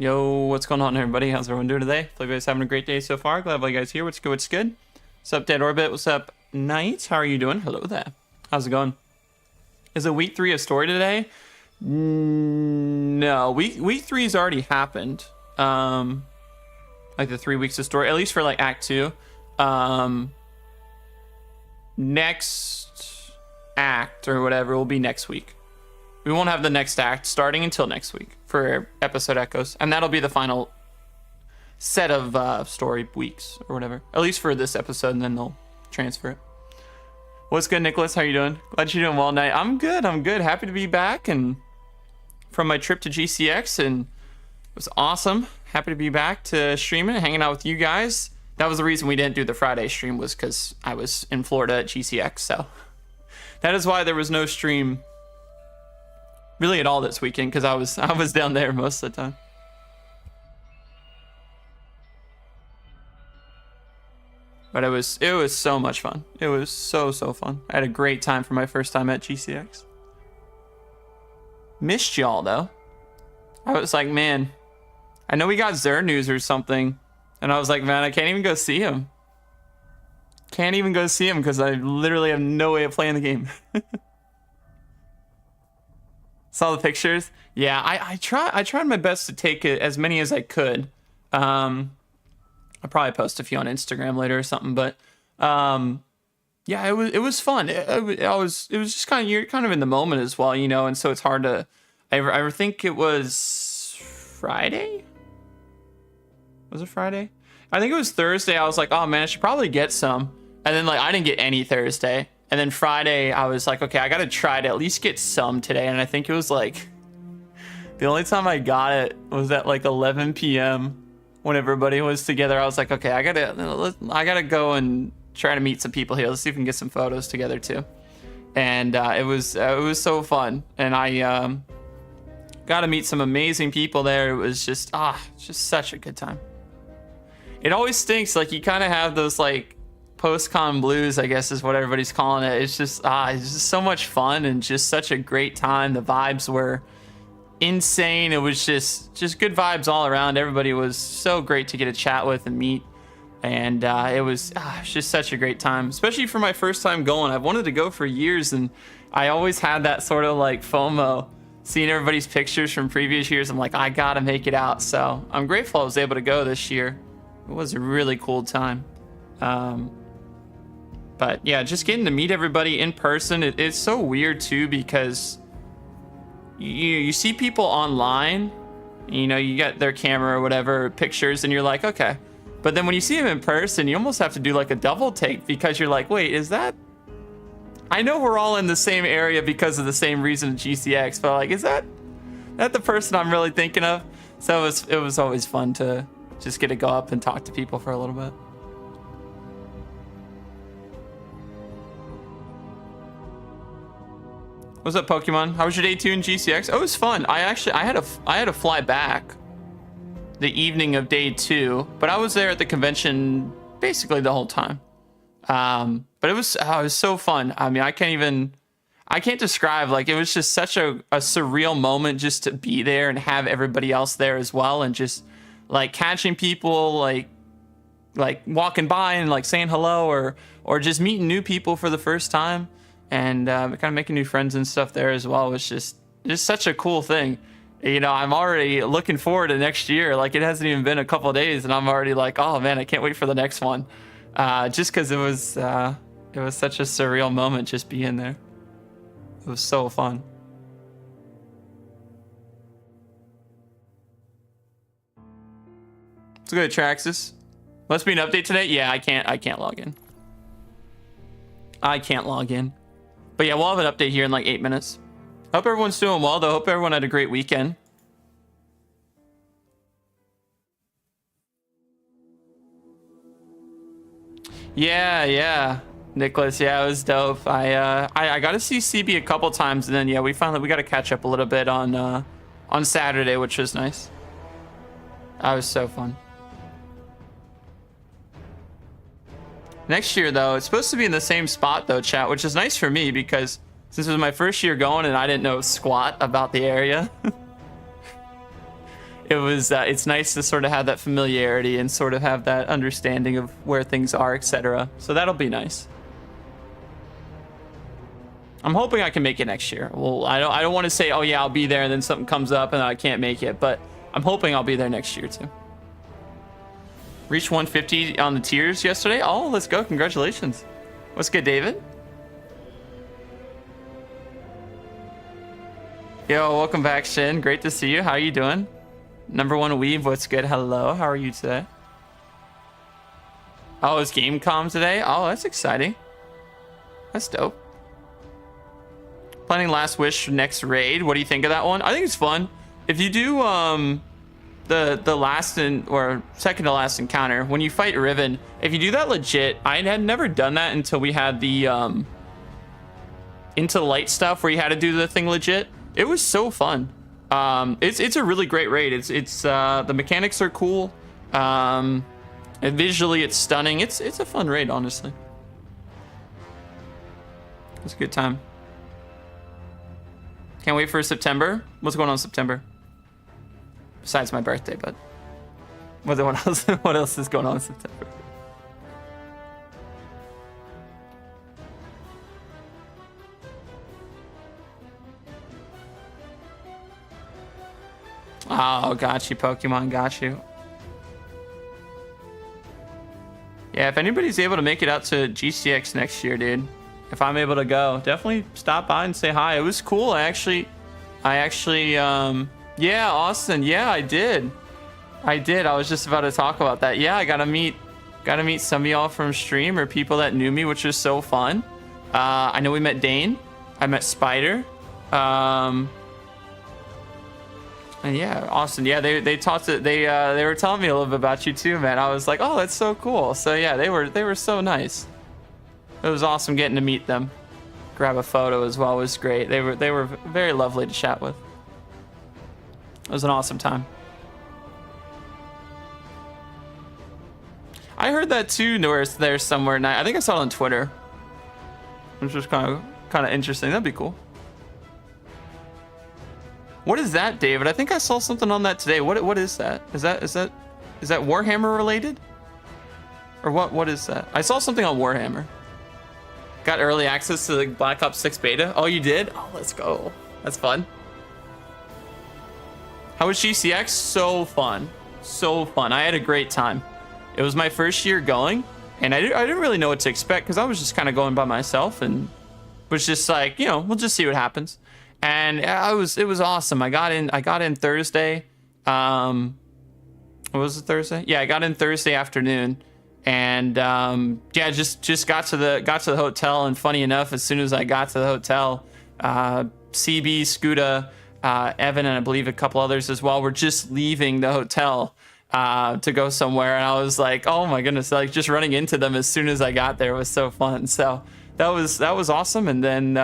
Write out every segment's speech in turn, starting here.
Yo, what's going on, everybody? How's everyone doing today? Hope you guys having a great day so far. Glad all you guys here. What's good? What's good? What's up, Dead Orbit? What's up, Knight? How are you doing? Hello there. How's it going? Is it week 3 of story today? No, week 3's already happened. Like the 3 weeks of story, at least for like Act 2. Next act or whatever will be next week. We won't have the next act starting until next week for episode echoes, and that'll be the final set of story weeks or whatever, at least for this episode, and then they'll transfer it. What's good, Nicholas? How you doing? Glad you're doing well, Night. I'm good. Happy to be back and from my trip to GCX, and it was awesome. Happy to be back to streaming and hanging out with you guys. That was the reason we didn't do the Friday stream, was because I was in Florida at GCX, so that is why there was no stream really at all this weekend, because I was down there most of the time. But it was so much fun. It was so fun. I had a great time for my first time at GCX. Missed y'all though. I was like, man, I know we got Zer news or something, and I was like, man, I can't even go see him. Can't even go see him because I literally have no way of playing the game. Saw the pictures. Yeah, I tried my best to take as many as I could. I'll probably post a few on Instagram later or something, but yeah, it was fun. It was just kind of, you're kind of in the moment as well, you know, and so it's hard to. I think it was Friday. Was it Friday? I think it was Thursday. I was like, oh man, I should probably get some, and then like I didn't get any Thursday. And then Friday, I was like, okay, I got to try to at least get some today. And I think it was like, the only time I got it was at like 11 p.m. when everybody was together. I was like, okay, I gotta go and try to meet some people here. Let's see if we can get some photos together too. And it was so fun. And I got to meet some amazing people there. It was just such a good time. It always stinks. Like you kind of have those like post-con blues, I guess is what everybody's calling it. It's just so much fun and just such a great time. The vibes were insane. It was just good vibes all around. Everybody was so great to get a chat with and meet, and it was just such a great time, especially for my first time going. I've wanted to go for years, and I always had that sort of like FOMO, seeing everybody's pictures from previous years. I'm like, I gotta make it out. So I'm grateful I was able to go this year. It was a really cool time. But yeah, just getting to meet everybody in person, it's so weird too, because you see people online, you know, you got their camera or whatever, pictures, and you're like, okay. But then when you see them in person, you almost have to do like a double take, because you're like, wait, is that... I know we're all in the same area because of the same reason GCX, but like, is that the person I'm really thinking of? So it was always fun to just get to go up and talk to people for a little bit. What's up, Pokemon? How was your day 2 in GCX? Oh, it was fun. I had to fly back the evening of day 2, but I was there at the convention basically the whole time. But it was so fun. I mean, I can't describe, like, it was just such a surreal moment just to be there and have everybody else there as well, and just like catching people, like walking by and like saying hello, or just meeting new people for the first time. And kind of making new friends and stuff there as well was just such a cool thing. You know, I'm already looking forward to next year. Like, it hasn't even been a couple of days, and I'm already like, oh man, I can't wait for the next one. Just because it was such a surreal moment just being there. It was so fun. It's good, Traxxas. Must be an update today. Yeah, I can't log in. I can't log in. But yeah, we'll have an update here in like 8 minutes. Hope everyone's doing well, though. Hope everyone had a great weekend. Yeah, Nicholas. Yeah, it was dope. I got to see CB a couple times, and then yeah, we got to catch up a little bit on Saturday, which was nice. That was so fun. Next year, though, it's supposed to be in the same spot, though, chat, which is nice for me, because since it was my first year going and I didn't know squat about the area, it's nice to sort of have that familiarity and sort of have that understanding of where things are, etc. So that'll be nice. I'm hoping I can make it next year. Well, I don't want to say, oh yeah, I'll be there, and then something comes up and I can't make it, but I'm hoping I'll be there next year too. Reached 150 on the tiers yesterday. Oh, let's go. Congratulations. What's good, David? Yo, welcome back, Shin. Great to see you. How are you doing? Number one weeb, what's good? Hello, how are you today? Oh, it's Gamecom today? Oh, that's exciting. That's dope. Planning Last Wish next raid. What do you think of that one? I think it's fun. If you do the last or second to last encounter, when you fight Riven, if you do that legit, I had never done that until we had the Into the Light stuff where you had to do the thing legit. It was so fun. It's a really great raid. It's the mechanics are cool. And visually it's stunning. It's a fun raid, honestly. It's a good time. Can't wait for September. What's going on in September? Besides my birthday, but what else? What else is going on in September? Oh, got you, Pokemon, got you. Yeah, if anybody's able to make it out to GCX next year, dude, if I'm able to go, definitely stop by and say hi. It was cool. I actually, yeah, Austin, yeah, I did. I was just about to talk about that. Yeah, I got to meet some of y'all from stream or people that knew me, which was so fun. I know we met Dane. I met Spider. And yeah, Austin. Yeah, they were telling me a little bit about you too, man. I was like, oh, that's so cool. So yeah, they were so nice. It was awesome getting to meet them. Grab a photo as well was great. They were very lovely to chat with. It was an awesome time. I heard that too. There's somewhere. I think I saw it on Twitter, which was kind of interesting. That'd be cool. What is that, David? I think I saw something on that today. What is that? Is that Warhammer related? Or what is that? I saw something on Warhammer. Got early access to the Black Ops 6 beta. Oh, you did? Oh, let's go. That's fun. How was GCX? So fun. So fun. I had a great time. It was my first year going, and I didn't really know what to expect because I was just kind of going by myself and was just like, you know, we'll just see what happens. And it was awesome. I got in Thursday. What was it, Thursday? Yeah, I got in Thursday afternoon, and yeah, just got to the hotel. And funny enough, as soon as I got to the hotel, CB, Scuda, Evan, and I believe a couple others as well were just leaving the hotel to go somewhere, and I was like, oh my goodness, like just running into them as soon as I got there was so fun. So that was awesome. And then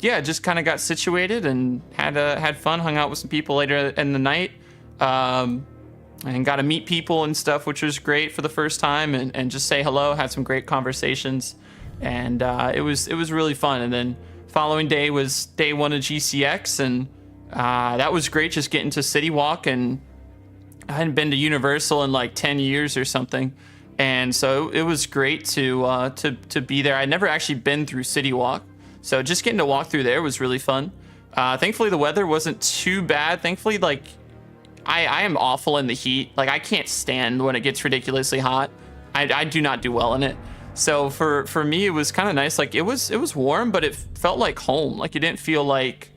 yeah, just kind of got situated and had fun, hung out with some people later in the night, and got to meet people and stuff, which was great for the first time, and just say hello, had some great conversations, and it was really fun. And then following day was day one of GCX, and that was great, just getting to City Walk. And I hadn't been to Universal in like 10 years or something. And so it was great to be there. I'd never actually been through City Walk, so just getting to walk through there was really fun. Thankfully, the weather wasn't too bad. Thankfully, like I am awful in the heat. Like I can't stand when it gets ridiculously hot. I do not do well in it. So for me, it was kind of nice. Like it was warm, but it felt like home. Like it didn't feel like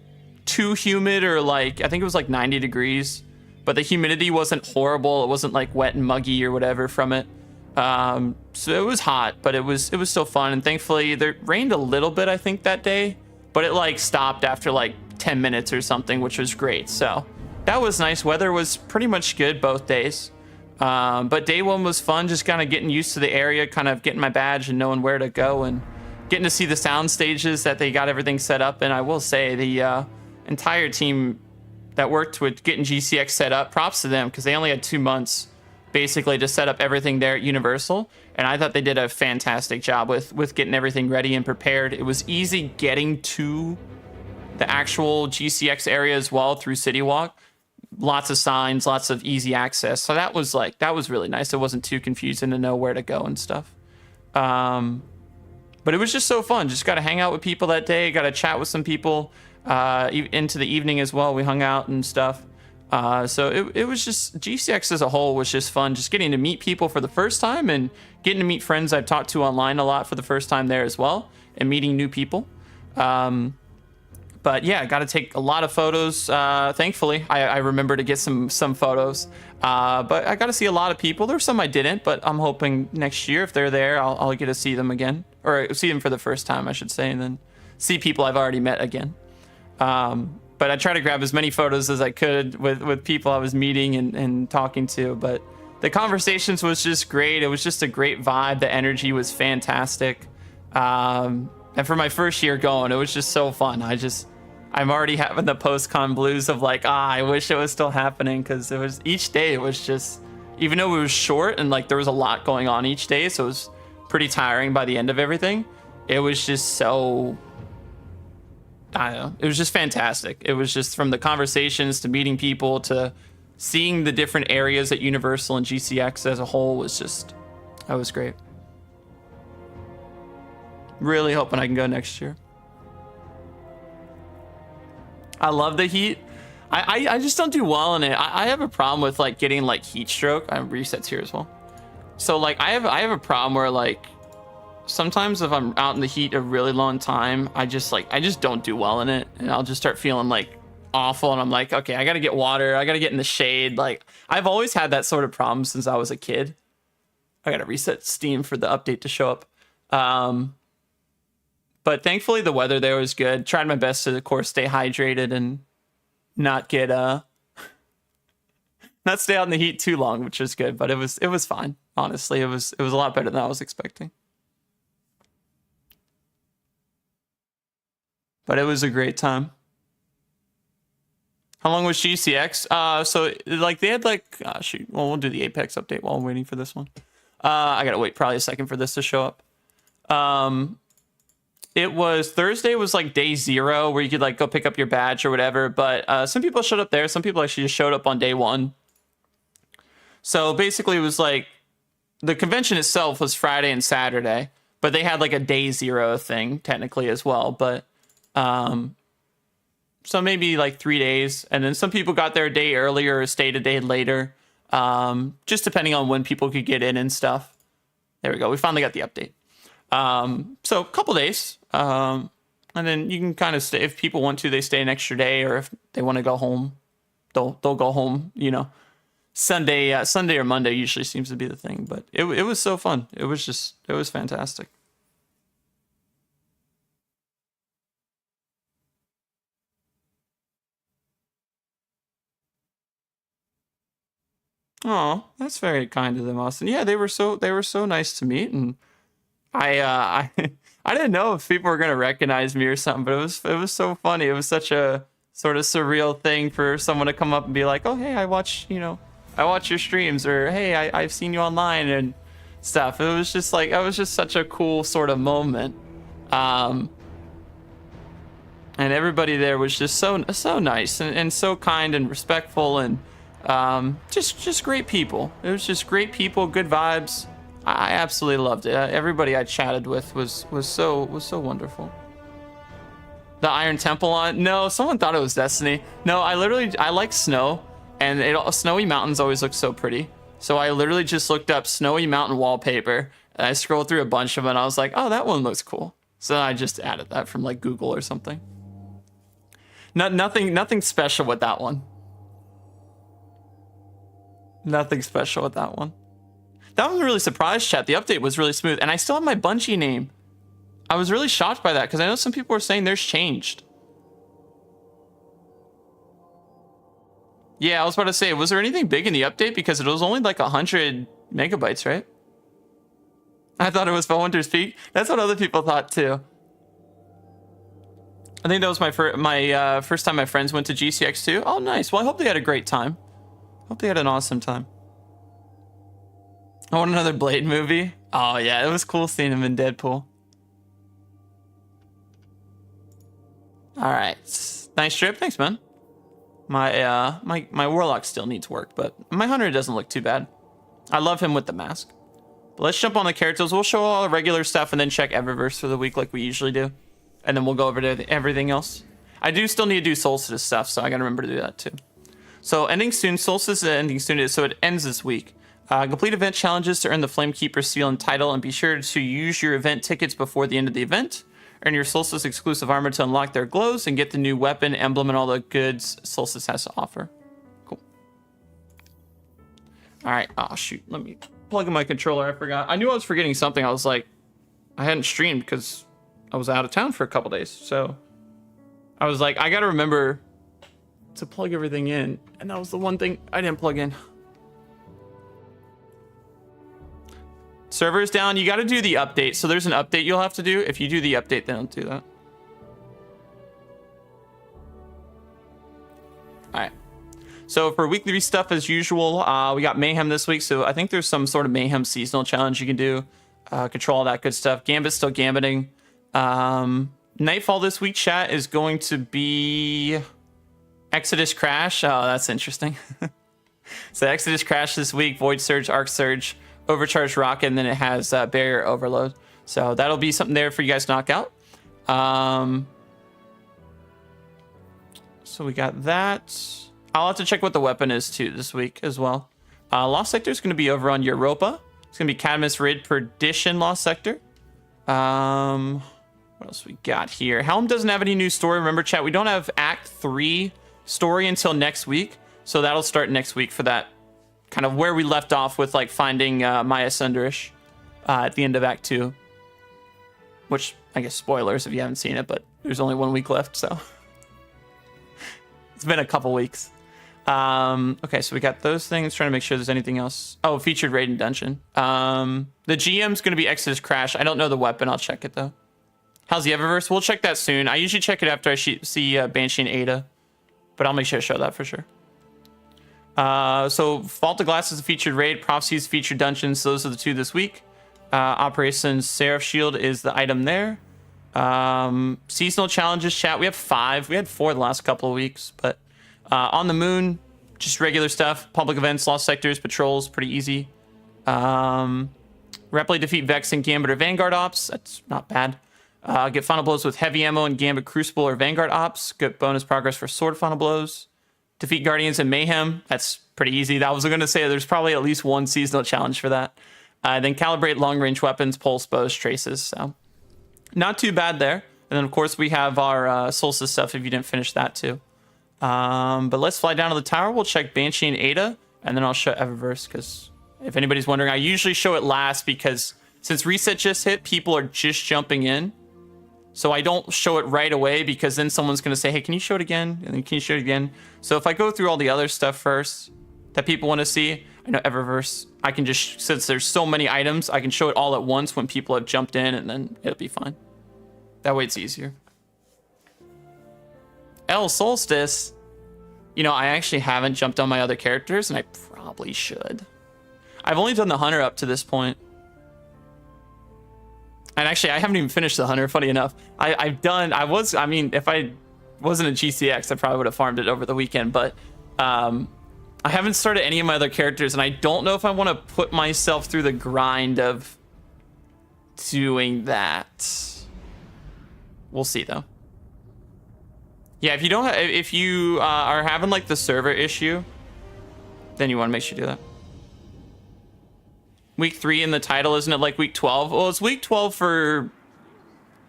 too humid, or like I think it was like 90 degrees, but the humidity wasn't horrible. It wasn't like wet and muggy or whatever from it. So it was hot, but it was still fun. And thankfully there rained a little bit, I think, that day, but it like stopped after like 10 minutes or something, which was great. So that was nice. Weather was pretty much good both days. But day one was fun, just kind of getting used to the area, kind of getting my badge and knowing where to go, and getting to see the sound stages that they got everything set up. And I will say the entire team that worked with getting GCX set up, props to them, because they only had 2 months basically to set up everything there at Universal, and I thought they did a fantastic job with getting everything ready and prepared. It was easy getting to the actual GCX area as well through City Walk, lots of signs, lots of easy access. So that was really nice. It wasn't too confusing to know where to go and stuff. But it was just so fun. Just got to hang out with people that day. Got to chat with some people into the evening as well. We hung out and stuff. So it was just, GCX as a whole was just fun. Just getting to meet people for the first time and getting to meet friends I've talked to online a lot for the first time there as well, and meeting new people. But yeah, I got to take a lot of photos. Thankfully, I remember to get some photos. But I got to see a lot of people. There were some I didn't, but I'm hoping next year, if they're there, I'll get to see them again. Or see them for the first time, I should say, and then see people I've already met again. But I tried to grab as many photos as I could with people I was meeting and talking to. But the conversations was just great. It was just a great vibe. The energy was fantastic. And for my first year going, it was just so fun. I'm already having the post-con blues of like, I wish it was still happening, because it was, each day it was just, even though it was short and like there was a lot going on each day, so it was pretty tiring by the end of everything. It was just so, I don't know, it was just fantastic. It was just from the conversations to meeting people to seeing the different areas at Universal and GCX as a whole was just, that was great. Really hoping I can go next year. I love the heat. I just don't do well in it. I have a problem with like getting like heat stroke. I have resets here as well. So like I have a problem where like sometimes if I'm out in the heat a really long time, I just don't do well in it, and I'll just start feeling like awful, and I'm like, okay, I gotta get water, I gotta get in the shade. Like I've always had that sort of problem since I was a kid. I gotta reset Steam for the update to show up. But thankfully the weather there was good. Tried my best to, of course, stay hydrated and not get not stay out in the heat too long, which was good. But it was fine. Honestly, it was a lot better than I was expecting. But it was a great time. How long was GCX? So like they had like shoot. Well, we'll do the Apex update while I'm waiting for this one. I gotta wait probably a second for this to show up. It was Thursday was like day 0 where you could like go pick up your badge or whatever. But some people showed up there. Some people actually just showed up on day 1. So basically it was like the convention itself was Friday and Saturday, but they had like a day 0 thing technically as well. But so maybe like 3 days. And then some people got there a day earlier or stayed a day later. Just depending on when people could get in and stuff. There we go. We finally got the update. So a couple days, and then you can kind of stay, if people want to, they stay an extra day, or if they want to go home, they'll go home, you know, Sunday or Monday usually seems to be the thing, but it was so fun. It was fantastic. Oh, that's very kind of them, Austin. Yeah, they were so nice to meet, and I I didn't know if people were gonna recognize me or something, but it was so funny. It was such a sort of surreal thing for someone to come up and be like, "Oh, hey, I watch your streams," or "Hey, I've seen you online," and stuff. It was just such a cool sort of moment. And everybody there was just so nice and so kind and respectful, and just great people. It was just great people, good vibes. I absolutely loved it. Everybody I chatted with was so wonderful. The Iron Temple on? No, someone thought it was Destiny. No, I like snow, and snowy mountains always look so pretty. So I literally just looked up snowy mountain wallpaper, and I scrolled through a bunch of them, and I was like, oh, that one looks cool. So I just added that from like Google or something. Nothing special with that one. Nothing special with that one. That was really surprised, chat. The update was really smooth, and I still have my Bungie name. I was really shocked by that, because I know some people were saying theirs changed. Yeah, I was about to say, was there anything big in the update? Because it was only like 100 megabytes, right? I thought it was for Winter's Peak. That's what other people thought too. I think that was my first time my friends went to GCX too. Oh, nice. Well, I hope they had a great time. Hope they had an awesome time. I want another Blade movie. Oh yeah, it was cool seeing him in Deadpool. All right, nice trip. Thanks, man. My Warlock still needs work, but my Hunter doesn't look too bad. I love him with the mask. But let's jump on the characters. We'll show all the regular stuff and then check Eververse for the week like we usually do. And then we'll go over to everything else. I do still need to do Solstice stuff, so I gotta remember to do that too. So ending soon. Solstice is ending soon, so it ends this week. Complete event challenges to earn the Flamekeeper seal and title, and be sure to use your event tickets before the end of the event. Earn your Solstice exclusive armor to unlock their glows and get the new weapon, emblem, and all the goods Solstice has to offer. Cool. All right. Oh, shoot. Let me plug in my controller. I forgot. I knew I was forgetting something. I was like, I hadn't streamed because I was out of town for a couple days. So I was like, I got to remember to plug everything in. And that was the one thing I didn't plug in. Server's down. You got to do the update. So there's an update you'll have to do. If you do the update, then I'll do that. All right. So for weekly stuff as usual, we got Mayhem this week. So I think there's some sort of Mayhem seasonal challenge you can do. Control all that good stuff. Gambit's still gambiting. Nightfall this week, chat, is going to be Exodus Crash. Oh, that's interesting. So Exodus Crash this week, Void Surge, Arc Surge, Overcharged Rocket, and then it has Barrier Overload. So that'll be something there for you guys to knock out. So we got that. I'll have to check what the weapon is too this week as well. Lost Sector is going to be over on Europa. It's going to be Cadmus Rid Perdition Lost Sector. What else we got here? Helm doesn't have any new story. Remember, chat, we don't have Act 3 story until next week. So that'll start next week for that kind of where we left off with like finding Maya Sundarish at the end of Act 2. Which, I guess, spoilers if you haven't seen it, but there's only 1 week left, so. It's been a couple weeks. Okay, so we got those things. Trying to make sure there's anything else. Oh, featured raid and dungeon. The GM's going to be Exodus Crash. I don't know the weapon. I'll check it, though. How's the Eververse? We'll check that soon. I usually check it after I see Banshee and Ada. But I'll make sure to show that for sure. So Vault of Glass is a featured raid. Prophecies featured dungeons. So those are the two this week. Operation Seraph Shield is the item there. Seasonal challenges, chat. We have 5. We had 4 the last couple of weeks. But on the moon, just regular stuff. Public events, lost sectors, patrols, pretty easy. Replicate defeat Vex and Gambit or Vanguard Ops. That's not bad. Get final blows with heavy ammo and Gambit Crucible or Vanguard Ops. Get bonus progress for sword final blows. Defeat Guardians and Mayhem. That's pretty easy. That was going to say there's probably at least one seasonal challenge for that. Then calibrate long range weapons, pulse bows, traces. So not too bad there. And then of course we have our Solstice stuff if you didn't finish that too. But let's fly down to the tower. We'll check Banshee and Ada, and then I'll show Eververse, because if anybody's wondering, I usually show it last because since reset just hit, people are just jumping in. So I don't show it right away because then someone's going to say, hey, can you show it again? And then can you show it again? So if I go through all the other stuff first that people want to see, I know Eververse, I can just, since there's so many items, I can show it all at once when people have jumped in, and then it'll be fine. That way it's easier. Solstice. You know, I actually haven't jumped on my other characters, and I probably should. I've only done the Hunter up to this point. And actually, I haven't even finished the Hunter, funny enough. I mean, if I wasn't a GCX, I probably would have farmed it over the weekend, but I haven't started any of my other characters, and I don't know if I want to put myself through the grind of doing that. We'll see, though. Yeah, if you are having like the server issue, then you want to make sure you do that. Week 3 in the title, isn't it like week 12? Well, it's week 12 for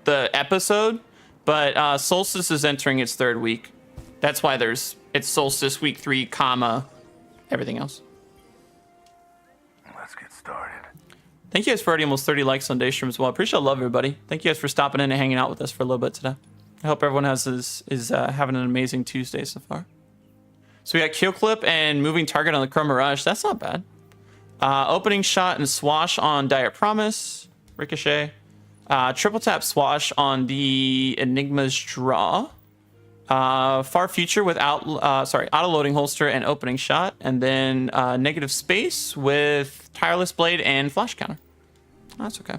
the episode, but Solstice is entering its 3rd week. That's why it's Solstice week 3, comma, everything else. Let's get started. Thank you guys for already almost 30 likes on Daystream as well. Appreciate love, everybody. Thank you guys for stopping in and hanging out with us for a little bit today. I hope everyone is having an amazing Tuesday so far. So we got Kill Clip and Moving Target on the Chroma Rush. That's not bad. Opening Shot and Swash on Dire Promise. Ricochet. Triple Tap Swash on the Enigma's Draw. Far Future with auto-loading holster and Opening Shot. And then Negative Space with Tireless Blade and Flash Counter. That's okay.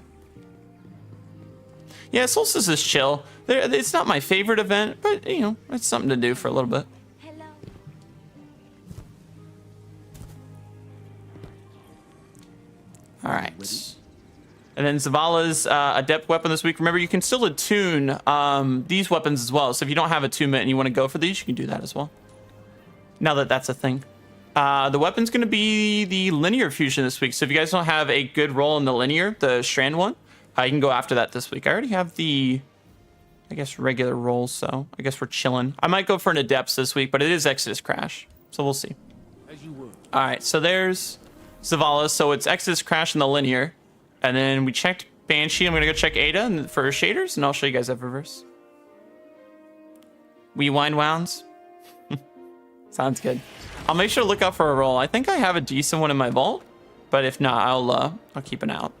Yeah, Solstice is chill. It's not my favorite event, but, you know, it's something to do for a little bit. Hello. then Zavala's adept weapon this week. Remember, you can still attune these weapons as well. So if you don't have attunement and you want to go for these, you can do that as well. Now that that's a thing. The weapon's going to be the linear fusion this week. So if you guys don't have a good roll in the linear, the strand one, you can go after that this week. I already have the, I guess, regular rolls, so I guess we're chilling. I might go for an adepts this week, but it is Exodus Crash, so we'll see. As you would. All right, so there's Zavala. So it's Exodus Crash in the linear. And then we checked Banshee. I'm going to go check Ada for shaders, and I'll show you guys Eververse. We wind wounds. Sounds good. I'll make sure to look out for a roll. I think I have a decent one in my vault, but if not, I'll keep an eye out.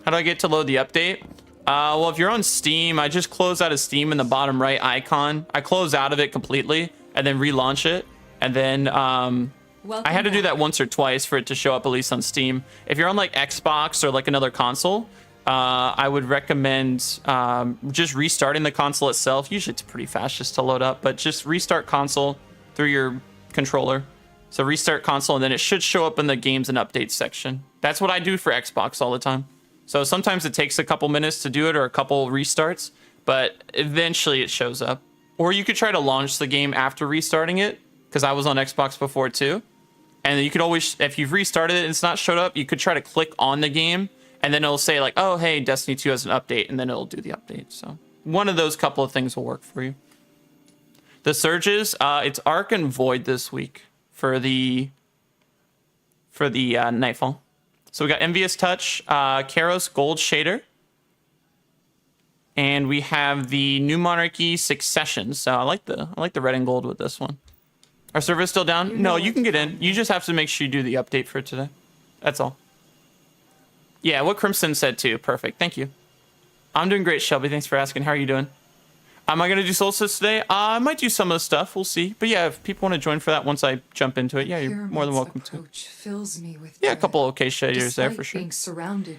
How do I get to load the update? Well, if you're on Steam, I just close out of Steam in the bottom right icon. I close out of it completely and then relaunch it. And then I had to do that once or twice for it to show up, at least on Steam. If you're on like Xbox or like another console, I would recommend just restarting the console itself. Usually it's pretty fast just to load up, but just restart console through your controller. So restart console, and then it should show up in the games and updates section. That's what I do for Xbox all the time. So sometimes it takes a couple minutes to do it or a couple restarts, but eventually it shows up. Or you could try to launch the game after restarting it, because I was on Xbox before too. And you could always, if you've restarted it and it's not showed up, you could try to click on the game, and then it'll say like, oh, hey, Destiny 2 has an update, and then it'll do the update. So one of those couple of things will work for you. The surges, it's Arc and Void this week for the Nightfall. So we got Envious Touch, Karos Gold Shader, and we have the New Monarchy Succession. So I like the red and gold with this one. Our server's still down? No, you can get in. You just have to make sure you do the update for today. That's all. Yeah, what Crimson said too. Perfect. Thank you. I'm doing great, Shelby. Thanks for asking. How are you doing? Am I going to do Solstice today? I might do some of the stuff. We'll see. But yeah, if people want to join for that once I jump into it, yeah, you're more than welcome to. Fills me with yeah, a couple okay shaders there for sure.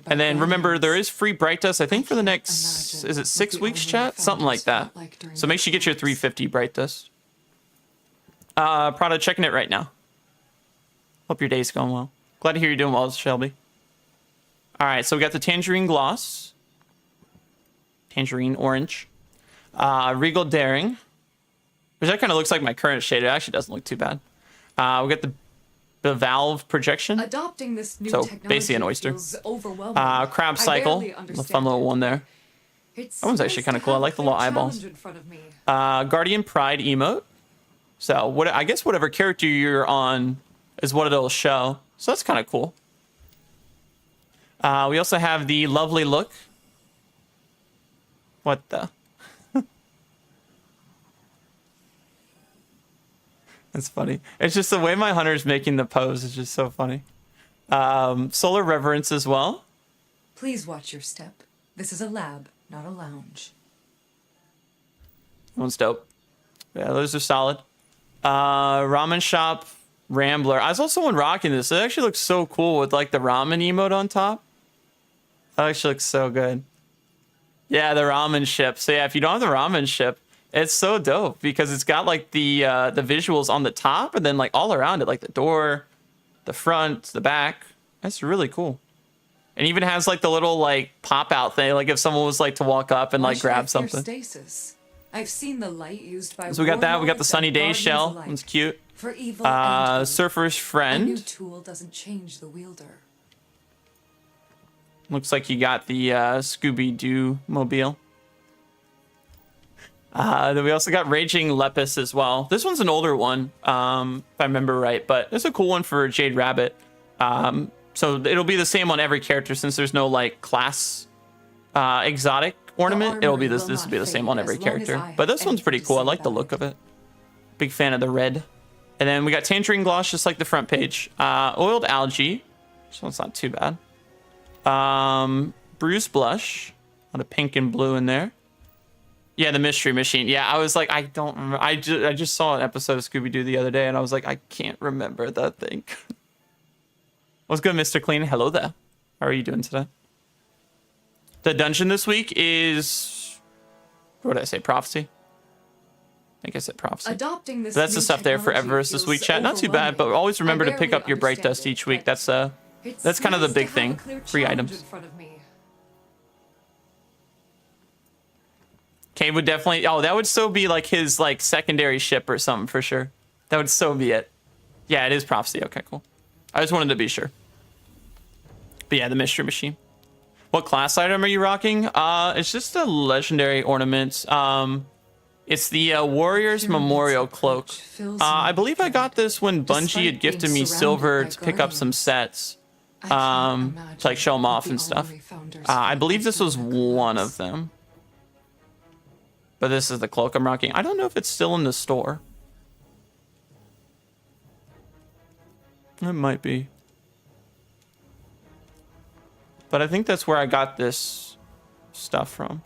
And then remember, there is free Bright Dust, I think, for the next, is it 6 weeks, chat? Something like that. So make sure you get your 350 Bright Dust. Prada, checking it right now. Hope your day's going well. Glad to hear you're doing well, Shelby. All right, so we got the Tangerine Gloss. Tangerine Orange. Regal Daring. Which that kind of looks like my current shade. It actually doesn't look too bad. We got the Valve Projection. Adopting this new so basically an oyster. Crab Cycle. A fun little one there. That one's actually kind of cool. I like the little eyeballs. Guardian Pride emote. So what I guess whatever character you're on is what it'll show. So that's kind of cool. We also have the Lovely Look. What the? That's funny. It's just the way my hunter's making the pose is just so funny. Solar Reverence as well. Please watch your step. This is a lab, not a lounge. That one's dope. Yeah, those are solid. Ramen Shop Rambler. I saw someone rocking this. It actually looks so cool with like the ramen emote on top. That actually looks so good. Yeah, the ramen ship. So yeah, if you don't have the ramen ship, it's so dope because it's got like the visuals on the top and then like all around it, like the door, the front, the back. That's really cool. And even has like the little like pop out thing, like if someone was like to walk up and like grab something. Stasis? I've seen the light used by so we got that. We got the Sunny Day shell. It's cute. For evil Surfer's Friend. A new tool doesn't change the wielder. Looks like you got the Scooby-Doo mobile. Then we also got Raging Lepus as well. This one's an older one, if I remember right, but it's a cool one for Jade Rabbit. So it'll be the same on every character since there's no like class exotic ornament. It'll be this will be the same on every character. But this one's pretty cool. I like the look of it. Big fan of the red. And then we got Tangerine Gloss, just like the front page. Oiled Algae. This one's not too bad. Bruised Blush. A lot of pink and blue in there. Yeah, the Mystery Machine. Yeah, I was like, I don't remember. I just saw an episode of Scooby-Doo the other day, and I was like, I can't remember that thing. What's good, Mr. Clean? Hello there. How are you doing today? The dungeon this week is... What did I say? Prophecy? I think I said Prophecy. Adopting this that's the stuff there for Eververse this week, chat. Not too bad, but always remember to pick up your Bright Dust each week. That's That's kind of the nice big to have thing. a clear 3 challenge items. in front of me. Cade would definitely. Oh, that would so be like his like secondary ship or something for sure. That would so be it. Yeah, it is Prophecy. Okay, cool. I just wanted to be sure. But yeah, the Mystery Machine. What class item are you rocking? It's just a legendary ornament. It's the Warrior's Memorial Cloak. I believe I got this when Bungie had gifted me silver to pick up some sets. To like show them off and stuff. I believe this was one of them. But this is the cloak I'm rocking. I don't know if it's still in the store. It might be. But I think that's where I got this stuff from.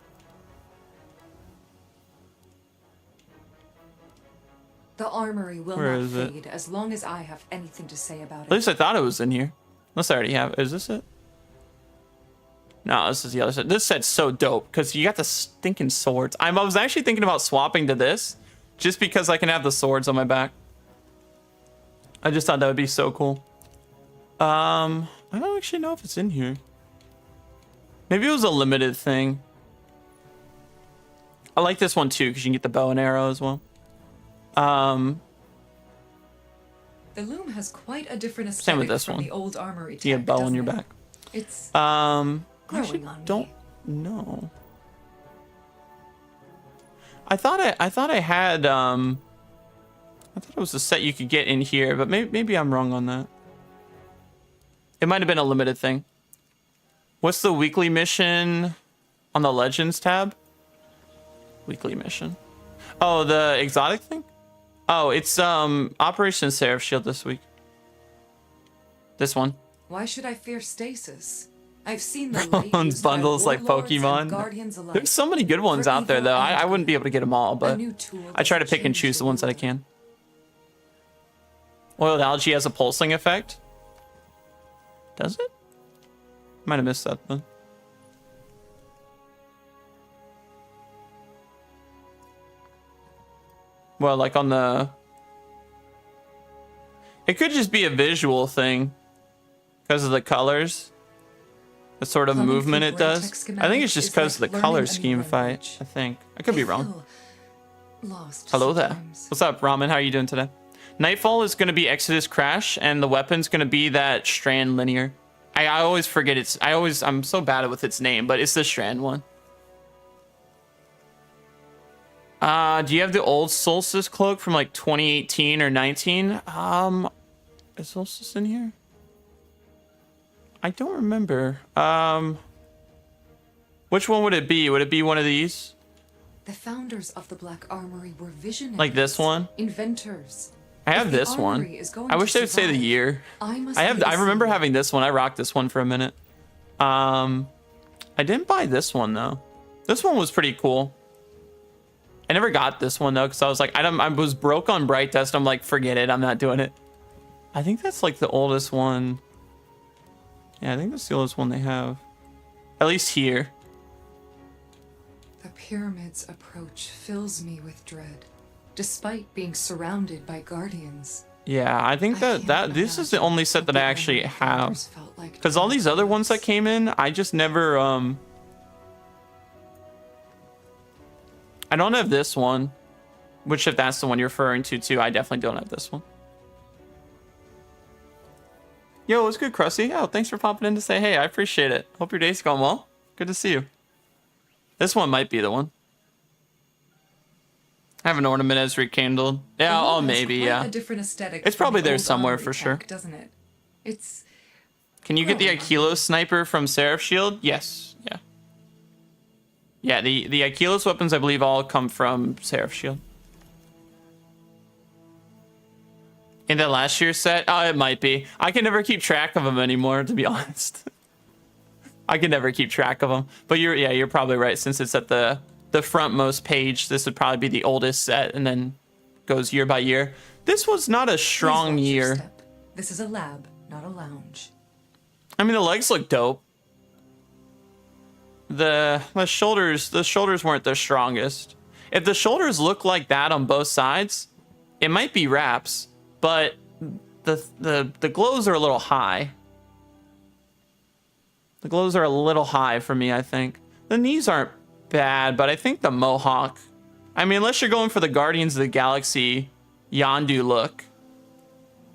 The armory will Where not is it? fade as long as I have anything to say about At it. least I thought it was in here. Unless I already have. Is this it? No, this is the other set. This set's so dope because you got the stinking swords. I was actually thinking about swapping to this just because I can have the swords on my back. I just thought that would be so cool. I don't actually know if it's in here. Maybe it was a limited thing. I like this one too because you can get the bow and arrow as well. The loom has quite a different aesthetic Same with this from one. the old armory You get a tech, bow on doesn't your it? back. It's I actually growing on don't me. know. I thought I had I thought it was a set you could get in here, but maybe I'm wrong on that. It might have been a limited thing. What's the weekly mission on the Legends tab? Weekly mission. Oh, the exotic thing? Oh, it's Operation Seraph Shield this week. This one. Why should I fear stasis? I've seen the light used by Bundles like warlords and Pokemon. guardians alike. There's so many good ones For out there, evil though. and I wouldn't be able to get them all, but new tool I try to that pick and changes choose the the ones that I world. can. Oiled algae has a pulsing effect. Does it? Might have missed that then. Well, like on the... It could just be a visual thing because of the colors. The sort of Plumbing movement through it does. vortex I think it's schematics just is because like of the color learning a new scheme fight. language. I think. I could be wrong. feel lost Hello there. sometimes. What's up, Ramen? How are you doing today? Nightfall is going to be Exodus Crash, and the weapon's going to be that Strand linear. I always forget it's... I'm so bad with its name, but it's the Strand one. Do you have the old Solstice cloak from like 2018 or 19? Is Solstice in here? I don't remember. Which one would it be? Would it be one of these? The founders of the Black Armory were visionaries. Like this one? Inventors. I have If the this one. armory is going I to wish they would say the survive, year. I must I be the remember symbol. having this one. I rocked this one for a minute. I didn't buy this one though. This one was pretty cool. I never got this one though because I was like, I was broke on Bright Test. I'm like, forget it. I'm not doing it. I think that's like the oldest one. Yeah, I think that's the oldest one they have. At least here. The pyramid's approach fills me with dread, despite being surrounded by guardians. Yeah, I think I that can't this is the imagine only set what that the I actually armory have. founders felt like Because all during these other ones that collapse. came in, I just never I don't have this one. Which if that's the one you're referring to too, I definitely don't have this one. Yo, what's good, Krusty? Oh, thanks for popping in to say hey. I appreciate it. Hope your day's going well. Good to see you. This one might be the one. I have an ornament as rekindled. Yeah, The oh, loom has maybe, quite yeah. A different aesthetic It's from probably the there old somewhere armory for sure. tech, doesn't it? It's Can you get the growing on me. Aikilos sniper from Seraph Shield? Yes. Yeah. Yeah, the Aikilos weapons, I believe, all come from Seraph Shield. In that last year's set? Oh, it might be. I can never keep track of them anymore, to be honest. I can never keep track of them. But you're probably right. Since it's at the frontmost page, this would probably be the oldest set and then goes year by year. This was not a Please strong watch your year. step. This is a lab, not a lounge. I mean, the legs look dope. The shoulders weren't the strongest. If the shoulders look like that on both sides, it might be wraps, but the glows are a little high. The glows are a little high for me, I think. The knees aren't bad, but I think the mohawk... I mean, unless you're going for the Guardians of the Galaxy Yondu look.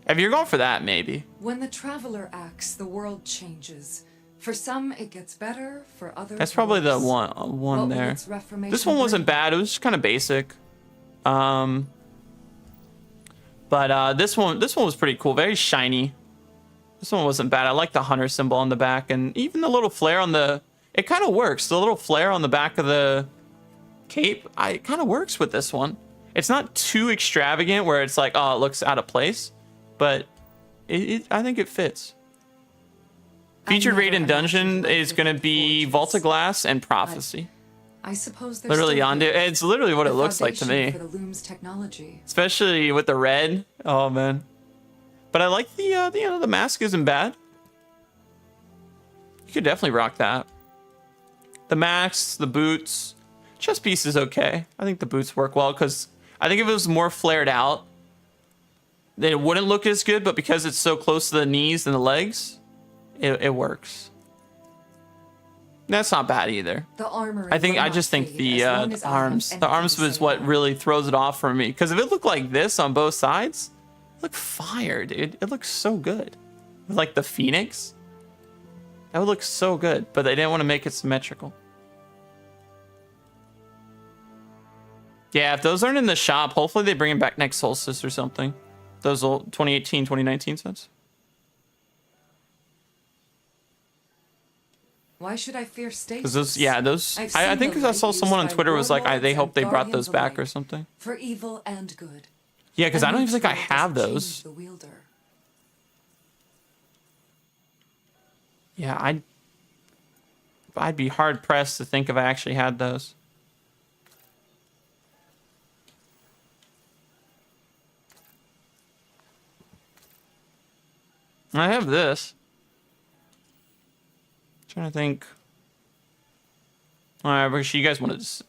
If you're going for that, maybe. When the traveler acts, the world changes. For some, it gets better. For others, That's probably the worse. one there. This one wasn't bad. It was just kind of basic. But this one was pretty cool. Very shiny. This one wasn't bad. I like the hunter symbol on the back, and even the little flare on the... It kind of works. The little flare on the back of the cape, it kind of works with this one. It's not too extravagant where it's like, oh, it looks out of place, but I think it fits. Featured raid in dungeon is going to be Vault of Glass and Prophecy. I suppose literally Yondu. It's literally what it looks like to me. For the Loom's technology. Especially with the red. Oh man. But I like the mask isn't bad. You could definitely rock that. The masks, the boots, chest piece is okay. I think the boots work well because I think if it was more flared out, then it wouldn't look as good. But because it's so close to the knees and the legs, it works. That's not bad either. The armor. I just think the arms was what really throws it off for me. Because if it looked like this on both sides, it looked fire, dude. It looks so good. With like the Phoenix, that would look so good. But they didn't want to make it symmetrical. Yeah, if those aren't in the shop, hopefully they bring them back next Solstice or something. Those old 2018, 2019 sets. Why should I fear stasis? Because I think I saw someone on Twitter was like, they hope they brought those back or something. For evil and good. Yeah, because I don't even think I have those. Yeah, I'd be hard pressed to think if I actually had those. I have this. Trying to think. All right, because you guys wanted to.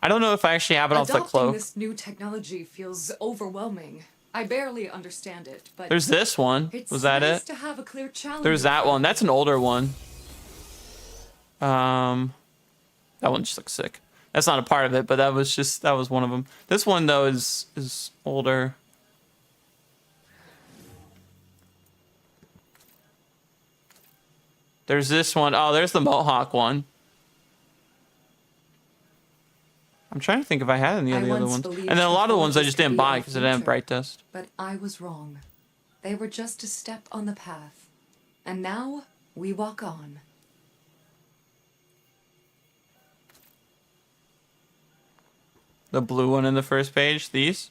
I don't know if I actually have it off the cloak. This new technology feels overwhelming. I barely understand it, but there's this one. Was that nice it? To have a clear challenge. There's that one. That's an older one. That one just looks sick. That's not a part of it, but that was one of them. This one though is older. There's this one. Oh, there's the Mohawk one. I'm trying to think if I had any of the other ones. And then a lot of the ones I just didn't buy because I didn't have Bright Dust. But I was wrong. They were just a step on the path. And now we walk on. The blue one in the first page, these.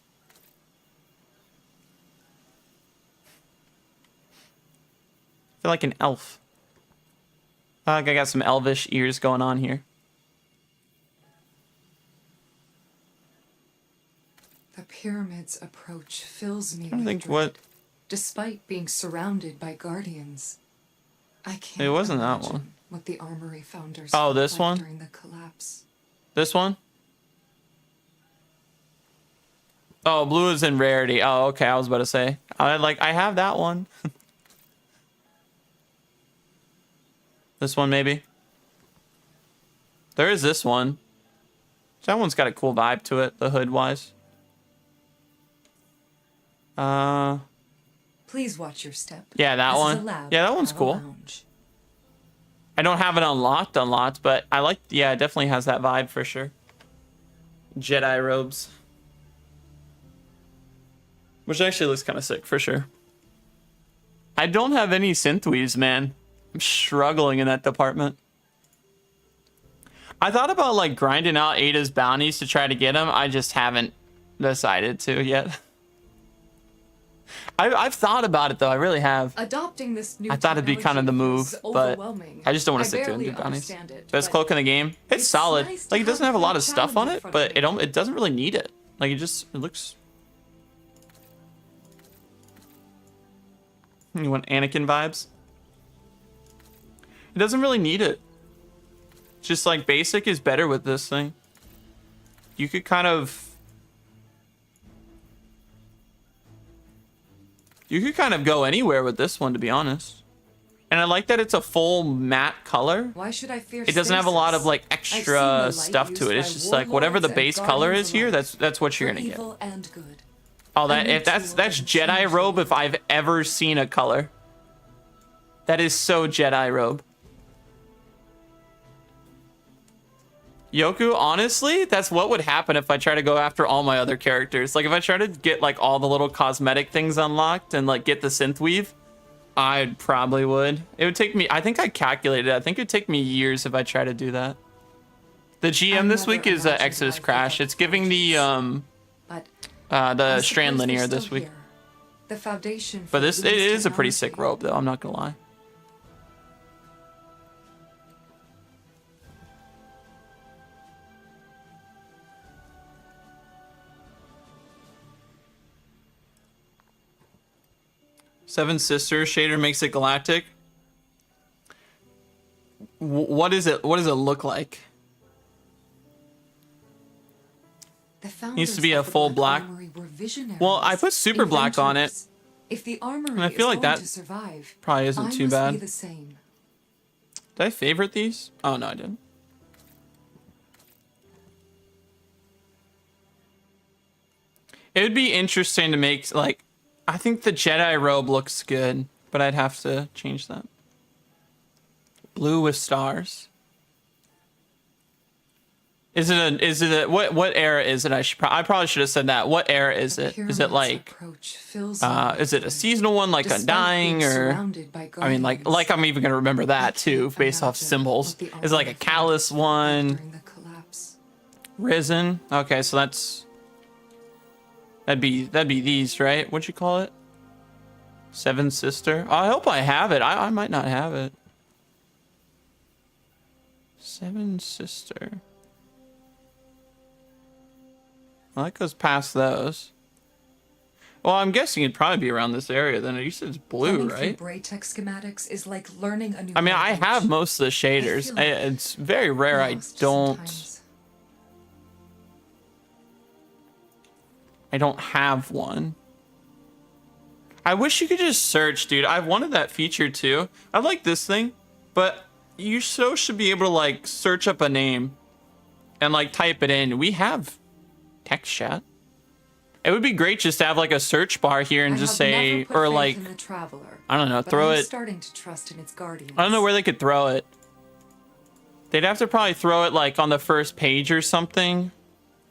I feel like an elf. I got some elvish ears going on here. The pyramid's approach fills me I with think dread. what... Despite being surrounded by guardians, I can't. It wasn't that imagine one. What the armory founders Oh, this like one? during the collapse. This one? Oh, blue is in rarity. Oh, okay. I was about to say. I have that one. This one, maybe. There is this one. That one's got a cool vibe to it, the hood-wise. Please watch your step. Yeah, that one. Yeah, that one's cool. I don't have it unlocked, but I like... Yeah, it definitely has that vibe for sure. Jedi robes. Which actually looks kind of sick, for sure. I don't have any synthweaves, man. I'm struggling in that department. I thought about like grinding out Ada's bounties to try to get them. I just haven't decided to yet. I've thought about it though. I really have. Adopting this new I thought it'd be kind of the move, but I just don't want to stick to it and do bounties. Best cloak in the game. It's solid. Nice Like it doesn't have a lot of stuff on it, challenge but it doesn't really need it. Like it looks. You want Anakin vibes? It doesn't really need it. Just like basic is better with this thing. You could kind of go anywhere with this one, to be honest. And I like that it's a full matte color. Why should I fear It doesn't have a lot of like I've seen the extra light stuff to it. It's used just by like whatever the warlords base and color guardians is here, alike, that's what you're for gonna get. evil and good. Oh, A that new if that's tool that's that Jedi changes robe me. if I've ever seen a color. That is so Jedi robe. Yoku, honestly, that's what would happen if I try to go after all my other characters. Like if I try to get like all the little cosmetic things unlocked and like get the synth weave, I probably would. It would take me, I think I calculated, I think it would take me years if I try to do that. The GM this week is Exodus Crash. It's giving the Strand Linear this week. The foundation. But it is a pretty sick robe though, I'm not gonna lie. Seven Sisters shader makes it galactic. What is it? What does it look like? Needs to be a full black. Well, I put super black on it. If the armory And I feel like that probably isn't too bad. The same. Did I favorite these? Oh no, I didn't. It would be interesting to make like. I think the Jedi robe looks good, but I'd have to change that. Blue with stars. Is it a what era is it? I probably should have said that. What era is it? Is it like is it a seasonal one like Undying or I mean like I'm even gonna remember that too based off symbols. Is it like a Callous one? Risen. Okay, so that'd be these, right? What'd you call it? Seven Sister. I hope I have it. I might not have it. Seven Sister. Well, that goes past those. Well, I'm guessing it'd probably be around this area. Then you said it's blue, right? Braytech schematics is like learning a new. I mean, I have most of the shaders. It's very rare I don't have one. I wish you could just search, dude. I've wanted that feature too. I like this thing, but you should be able to like search up a name and like type it in. We have text chat. It would be great just to have like a search bar here and just say, or like, I don't know, throw it. Starting to trust in its guardians. I don't know where they could throw it. They'd have to probably throw it like on the first page or something.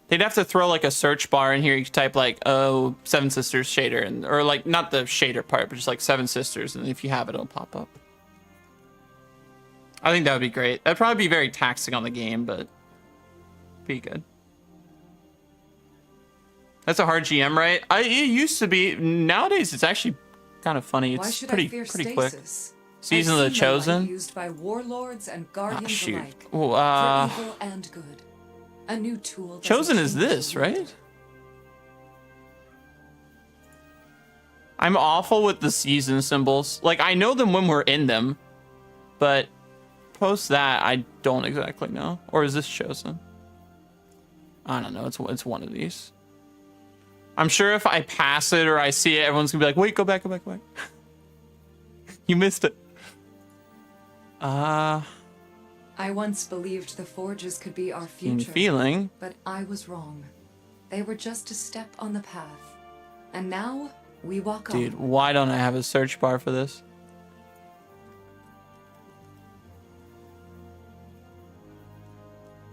They'd have to throw like a search bar in here. You could type like, oh, Seven Sisters shader, and or like not the shader part, but just like Seven Sisters, and if you have it, it'll pop up. I think that would be great. That'd probably be very taxing on the game, but be good. That's a hard GM, right? It used to be. Nowadays, it's actually kind of funny. It's pretty quick. Season of the Chosen. Used by warlords and guardians alike. Ooh, for evil and good. A new tool. Chosen is this, right? I'm awful with the season symbols. Like, I know them when we're in them, but post that, I don't exactly know. Or is this Chosen? I don't know. It's one of these. I'm sure if I pass it or I see it, everyone's gonna be like, wait, go back. You missed it. I once believed the forges could be our future. Feeling. But I was wrong. They were just a step on the path. And now we walk on. Dude, why don't I have a search bar for this?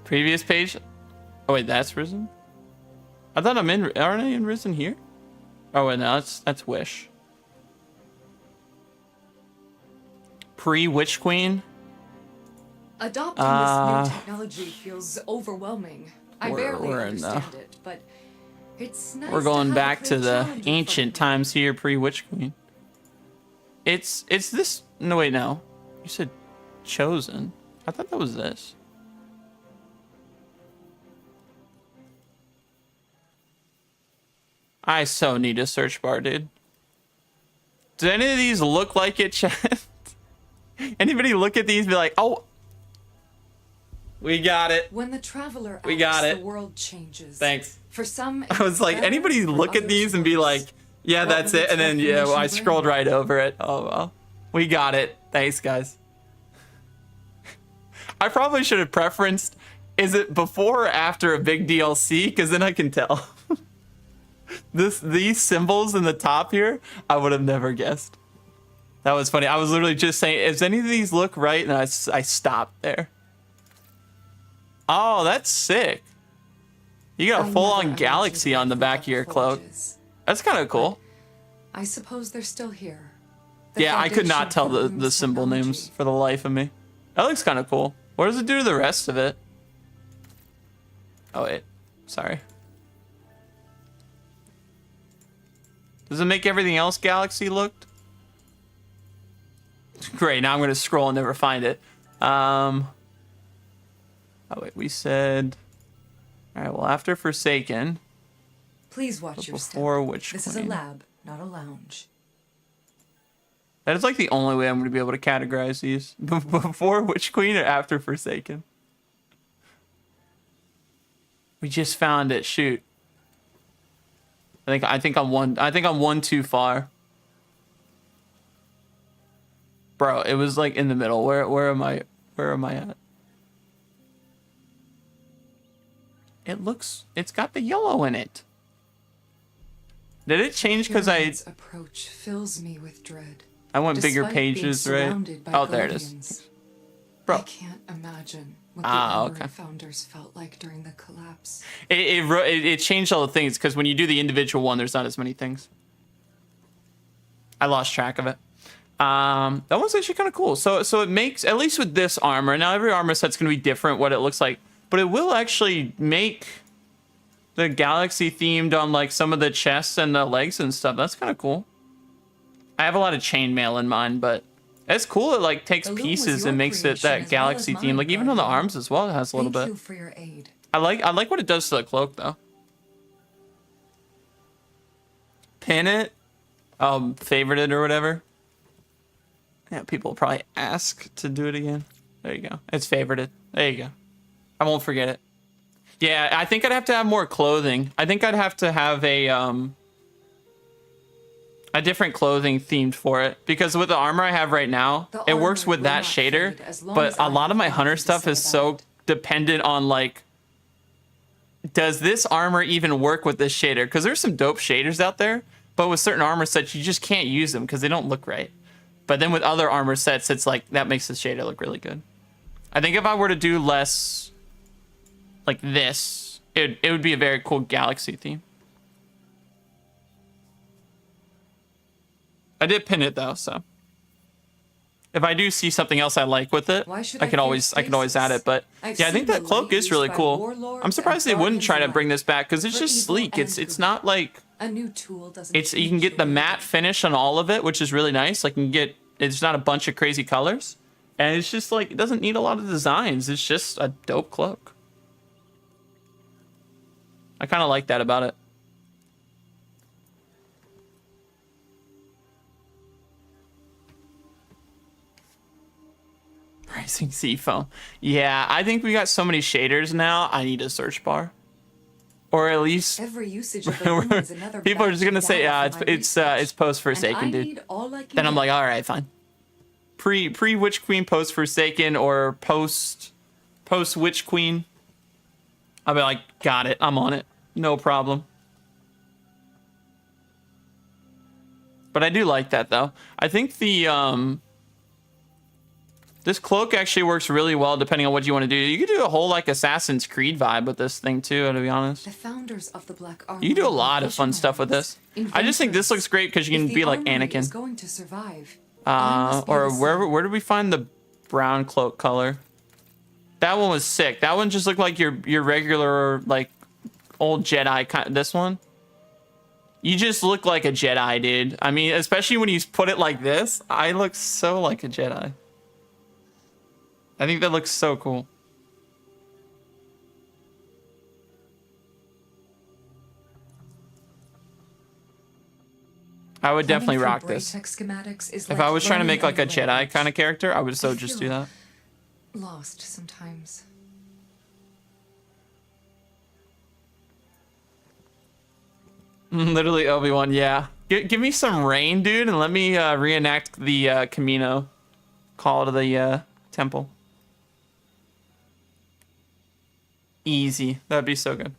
Previous page? Oh wait, that's Risen? I thought aren't I in Risen here? Oh wait, no, that's Wish. Pre-Witch Queen? Adopting this new technology feels overwhelming. I barely understand it, but it's nice. We're going back to the ancient times here, pre-Witch Queen. It's this. No wait, no. You said Chosen. I thought that was this. I so need a search bar, dude. Do any of these look like it, chat? Anybody look at these and be like, oh, we got it. When the traveler acts, we got it. The world changes. Thanks. For some, I was like, anybody look at these and be like, yeah, that's it. And then, yeah, well, I scrolled right over it. Oh, well. We got it. Thanks, guys. I probably should have preferenced, is it before or after a big DLC? Because then I can tell. These symbols in the top here, I would have never guessed. That was funny. I was literally just saying, does any of these look right? And I stopped there. Oh, that's sick. You got a full-on galaxy on the back of your cloak. That's kind of cool. I suppose they're still here. Yeah, I could not tell the symbol names for the life of me. That looks kind of cool. What does it do to the rest of it? Oh, wait. Sorry. Does it make everything else galaxy looked? Great, now I'm going to scroll and never find it. Oh, wait, we said... Alright, well, after Forsaken... Please watch your step. Before Witch Queen. This is a lab, not a lounge. That is like the only way I'm going to be able to categorize these. Before Witch Queen or after Forsaken? We just found it. Shoot. I think I'm one too far. Bro, it was like in the middle. Where am I at? It's got the yellow in it. Did it change because approach fills me with dread. I want bigger pages, right? Oh, there it is. Bro. I can't imagine what the founders felt like during the collapse. It changed all the things because when you do the individual one, there's not as many things. I lost track of it. That one's actually kind of cool. So it makes, at least with this armor, now every armor set's going to be different what it looks like, but it will actually make the galaxy themed on like some of the chests and the legs and stuff. That's kind of cool. I have a lot of chainmail in mine, but it's cool. It like takes pieces and makes it that galaxy theme. Like even on the arms as well, it has a little bit. Thank you for your aid. I like what it does to the cloak though. Pin it, favorite it or whatever. Yeah, people will probably ask to do it again. There you go. It's favorited. There you go. I won't forget it. Yeah, I think I'd have to have more clothing. I think I'd have to have a different clothing themed for it, because with the armor I have right now, it works with that shader, but a lot of my hunter stuff is so dependent on like, does this armor even work with this shader? Because there's some dope shaders out there, but with certain armor sets you just can't use them because they don't look right. But then with other armor sets, it's like that makes the shader look really good. I think if I were to do less like this, it would be a very cool galaxy theme. I did pin it though, so if I do see something else I like with it, I could always add it. But yeah, I think that cloak is really cool. I'm surprised they wouldn't try to bring this back because it's just sleek. It's not like a new tool doesn't. You can get the matte finish on all of it, which is really nice. Like you can get, it's not a bunch of crazy colors, and it's just like it doesn't need a lot of designs. It's just a dope cloak. I kind of like that about it. Rising Sea Foam. Yeah, I think we got so many shaders now. I need a search bar, or at least every usage of the is another. People are just gonna say, yeah, it's post Forsaken, dude. Then I'm like, all right, fine. Pre Witch Queen, post Forsaken, or post Witch Queen. I'll be like, got it. I'm on it. No problem. But I do like that though. I think the this cloak actually works really well depending on what you want to do. You could do a whole like Assassin's Creed vibe with this thing too, to be honest. The founders of the Black Armor. You can do a lot of fun stuff with this. I just think this looks great because you can be like Anakin. Is going to survive, or where did we find the brown cloak color? That one was sick. That one just looked like your regular like old Jedi kind. This one, you just look like a Jedi, dude. I mean, especially when you put it like this, I look so like a Jedi. I think that looks so cool. I would definitely rock this. If I was trying to make like a Jedi kind of character, I would so just do that. Lost sometimes. Literally Obi-Wan, yeah. Give me some rain, dude, and let me reenact the Camino call to the temple. Easy. That'd be so good.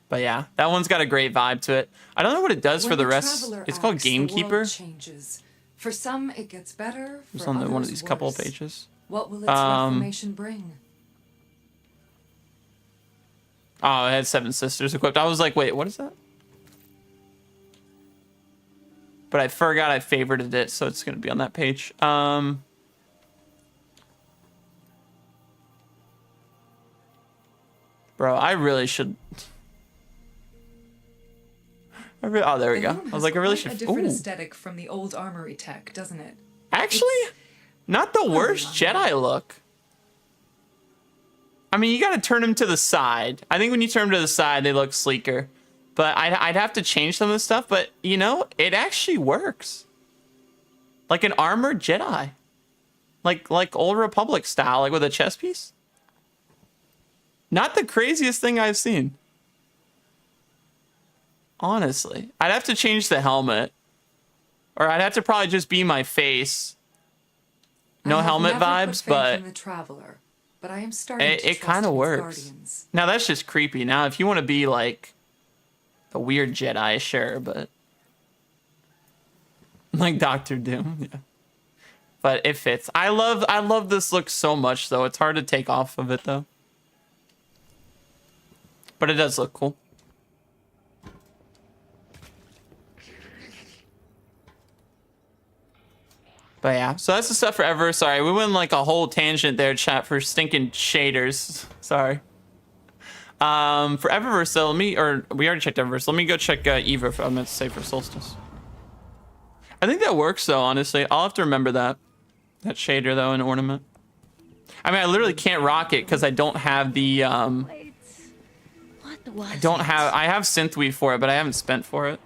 But yeah, that one's got a great vibe to it. I don't know what it does When for the the rest. traveler It's called acts, the Gamekeeper. world changes. For some, it gets better. It's For on others, one of these couple of worse. pages. What will its reformation bring? Oh, it had 7 sisters equipped. I was like, wait, what is that? But I forgot I favorited it, so it's gonna be on that page. Bro, I really should. Oh, there we go. I was like, I really should. A different Ooh. aesthetic from the old armory tech, doesn't it? Actually, not the worst Jedi look. I mean, you gotta turn them to the side. I think when you turn them to the side, they look sleeker. But I'd have to change some of the stuff. But, you know, it actually works. Like an armored Jedi. Like Old Republic style, like with a chest piece. Not the craziest thing I've seen. Honestly. I'd have to change the helmet. Or I'd have to probably just be my face. No helmet vibes, but... The traveler, but I am starting it kind of works. Now, that's just creepy. Now, if you want to be, like, a weird Jedi, sure, but... Like Doctor Doom, yeah. But it fits. I love this look so much, though. It's hard to take off of it, though. But it does look cool. But yeah, so that's the stuff for Eververse. Sorry, we went like a whole tangent there, chat, for stinking shaders. Sorry. For Eververse, though, we already checked Eververse. Let me go check Eva, I meant to say for Solstice. I think that works, though, honestly. I'll have to remember that. That shader, though, and ornament. I mean, I literally can't rock it because I don't have the, I have Synthweave for it, but I haven't spent for it.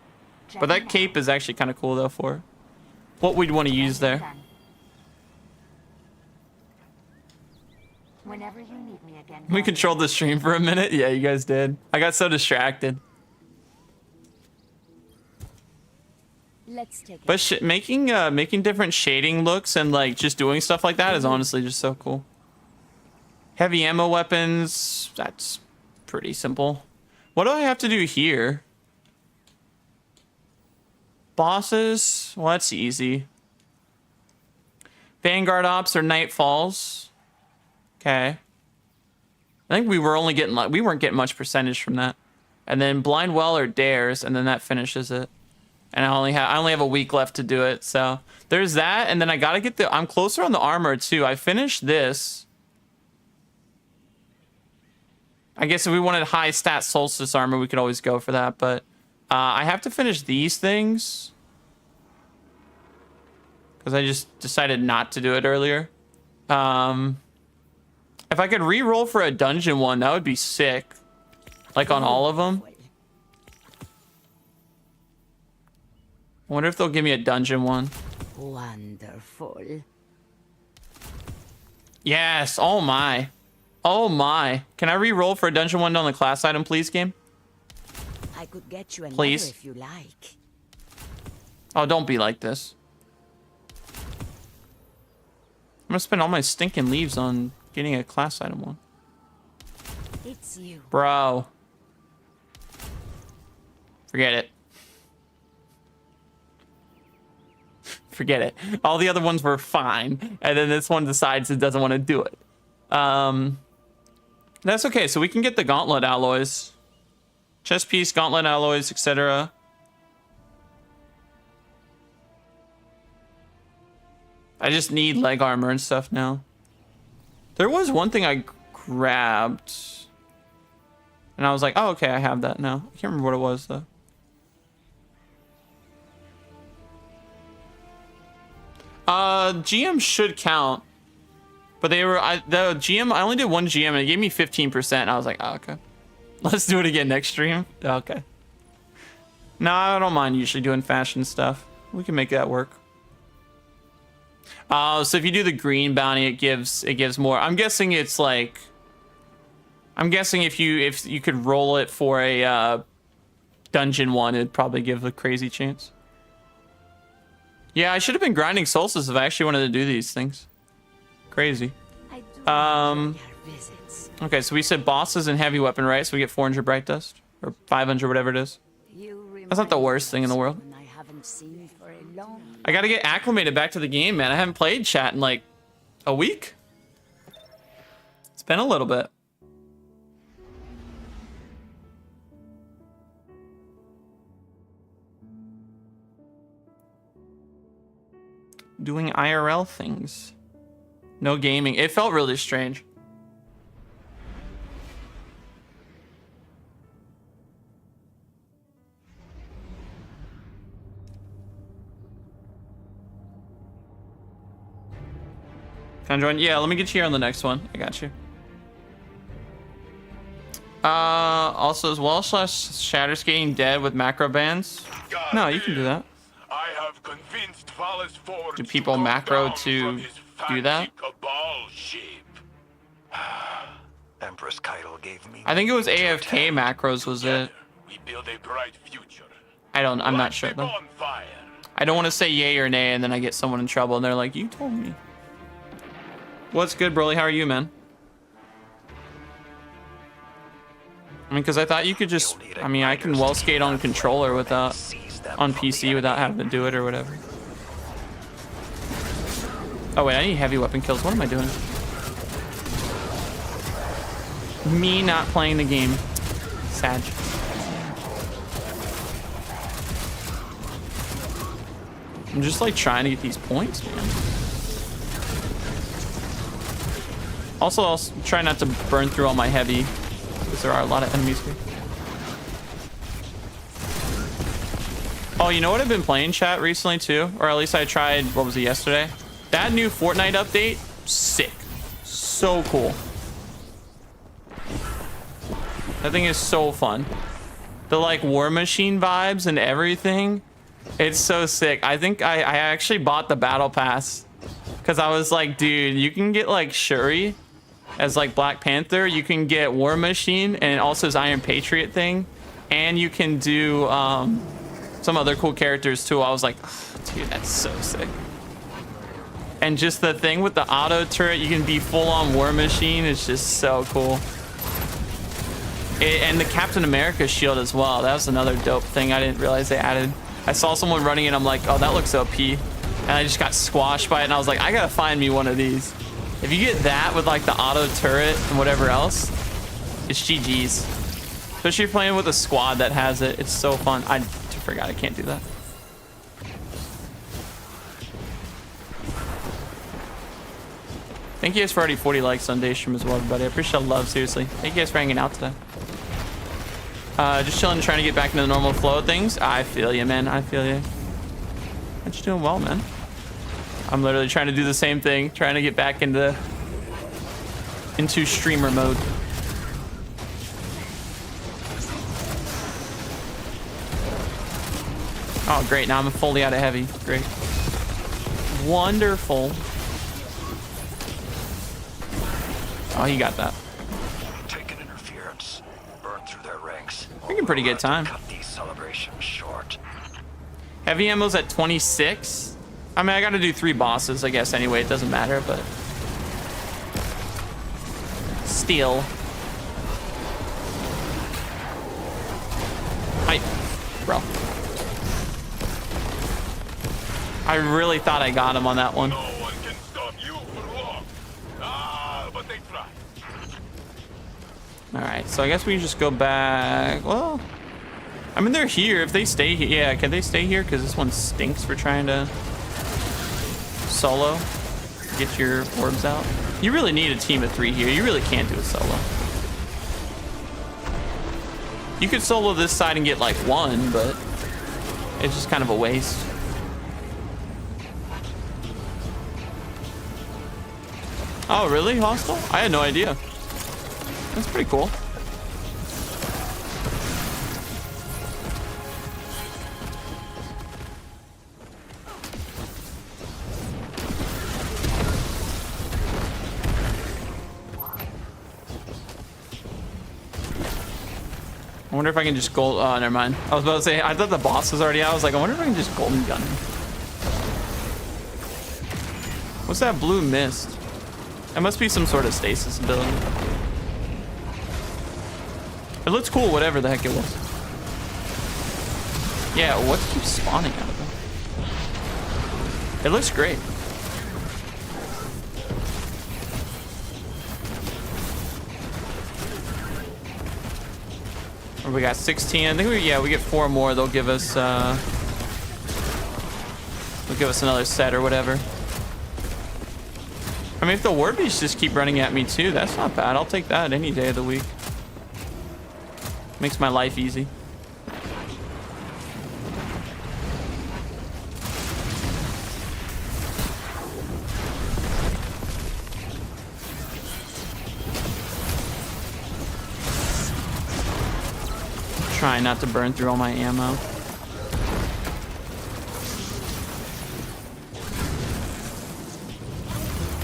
But that cape is actually kind of cool, though, for it. What we'd want to use there. Whenever you need me again. We controlled the stream for a minute. Yeah, you guys did. I got so distracted. Let's take But making different shading looks and like just doing stuff like that is honestly just so cool. Heavy ammo weapons, that's pretty simple. What do I have to do here? Bosses, well, that's easy. Vanguard Ops or Night Falls. Okay. I think we were only getting like we weren't getting much percentage from that. And then Blind Well or Dares, and then that finishes it. And I only have a week left to do it, so there's that. And then I gotta get I'm closer on the armor too. I finished this. I guess if we wanted high stat Solstice armor, we could always go for that, but I have to finish these things because I just decided not to do it earlier. If I could re-roll for a dungeon one, that would be sick. Like on all of them. I wonder if they'll give me a dungeon one. Wonderful. Yes. Oh my. Oh my. Can I re-roll for a dungeon one on the class item, please, game? I could get you another Please. if you like. Oh, don't be like this. I'm gonna spend all my stinking leaves on getting a class item one. It's you. Bro. Forget it. Forget it. All the other ones were fine. And then this one decides it doesn't want to do it. That's okay. So we can get the gauntlet alloys. Chest piece, gauntlet alloys, etc. I just need leg armor and stuff now. There was one thing I grabbed. And I was like, oh, okay, I have that now. I can't remember what it was, though. GM should count. But they were, the GM, I only did one GM and it gave me 15%. And I was like, oh, okay. Let's do it again next stream. Okay. No, I don't mind usually doing fashion stuff. We can make that work. So if you do the green bounty, it gives more. I'm guessing it's like, I'm guessing if you could roll it for a Dungeon 1, it'd probably give a crazy chance. Yeah, I should have been grinding Solstice if I actually wanted to do these things. Crazy. I do enjoy our visits. Okay, so we said bosses and heavy weapon, right? So we get 400 bright dust or 500, whatever it is. That's not the worst thing in the world. I haven't seen for a long. I gotta get acclimated back to the game, man. I haven't played chat in like a week. It's been a little bit. Doing IRL things. No gaming. It felt really strange. Can I join? Yeah, let me get you here on the next one. I got you. Also, is Wall Shatter Skating dead with macro bans? No, you can do that. I have convinced Valis Ford Do people to come macro down to from his do that? fancy cabal ship. Empress Keitel gave me. I think it was AFK macros, was it? We build a bright future. I'm not Like sure the though. bonfire. I don't want to say yay or nay and then I get someone in trouble and they're like, you told me. What's good, Broly? How are you, man? I mean, because I thought you could just, I mean, I can well skate on controller without, on PC without having to do it or whatever. Oh wait, I need heavy weapon kills. What am I doing? Me not playing the game. Sad. I'm just like trying to get these points, man. Also, I'll try not to burn through all my heavy, because there are a lot of enemies here. Oh, you know what I've been playing, chat, recently too? Or at least I tried, what was it, yesterday? That new Fortnite update, sick. So cool. That thing is so fun. The like War Machine vibes and everything. It's so sick. I think I actually bought the battle pass because I was like, dude, you can get like Shuri as like Black Panther. You can get War Machine and also his Iron Patriot thing. And you can do some other cool characters too. I was like, oh, dude, that's so sick. And just the thing with the auto turret, you can be full on War Machine. It's just so cool. And the Captain America shield as well. That was another dope thing I didn't realize they added. I saw someone running it. I'm like, oh, that looks OP. And I just got squashed by it. And I was like, I gotta find me one of these. If you get that with like the auto turret and whatever else, it's GG's. Especially if you're playing with a squad that has it. It's so fun. I forgot I can't do that. Thank you guys for already 40 likes on day stream as well, everybody. I appreciate the love, seriously. Thank you guys for hanging out today. Just chilling, trying to get back into the normal flow of things. I feel you, man. I feel you. But you're doing well, man. I'm literally trying to do the same thing, trying to get back into streamer mode. Oh, great. Now I'm fully out of heavy. Great. Wonderful. Oh, he got that. Take an interference. Burn through their ranks. Making pretty good time. Cut these celebrations short. Heavy ammo's at 26. I mean, I gotta do 3 bosses, I guess, anyway. It doesn't matter, but... Still. Hype. Bro. I really thought I got him on that one. No one can stop you for long. But they try. Alright, so I guess we can just go back. Well, I mean, they're here. If they stay here, yeah, can they stay here? Because this one stinks for trying to solo. Get your orbs out. You really need a team of 3 here. You really can't do a solo. You could solo this side and get like 1, but it's just kind of a waste. Oh, really? Hostile? I had no idea. That's pretty cool. I wonder if I can just gold. Oh, never mind. I was about to say, I thought the boss was already out. I was like, I wonder if I can just golden gun him. What's that blue mist? That must be some sort of stasis ability. It looks cool, whatever the heck it was. Yeah, what keeps spawning out of it? It looks great. We got 16. I think we get 4 more. They'll give us another set or whatever. I mean, if the Warbeasts just keep running at me too, that's not bad. I'll take that any day of the week. Makes my life easy. Trying not to burn through all my ammo.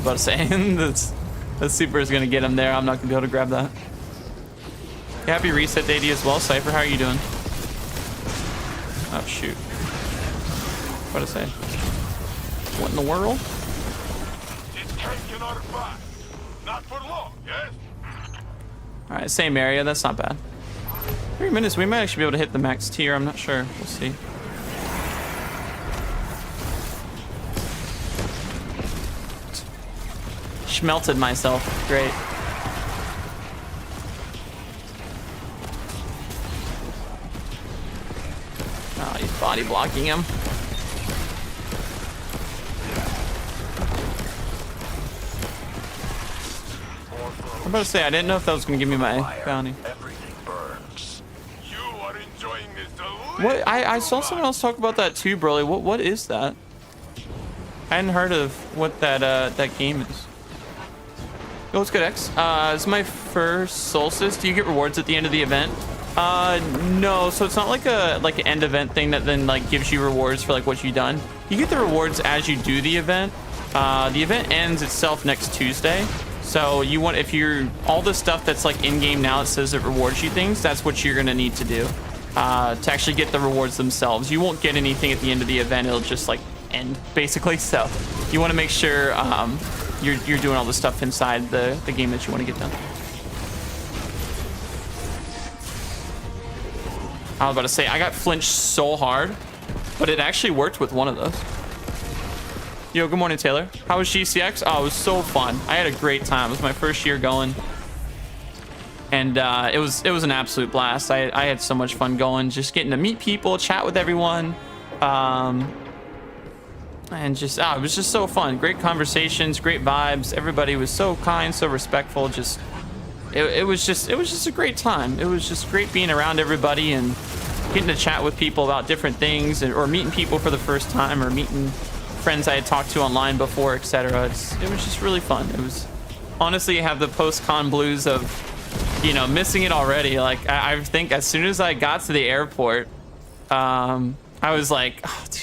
About to say, the super is gonna get him there. I'm not gonna be able to grab that. Happy reset day to you as well, Cypher. How are you doing? Oh shoot. What to say? What in the world? It's taking our back. Not for long, yes? All right, same area. That's not bad. 3 minutes. We might actually be able to hit the max tier. I'm not sure. We'll see. Schmelted myself. Great. Oh, he's body blocking him. I'm about to say, I didn't know if that was going to give me my bounty. Everything burns. You are enjoying this delicious. What? I saw someone else talk about that too, Broly. What is that? I hadn't heard of what that game is. Oh, it's good, X. It's my first Solstice. Do you get rewards at the end of the event? No. So it's not like an end event thing that then like gives you rewards for like what you've done. You get the rewards as you do the event. The event ends itself next Tuesday. So you want, if you're all the stuff that's like in game now, it says it rewards you things. That's what you're gonna need to do to actually get the rewards themselves. You won't get anything at the end of the event. It'll just like end basically. So you want to make sure you're doing all the stuff inside the game that you want to get done. I was about to say, I got flinched so hard, but it actually worked with one of those. Yo, good morning, Taylor. How was GCX? Oh, it was so fun. I had a great time. It was my first year going, and it was an absolute blast. I had so much fun going, just getting to meet people, chat with everyone, and just it was just so fun. Great conversations, great vibes. Everybody was so kind, so respectful. Just it was just a great time. It was just great being around everybody and getting to chat with people about different things, or meeting people for the first time, or meeting friends I had talked to online before, etc. It was just really fun. It was honestly, I have the post-con blues of, you know, missing it already. Like I think as soon as I got to the airport, I was like, oh, dude,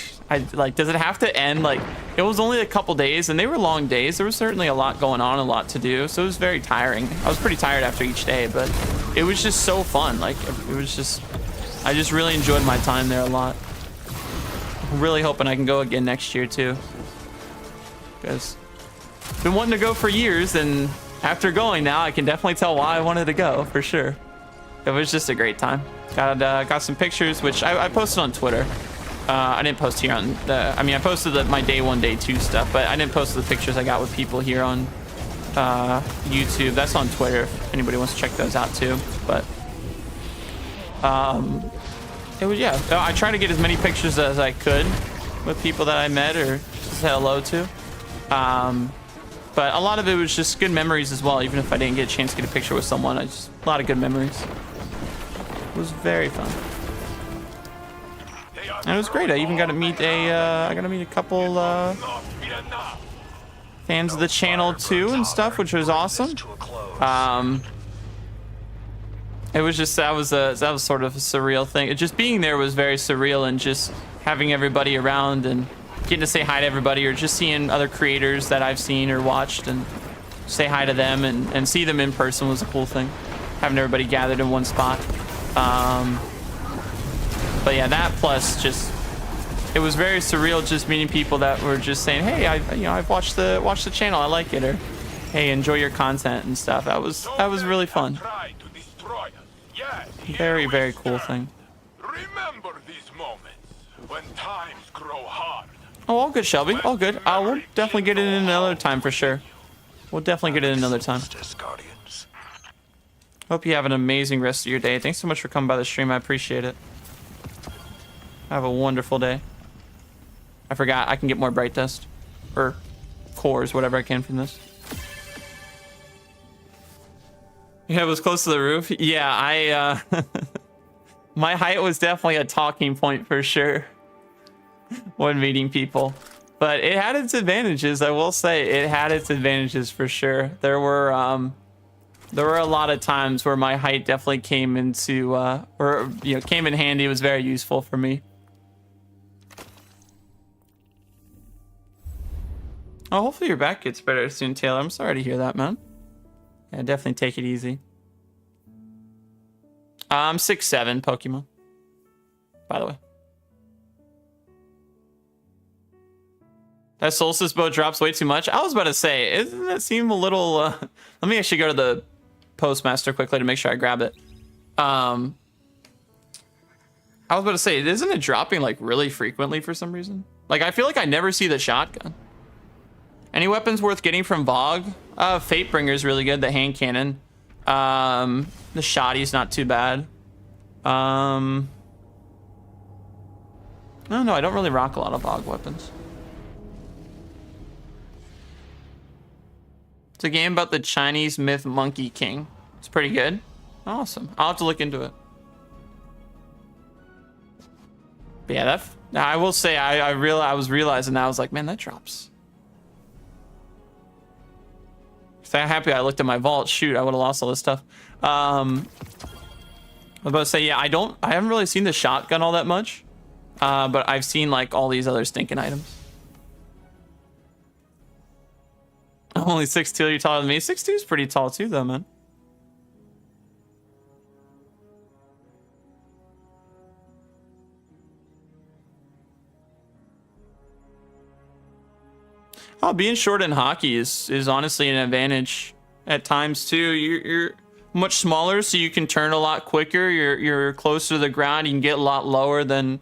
does it have to end? Like, it was only a couple days, and they were long days. There was certainly a lot going on, a lot to do, so it was very tiring. I was pretty tired after each day, but it was just so fun. Like, it was just, I just really enjoyed my time there a lot. I'm really hoping I can go again next year too, because I've been wanting to go for years, and after going now, I can definitely tell why I wanted to go for sure. It was just a great time. Got some pictures, which I posted on Twitter. I didn't post here on the, I mean, I posted my day 1, day 2 stuff, but I didn't post the pictures I got with people here on YouTube. That's on Twitter if anybody wants to check those out too. But it was, yeah, I tried to get as many pictures as I could with people that I met or just said hello to. But a lot of it was just good memories as well. Even if I didn't get a chance to get a picture with someone, a lot of good memories. It was very fun. And it was great. I even got to meet a couple fans of the channel too and stuff, which was awesome. It was just, that was sort of a surreal thing. Just being there was very surreal, and just having everybody around and getting to say hi to everybody, or just seeing other creators that I've seen or watched and say hi to them and see them in person was a cool thing. Having everybody gathered in one spot. But yeah, that plus just, it was very surreal just meeting people that were just saying, hey, I've watched the channel, I like it, or hey, enjoy your content and stuff. That was really fun. Very, very cool thing. Remember these moments when times grow hard. Oh, all good, Shelby. All good. We'll definitely get it in another time for sure. We'll definitely get it another time. Guardians. Hope you have an amazing rest of your day. Thanks so much for coming by the stream. I appreciate it. Have a wonderful day. I forgot I can get more bright dust. Or cores, whatever I can from this. Yeah, it was close to the roof. Yeah, my height was definitely a talking point for sure when meeting people. But it had its advantages, I will say. It had its advantages for sure. There were a lot of times where my height definitely came into came in handy. It was very useful for me. Oh, hopefully your back gets better soon, Taylor. I'm sorry to hear that, man. Yeah, definitely take it easy. I'm 6'7", Pokemon. By the way. That Solstice boat drops way too much. I was about to say, doesn't that seem a little... let me actually go to the Postmaster quickly to make sure I grab it. I was about to say, isn't it dropping like really frequently for some reason? Like, I feel like I never see the shotgun. Any weapons worth getting from Vogue? Fatebringer's really good, the hand cannon. The Shoddy's not too bad. No, I don't really rock a lot of Vogue weapons. It's a game about the Chinese myth Monkey King. It's pretty good. Awesome. I'll have to look into it. But yeah, I will say I was realizing that I was like, man, that drops. I'm happy I looked at my vault. Shoot, I would have lost all this stuff. I was about to say, yeah, I haven't really seen the shotgun all that much. But I've seen like all these other stinking items. I'm only 6'2", you're taller than me. 6'2" is pretty tall too though, man. Oh, being short in hockey is honestly an advantage at times too. You're much smaller, so you can turn a lot quicker. You're closer to the ground. You can get a lot lower than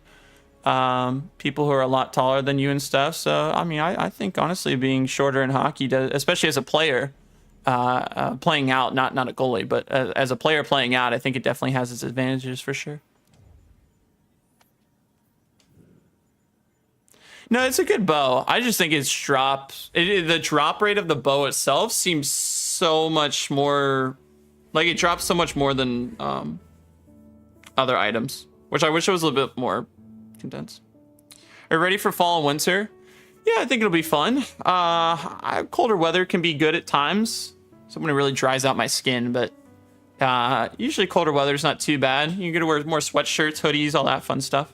people who are a lot taller than you and stuff. So I mean, I think honestly being shorter in hockey does, especially as a player playing out, not a goalie, but as a player playing out, I think it definitely has its advantages for sure. No, it's a good bow. I just think it's the drop rate of the bow itself seems so much more, like it drops so much more than other items, which I wish it was a little bit more condensed. Are you ready for fall and winter? Yeah, I think it'll be fun. Colder weather can be good at times. Something really dries out my skin, but usually colder weather is not too bad. You get to wear more sweatshirts, hoodies, all that fun stuff.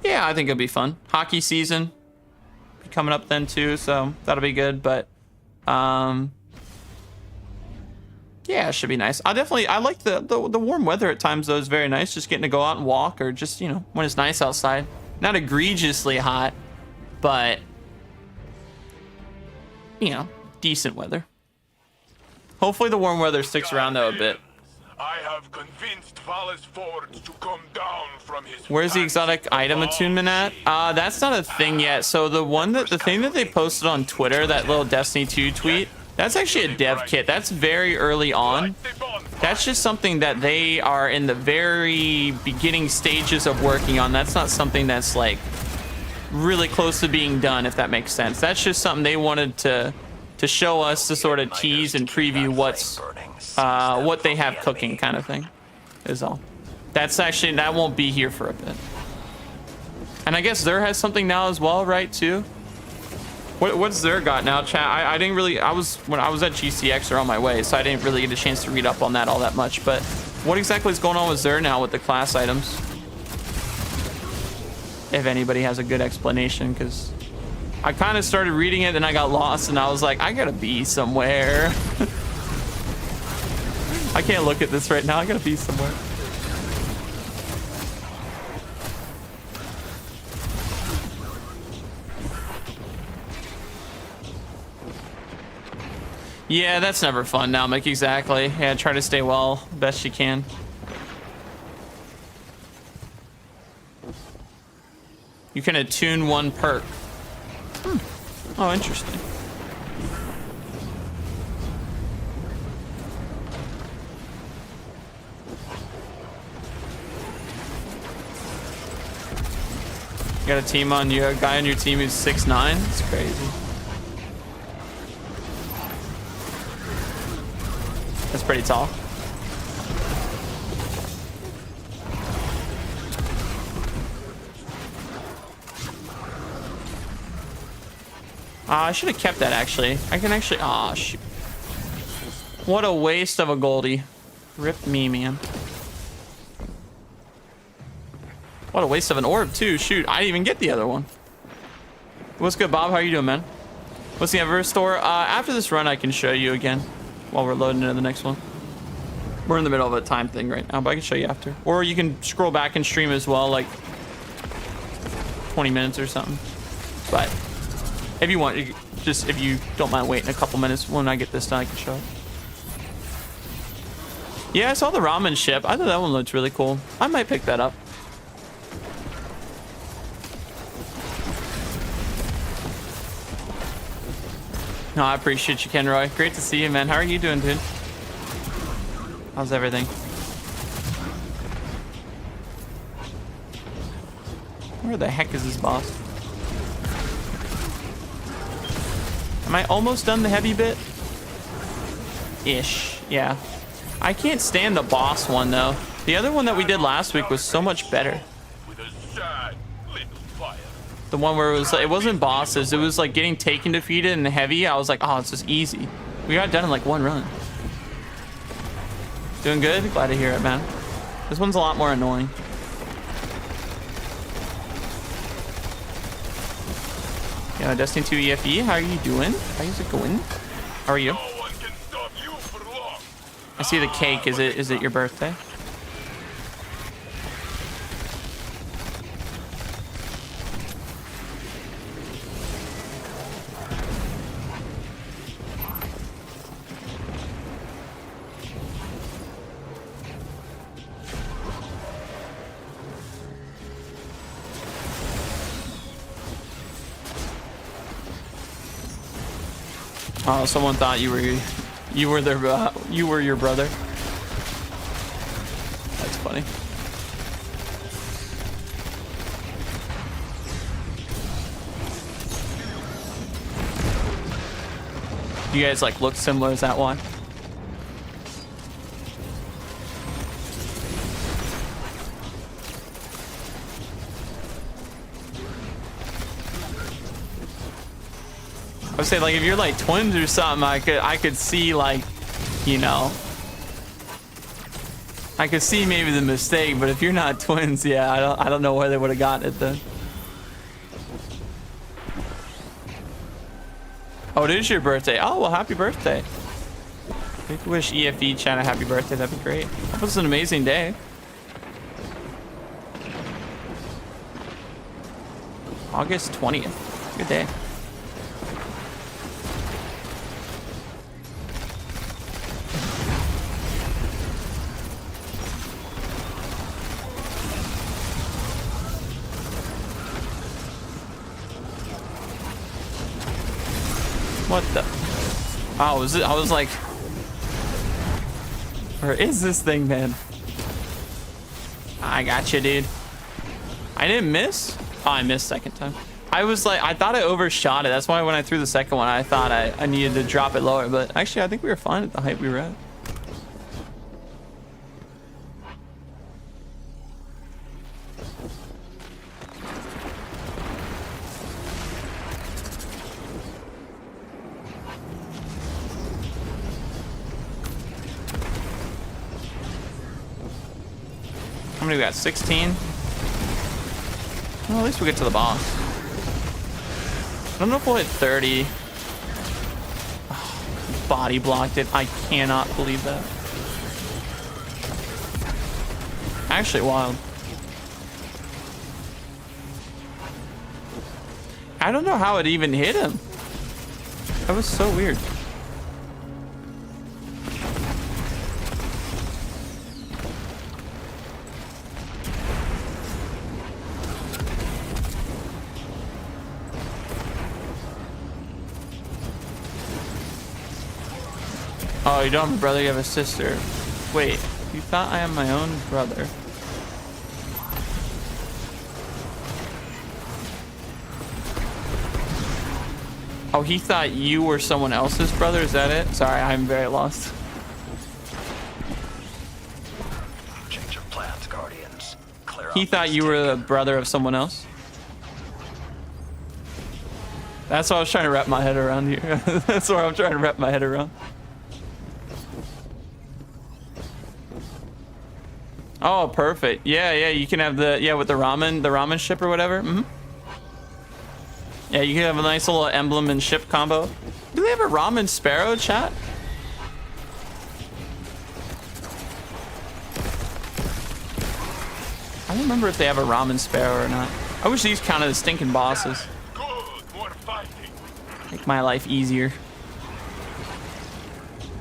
Yeah, I think it'll be fun. Hockey season be coming up then too, so that'll be good. But yeah, it should be nice. I like the warm weather at times though. Is very nice. Just getting to go out and walk, or just when it's nice outside. Not egregiously hot, but decent weather. Hopefully the warm weather sticks around though a bit. I have convinced Valis Forge to come down from his... Where's the exotic item attunement at? That's not a thing yet. So the thing that they posted on Twitter, that little Destiny 2 tweet, that's actually a dev kit. That's very early on. That's just something that they are in the very beginning stages of working on. That's not something that's like really close to being done, if that makes sense. That's just something they wanted to show us, to sort of tease and preview what they have cooking, kind of thing, is all. That won't be here for a bit. And I guess Xur has something now as well, right, too? What's Xur got now, chat? I didn't really, when I was at GCX or on my way, so I didn't really get a chance to read up on that all that much. But what exactly is going on with Xur now with the class items? If anybody has a good explanation, because I kind of started reading it, then I got lost, and I was like, I gotta be somewhere. I I can't look at this right now. I gotta be somewhere. Yeah, that's never fun now, Mick. Exactly. Yeah, try to stay well best you can. You can attune one perk. Oh, interesting. You got a team on you, a guy on your team who's 6'9"? It's crazy. That's pretty tall. I should have kept that, actually. I can actually... Aw, shoot. What a waste of a Goldie. Rip me, man. What a waste of an orb, too. Shoot, I didn't even get the other one. What's good, Bob? How are you doing, man? What's the Eververse store? After this run, I can show you again while we're loading into the next one. We're in the middle of a time thing right now, but I can show you after. Or you can scroll back and stream as well, like 20 minutes or something. But if you want, if you don't mind waiting a couple minutes, when I get this done, I can show it. Yeah, I saw the ramen ship. I thought that one looked really cool. I might pick that up. No, I appreciate you, Kenroy. Great to see you, man. How are you doing, dude? How's everything? Where the heck is this boss? Am I almost done the heavy bit? Ish, yeah. I can't stand the boss one, though. The other one that we did last week was so much better. The one where it wasn't bosses, it was like getting taken defeated in the heavy. I was like, oh, it's just easy. We got it done in like one run. Doing good? Glad to hear it, man. This one's a lot more annoying. Yeah, Destiny 2 EFE, how are you doing? How's it going? How are you? I see the cake. Is it your birthday? Oh, someone thought you were your brother. That's funny. You guys like look similar, is that why? I would say, like, if you're like twins or something, I could see, like, you know, I could see maybe the mistake, but if you're not twins, yeah, I don't know where they would have gotten it then. Oh, it is your birthday. Oh, well, happy birthday. If you could wish EFE chat a happy birthday, that'd be great. That was an amazing day. August 20th. Good day. What the? Oh, was it? I was like, where is this thing, man? I got you, dude. I didn't miss. Oh, I missed second time. I was like, I thought I overshot it. That's why when I threw the second one, I thought I needed to drop it lower. But actually, I think we were fine at the height we were at. How many we got? 16? Well, at least we'll get to the boss. I don't know if we'll hit 30. Oh, body blocked it. I cannot believe that. Actually wild. I don't know how it even hit him. That was so weird. Oh, you don't have a brother, you have a sister. Wait, you thought I am my own brother? Oh, he thought you were someone else's brother? Is that it? Sorry, I'm very lost. Change of plans, Guardians. Clear He out thought the you were the stick. brother of someone else? That's what I was trying to wrap my head around here. That's what I'm trying to wrap my head around. Oh, perfect. Yeah, yeah, you can have the, yeah, with the ramen ship or whatever. Mm-hmm. Yeah, you can have a nice little emblem and ship combo. Do they have a ramen sparrow, chat? I don't remember if they have a ramen sparrow or not. I wish these counted as stinking bosses. Good, more fighting. Make my life easier.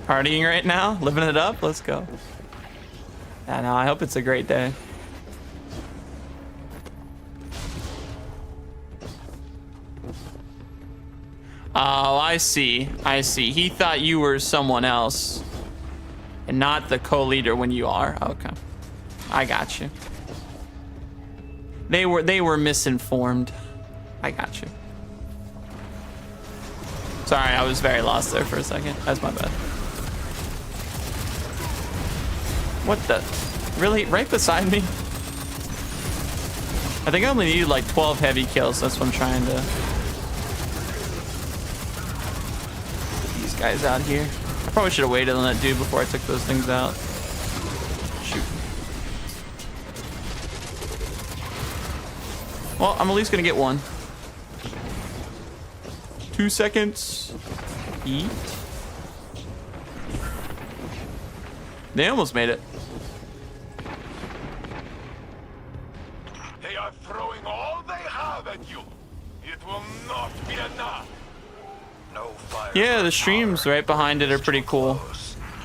Partying right now? Living it up? Let's go. Yeah, no, I hope it's a great day. Oh, I see. I see. He thought you were someone else and not the co-leader when you are. Okay. I got you. They were misinformed. I got you. Sorry, I was very lost there for a second. That's my bad. What the? Really? Right beside me? I think I only needed like 12 heavy kills. That's what I'm trying to... Get these guys out here. I probably should have waited on that dude before I took those things out. Shoot. Well, I'm at least gonna get one. 2 seconds. Eat. They almost made it. They are throwing all they have at you. It will not be enough. No fire. Yeah, the streams right behind it are pretty cool.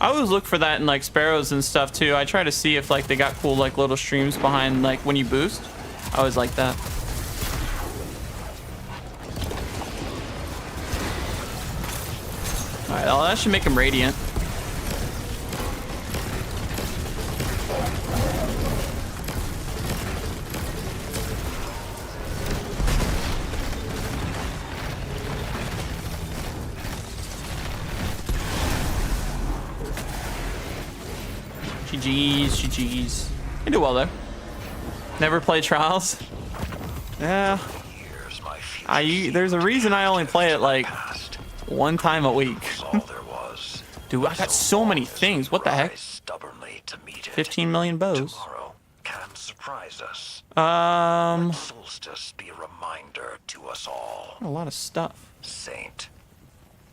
I always look for that in like sparrows and stuff too. I try to see if like they got cool like little streams behind like when you boost. I always like that. All right, well, that should make him radiant. GG's, GG's. You do well there. Never play Trials? Yeah. Here's my future. There's a reason I only play it like Past. one time a week. That's all there was. Dude, I got so many things. What the heck? Rise stubbornly to meet it. 15 million bows. Tomorrow can surprise us. Solstice be a reminder to us all. A lot of stuff. Saint,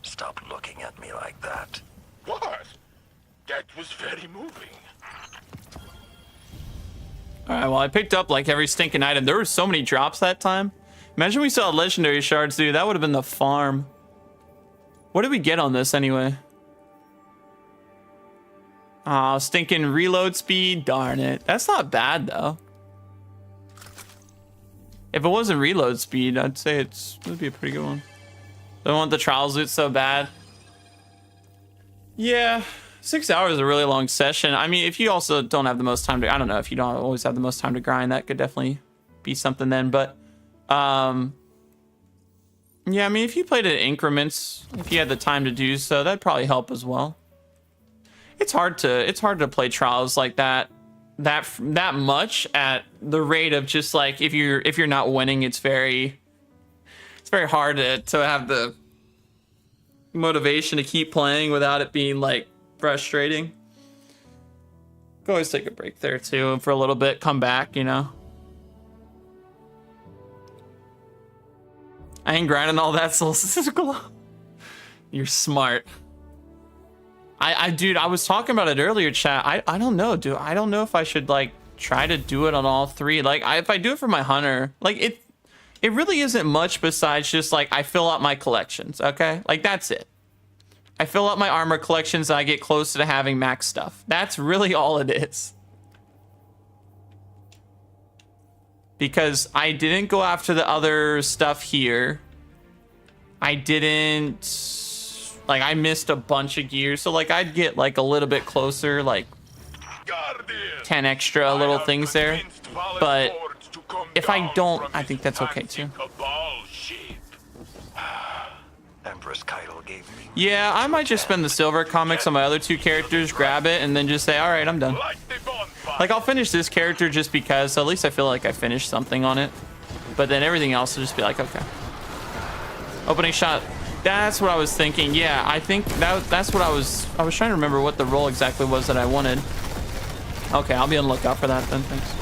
stop looking at me like that. What? That was very moving. All right, well, I picked up like every stinking item. There were so many drops that time. Imagine we saw legendary shards, dude. That would have been the farm. What did we get on this anyway? Oh, stinking reload speed. Darn it. That's not bad, though. If it wasn't reload speed, I'd say it would be a pretty good one. Don't want the trials loot so bad. Yeah, 6 hours is a really long session. I mean, if you also don't have the most time to, I don't know, if you don't always have the most time to grind, that could definitely be something then. But, yeah, I mean, if you played it in increments, if you had the time to do so, that'd probably help as well. It's hard to play trials like that much at the rate of just like if you're not winning, it's very hard to have the motivation to keep playing without it being like frustrating. You can always take a break there too for a little bit, come back, you know. I ain't grinding all that Solstice glow. You're smart. Dude, I was talking about it earlier, chat. I don't know, dude. I don't know if I should like try to do it on all three. Like if I do it for my hunter, like it really isn't much besides just like I fill out my collections. Okay, like that's it. I fill out my armor collections and I get closer to having max stuff. That's really all it is. Because I didn't go after the other stuff here. I didn't, like, I missed a bunch of gears. So, like, I'd get, like, a little bit closer, like, 10 extra little things there. But if I don't, I think that's okay, too. Empress Keitel gave me. Yeah, I might just spend the silver comics on my other two characters, grab it, and then just say, all right, I'm done. Like, I'll finish this character just because, so at least I feel like I finished something on it. But then everything else will just be like, okay. Opening shot. That's what I was thinking. Yeah, I think that's what I was trying to remember what the role exactly was that I wanted. Okay, I'll be on the lookout for that then, thanks.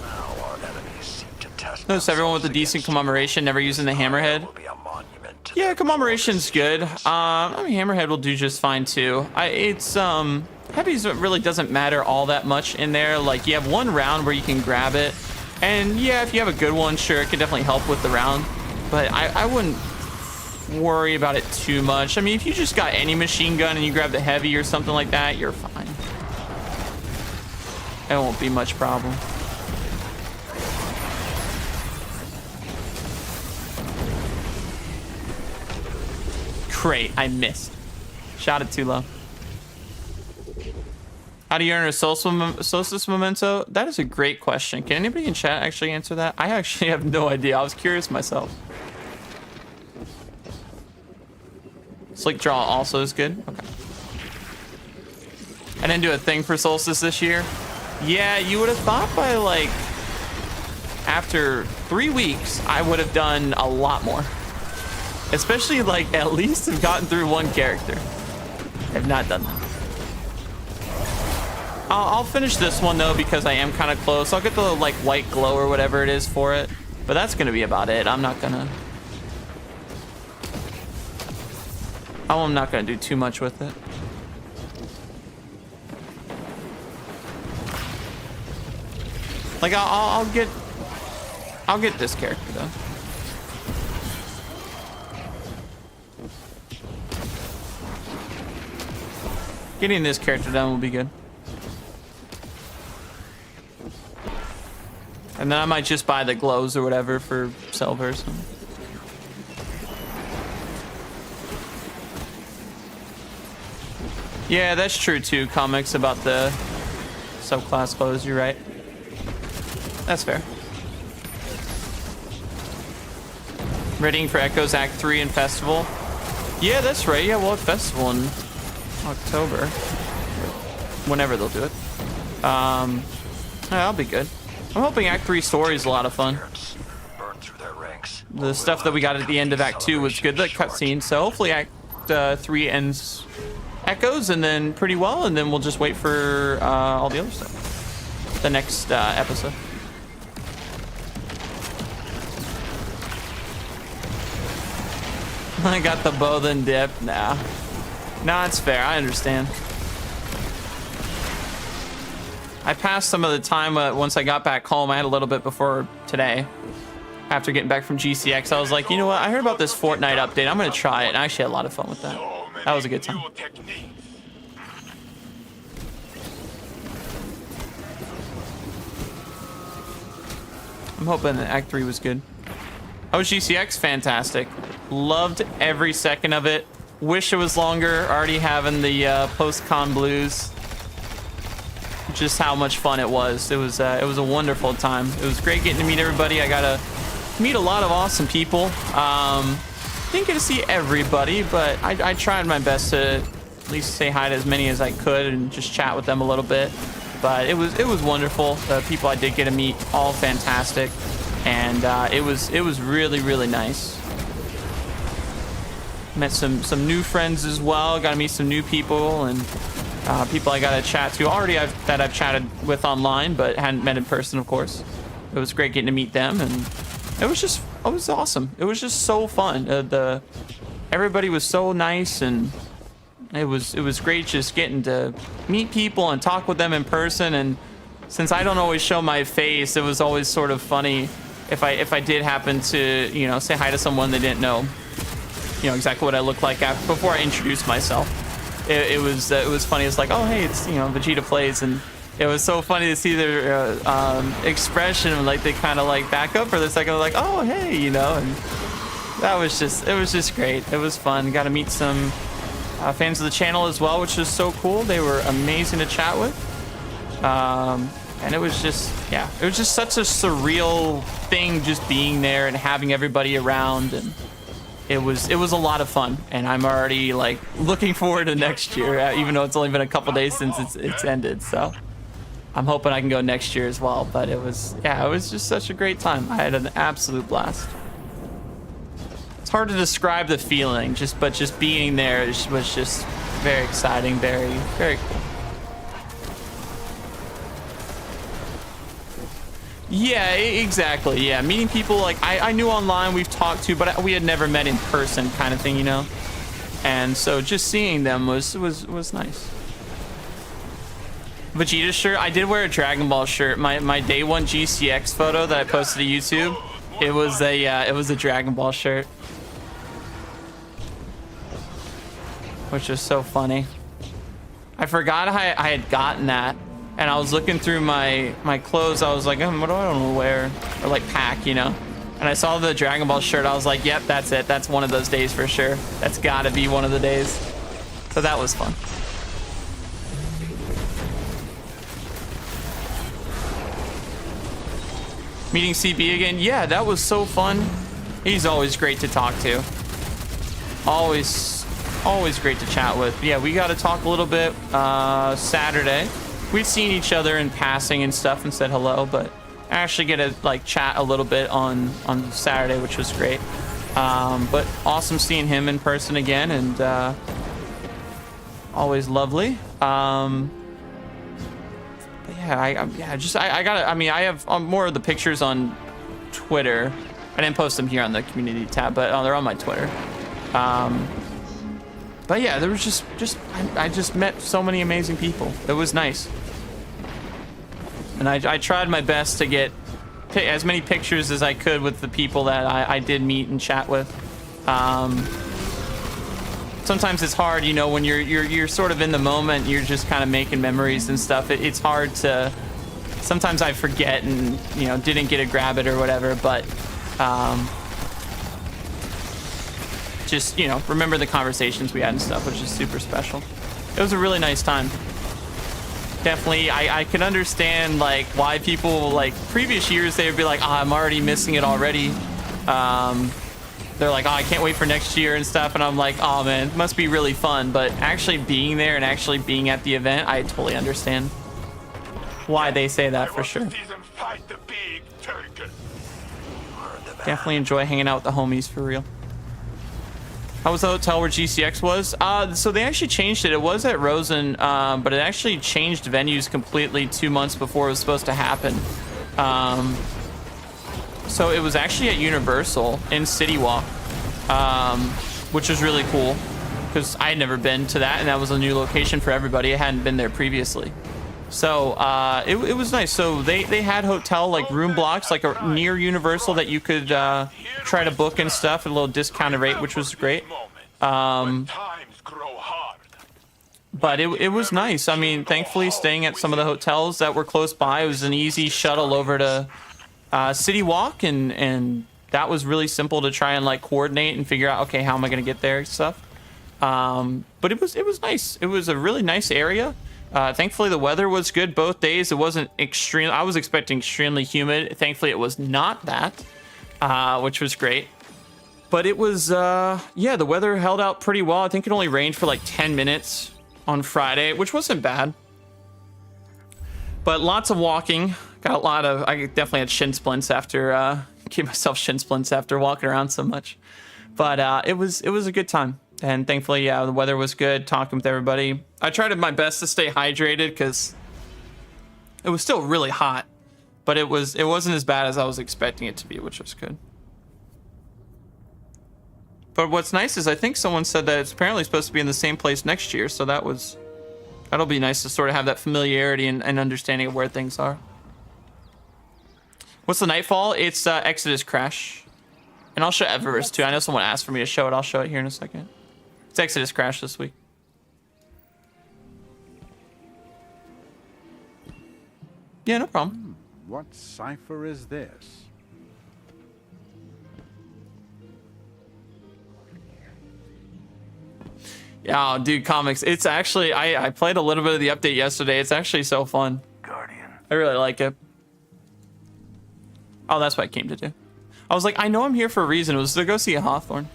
Now our enemies seem to test Notice everyone with a decent commemoration never using the hammerhead. will be a monument to Yeah, their commemoration's good. I mean, hammerhead will do just fine too. Heavies really doesn't matter all that much in there. Like, you have one round where you can grab it, and yeah, if you have a good one, sure, it can definitely help with the round. But I wouldn't worry about it too much. I mean, if you just got any machine gun and you grab the heavy or something like that, you're fine. It won't be much problem. Great, I missed. Shot it too low. How do you earn a Solstice memento? That is a great question. Can anybody in chat actually answer that? I actually have no idea. I was curious myself. Slick draw also is good. Okay. I didn't do a thing for Solstice this year. Yeah, you would have thought by like after 3 weeks, I would have done a lot more. Especially like at least have gotten through one character. I've not done that. I'll finish this one though because I am kind of close. I'll get the like white glow or whatever it is for it, but that's gonna be about it. I'm not gonna do too much with it. Like I'll get this character though. Getting this character done will be good. And then I might just buy the glows or whatever for silver or something. Yeah, that's true too. Comics about the subclass clothes, you're right. That's fair. Readying for Echoes Act 3 and Festival. Yeah, that's right. Yeah, we'll have Festival in October. Whenever they'll do it. Yeah, that'll be good. I'm hoping Act 3 story is a lot of fun. The stuff that we got at the end of Act 2 was good, the cutscene. So hopefully Act 3 ends Echoes and then pretty well, and then we'll just wait for all the other stuff. The next episode. I got the bow then dip. Nah, it's fair. I understand. I passed some of the time once I got back home. I had a little bit before today. After getting back from GCX, I was like, you know what? I heard about this Fortnite update. I'm going to try it. And I actually had a lot of fun with that. That was a good time. I'm hoping that Act 3 was good. How was GCX? Fantastic. Loved every second of it. Wish it was longer. Already having the post-con blues. Just how much fun it was. It was a wonderful time. It was great getting to meet everybody. I got to meet a lot of awesome people. Didn't get to see everybody, but I tried my best to at least say hi to as many as I could and just chat with them a little bit. But it was wonderful. The people I did get to meet, all fantastic, and it was really, really nice. Met some new friends as well. Got to meet some new people and people I got to chat to already that I've chatted with online, but hadn't met in person, of course. It was great getting to meet them, and it was awesome. It was just so fun. Everybody was so nice and it was great just getting to meet people and talk with them in person. And since I don't always show my face, it was always sort of funny if I did happen to, you know, say hi to someone they didn't know, you know, exactly what I look like before I introduced myself. It was funny. It's like, oh hey, it's, you know, Vegeta Plays, and it was so funny to see their expression, like they kind of like back up for a second, like, oh hey, you know, and it was just great. It was fun. Got to meet some fans of the channel as well, which was so cool. They were amazing to chat with. And it was just, yeah, it was just such a surreal thing just being there and having everybody around, and it was a lot of fun. And I'm already like looking forward to next year, even though it's only been a couple days since it's ended. So I'm hoping I can go next year as well. But it was just such a great time. I had an absolute blast. It's hard to describe the feeling, but just being there was just very exciting, very, very cool. Yeah, exactly. Yeah, meeting people like I knew online, we've talked to, but we had never met in person, kind of thing, you know. And so just seeing them was nice. Vegeta shirt. I did wear a Dragon Ball shirt. My day one GCX photo that I posted to YouTube. It was a Dragon Ball shirt, which was so funny. I forgot I had gotten that. And I was looking through my clothes. I was like, what do I want to wear? Or like pack, you know? And I saw the Dragon Ball shirt. I was like, yep, that's it. That's one of those days for sure. That's got to be one of the days. So that was fun. Meeting CB again. Yeah, that was so fun. He's always great to talk to. Always great to chat with. Yeah, we got to talk a little bit Saturday. We'd seen each other in passing and stuff and said hello, but I actually get to like chat a little bit on Saturday, which was great. But awesome seeing him in person again, and always lovely. But yeah, I have more of the pictures on Twitter. I didn't post them here on the community tab, but they're on my Twitter. But yeah, there was I just met so many amazing people. It was nice. And I tried my best to get as many pictures as I could with the people that I did meet and chat with. Sometimes it's hard, you know, when you're sort of in the moment, you're just kind of making memories and stuff. It's hard to, sometimes I forget and, you know, didn't get to grab it or whatever, but just, you know, remember the conversations we had and stuff, which is super special. It was a really nice time. Definitely, I can understand like why people, like previous years, they would be like, oh, I'm already missing it already. They're like, oh, I can't wait for next year and stuff. And I'm like, oh man, it must be really fun. But actually being there and actually being at the event, I totally understand why they say that for sure. Definitely enjoy hanging out with the homies for real. How was the hotel where GCX was? So they actually changed it. It was at Rosen, but it actually changed venues completely 2 months before it was supposed to happen. So it was actually at Universal in City Walk, which was really cool because I had never been to that, and that was a new location for everybody. I hadn't been there previously. So it was nice. So they had hotel like room blocks like near Universal that you could try to book and stuff at a little discounted rate, which was great. But it was nice. I mean, thankfully staying at some of the hotels that were close by, it was an easy shuttle over to City Walk, and that was really simple to try and like coordinate and figure out, okay, how am I going to get there and stuff. But it was nice. It was a really nice area. Thankfully the weather was good both days. It wasn't extreme. I was expecting extremely humid. Thankfully it was not that, which was great. But it was, yeah, the weather held out pretty well. I think it only rained for like 10 minutes on Friday, which wasn't bad. But lots of walking. Got a lot of, I definitely had shin splints after, gave myself shin splints after walking around so much. But it was a good time. And thankfully, yeah, the weather was good, talking with everybody. I tried my best to stay hydrated because it was still really hot, but it wasn't as bad as I was expecting it to be, which was good. But what's nice is I think someone said that it's apparently supposed to be in the same place next year, so that'll be nice to sort of have that familiarity and understanding of where things are. What's the Nightfall? It's Exodus Crash. And I'll show Eververse too. I know someone asked for me to show it. I'll show it here in a second. It's Exodus Crash this week. Yeah, no problem. What cipher is this? Yeah, dude, comics. It's actually, I played a little bit of the update yesterday. It's actually so fun. Guardian. I really like it. Oh, that's what I came to do. I was like, I know I'm here for a reason. It was to go see a Hawthorne.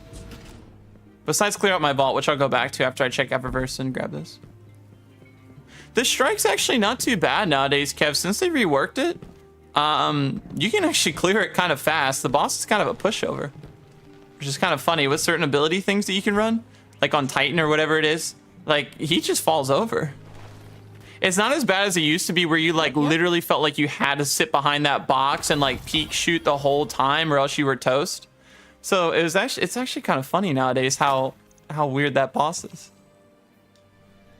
Besides clear out my vault, which I'll go back to after I check Eververse and grab this. The strike's actually not too bad nowadays, Kev. Since they reworked it, you can actually clear it kind of fast. The boss is kind of a pushover, which is kind of funny with certain ability things that you can run, like on Titan or whatever it is. Like, he just falls over. It's not as bad as it used to be, where you like literally felt like you had to sit behind that box and like peek shoot the whole time, or else you were toast. So it's actually kind of funny nowadays how weird that boss is.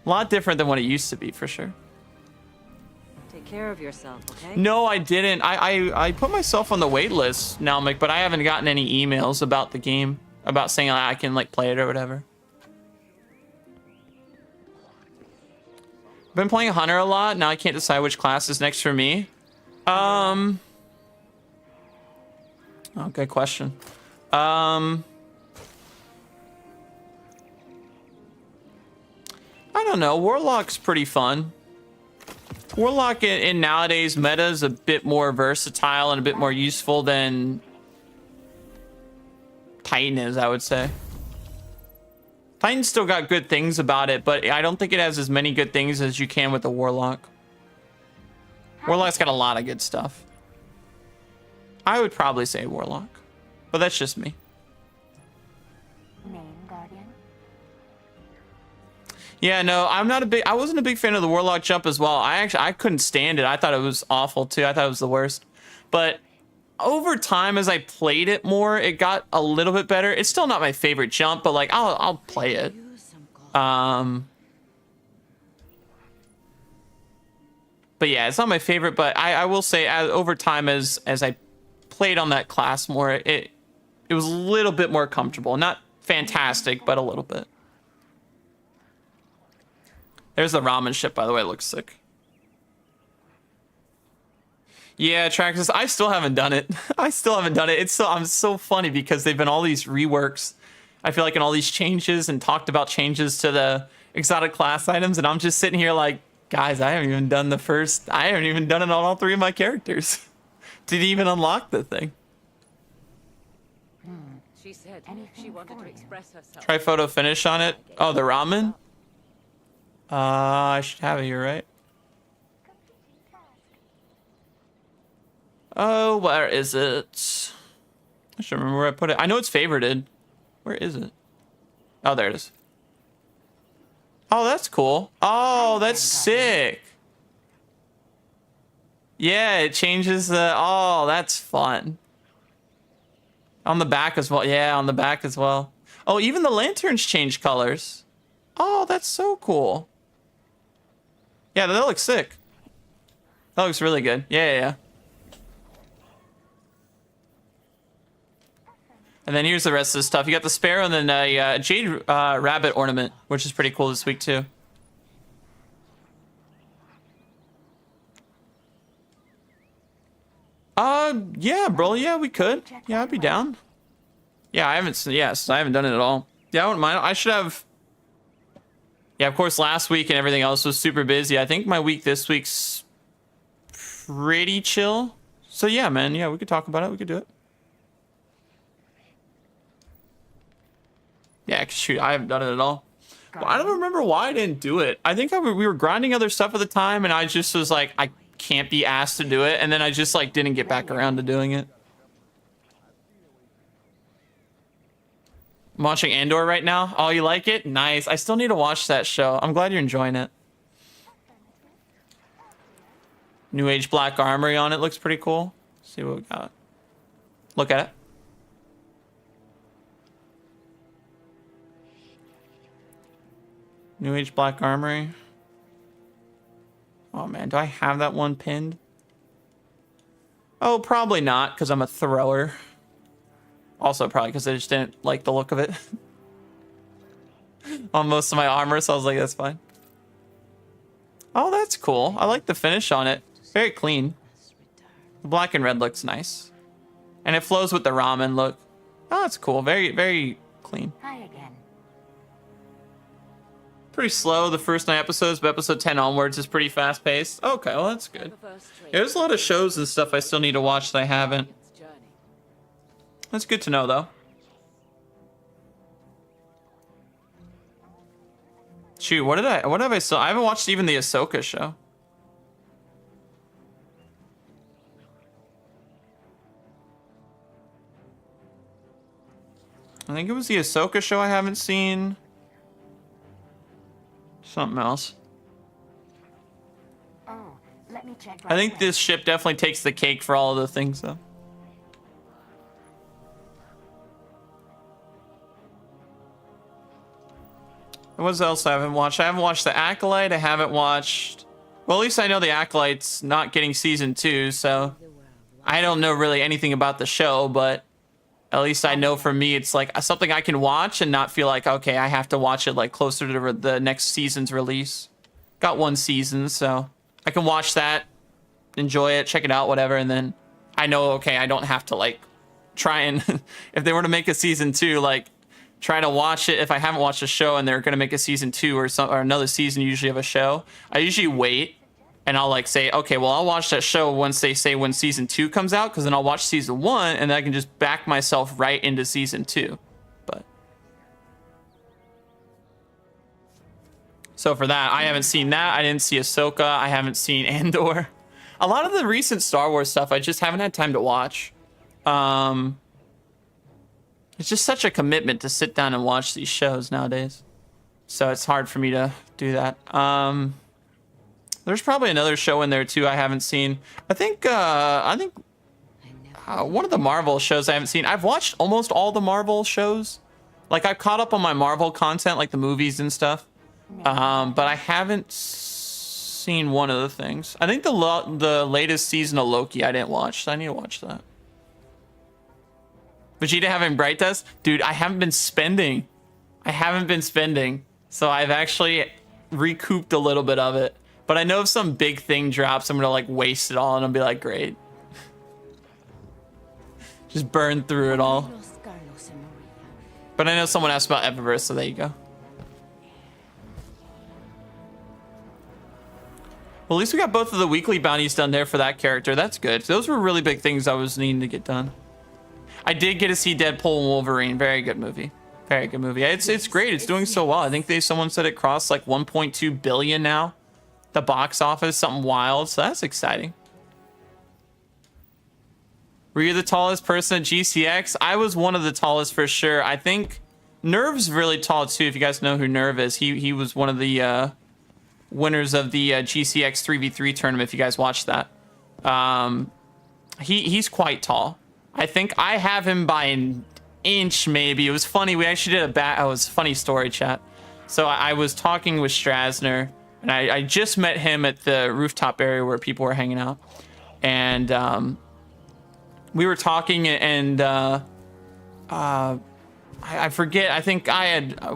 A lot different than what it used to be, for sure. Take care of yourself, okay? No, I didn't. I put myself on the wait list now, Mick, but I haven't gotten any emails about the game, about saying I can like play it or whatever. Been playing Hunter a lot. Now I can't decide which class is next for me. Oh, good question. I don't know. Warlock's pretty fun. Warlock in nowadays meta is a bit more versatile and a bit more useful than Titan is, I would say. Titan's still got good things about it, but I don't think it has as many good things as you can with the Warlock. Warlock's got a lot of good stuff. I would probably say Warlock, but that's just me. Name Guardian. Yeah, no, I wasn't a big fan of the Warlock jump as well. I couldn't stand it. I thought it was awful too. I thought it was the worst. But over time, as I played it more, it got a little bit better. It's still not my favorite jump, but like I'll play it. But yeah, it's not my favorite, but I will say over time as I played on that class more, it was a little bit more comfortable. Not fantastic, but a little bit. There's the ramen ship, by the way. It looks sick. Yeah, Traxxas, I still haven't done it. I still haven't done it. I'm so funny because they've been all these reworks. I feel like in all these changes and talked about changes to the exotic class items, and I'm just sitting here like, guys, I haven't even done I haven't even done it on all 3 of my characters. Didn't even unlock the thing. She said she wanted to express herself. Try photo finish on it. Oh, the ramen? I should have it here, right? Oh, where is it? I should remember where I put it. I know it's favorited. Where is it? Oh, there it is. Oh, that's cool. Oh, that's sick. Yeah, it changes the... Oh, that's fun. On the back as well. Yeah, on the back as well. Oh, even the lanterns change colors. Oh, that's so cool. Yeah, that looks sick. That looks really good. Yeah. And then here's the rest of the stuff. You got the sparrow and then a jade rabbit ornament, which is pretty cool this week too. Yeah, bro. Yeah, we could. Yeah, I'd be down. Yeah, I haven't done it at all. Yeah, I wouldn't mind. I should have. Yeah, of course, last week and everything else was super busy. I think my week this week's pretty chill. So yeah, man. Yeah, we could talk about it. We could do it. Yeah, shoot, I haven't done it at all. Well, I don't remember why I didn't do it. I think we were grinding other stuff at the time, and I just was like, I can't be asked to do it, and then I just like didn't get back around to doing it. I'm watching Andor right now. Oh, you like it? Nice. I still need to watch that show. I'm glad you're enjoying it. New Age Black Armory on it looks pretty cool. Let's see what we got. Look at it. New Age Black Armory. Oh man, do I have that one pinned? Oh, probably not, because I'm a thrower. Also, probably because I just didn't like the look of it on most of my armor, so I was like, that's fine. Oh, that's cool. I like the finish on it. Very clean. The black and red looks nice. And it flows with the ramen look. Oh, that's cool. Very, very clean. Hi again. Pretty slow the first 9 episodes, but episode 10 onwards is pretty fast paced. Okay, well, that's good. Yeah, there's a lot of shows and stuff I still need to watch that I haven't. That's good to know, though. Shoot, what have I still? I haven't watched even the Ahsoka show. I think it was the Ahsoka show I haven't seen. Something else. Oh, let me check. I think this ship definitely takes the cake for all of the things, though. What else I haven't watched? I haven't watched The Acolyte. I haven't watched... Well, at least I know The Acolyte's not getting season 2, so... I don't know really anything about the show, but... At least I know for me, it's like something I can watch and not feel like, okay, I have to watch it like closer to the next season's release. Got 1 season, so... I can watch that, enjoy it, check it out, whatever, and then... I know, okay, I don't have to like... Try and... if they were to make a season 2, like... Try to watch it if I haven't watched a show and they're gonna make a season 2 or another season usually of a show. I usually wait and I'll like say, okay, well I'll watch that show once they say when season 2 comes out, because then I'll watch season 1 and then I can just back myself right into season 2. But so for that, I haven't seen that. I didn't see Ahsoka. I haven't seen Andor. A lot of the recent Star Wars stuff I just haven't had time to watch. It's just such a commitment to sit down and watch these shows nowadays. So it's hard for me to do that. There's probably another show in there too I haven't seen. I think one of the Marvel shows I haven't seen. I've watched almost all the Marvel shows. Like I've caught up on my Marvel content, like the movies and stuff. But I haven't seen one of the things. I think the latest season of Loki I didn't watch. So I need to watch that. Vegeta having Bright Dust? Dude, I haven't been spending. So I've actually recouped a little bit of it. But I know if some big thing drops, I'm going to like waste it all and I'll be like, great. Just burn through it all. But I know someone asked about Eververse, so there you go. Well, at least we got both of the weekly bounties done there for that character. That's good. Those were really big things I was needing to get done. I did get to see Deadpool and Wolverine. Very good movie. Very good movie. It's great. It's doing so well. I think someone said it crossed like 1.2 billion now. The box office, something wild. So that's exciting. Were you the tallest person at GCX? I was one of the tallest for sure. I think Nerve's really tall too. If you guys know who Nerve is, he was one of the winners of the GCX 3v3 tournament. If you guys watched that, he's quite tall. I think I have him by an inch, maybe. It was funny. We actually did it was funny story chat. So I was talking with Strasner, and I just met him at the rooftop area where people were hanging out. And we were talking, and I forget. I think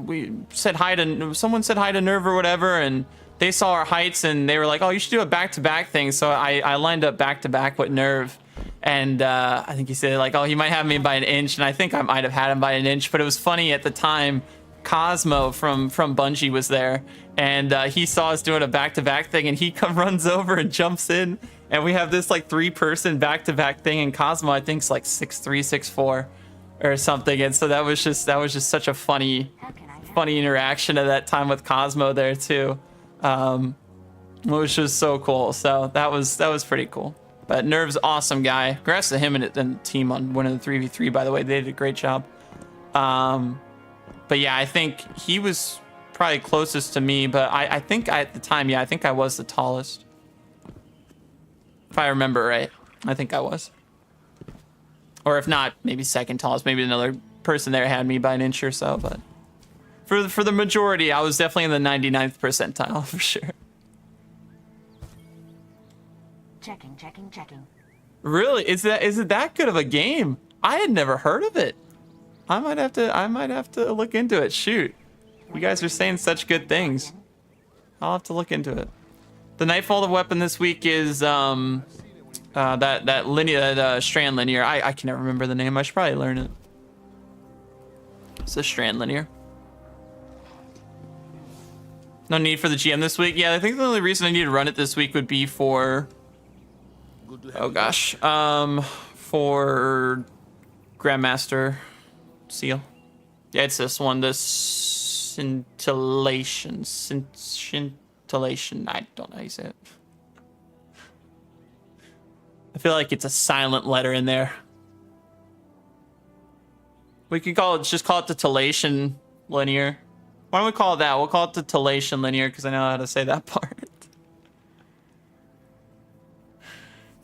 we said hi to someone, said hi to Nerve or whatever, and they saw our heights, and they were like, "Oh, you should do a back-to-back thing." So I lined up back-to-back with Nerve. And I think he said like, oh, he might have me by an inch, and I think I might have had him by an inch. But it was funny at the time. Cosmo from Bungie was there, and he saw us doing a back-to-back thing, and he runs over and jumps in, and we have this like 3-person back-to-back thing. And Cosmo, I think, is like 6'3", 6'4", or something. And so that was just such a funny interaction at that time with Cosmo there too, which was so cool. So that was pretty cool. But Nerve's awesome guy. Congrats to him and the team on winning the 3v3, by the way. They did a great job. But yeah, I think he was probably closest to me. But I think at the time, yeah, I think I was the tallest. If I remember right. I think I was. Or if not, maybe second tallest. Maybe another person there had me by an inch or so. But For the majority, I was definitely in the 99th percentile for sure. Checking. Really? Is it that good of a game? I had never heard of it. I might have to look into it. Shoot. You guys are saying such good things. I'll have to look into it. The Nightfall of weapon this week is that linear strand linear. I can never remember the name. I should probably learn it. It's a strand linear. No need for the GM this week. Yeah, I think the only reason I need to run it this week would be for oh gosh, for Grandmaster Seal. Yeah, it's this one, the scintillation. I don't know how you say it. I feel like it's a silent letter in there. We could just call it the Tillation linear. Why don't we call it that? We'll call it the Tillation linear because I know how to say that part.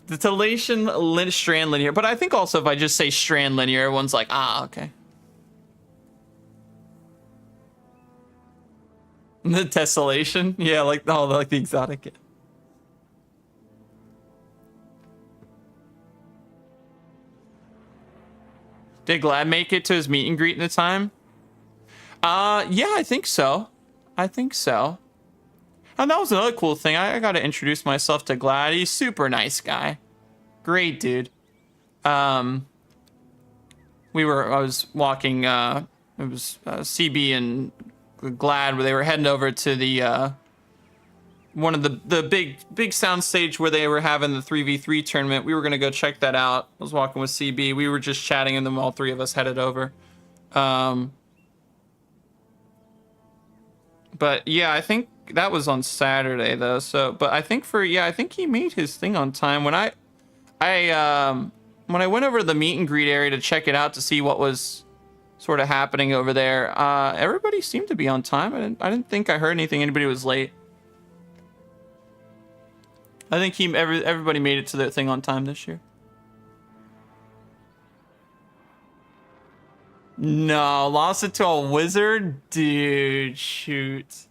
The Tillation strand linear. But I think also if I just say strand linear, everyone's like, ah, okay. The tessellation? Yeah, like the exotic. Did Glad make it to his meet and greet in the time? Yeah, I think so. And that was another cool thing. I got to introduce myself to Glad. He's super nice guy. Great dude. I was walking, it was CB and Glad where they were heading over to the one of the big sound stage where they were having the 3v3 tournament. We were gonna go check that out. I was walking with CB. We were just chatting and then all three of us headed over. But yeah, I think that was on Saturday though. So, but I think I think he made his thing on time. When I went over to the meet and greet area to check it out to see what was sort of happening over there, everybody seemed to be on time. I didn't think I heard anything. Anybody was late. I think everybody made it to their thing on time this year. No, lost it to a wizard? Dude, shoot.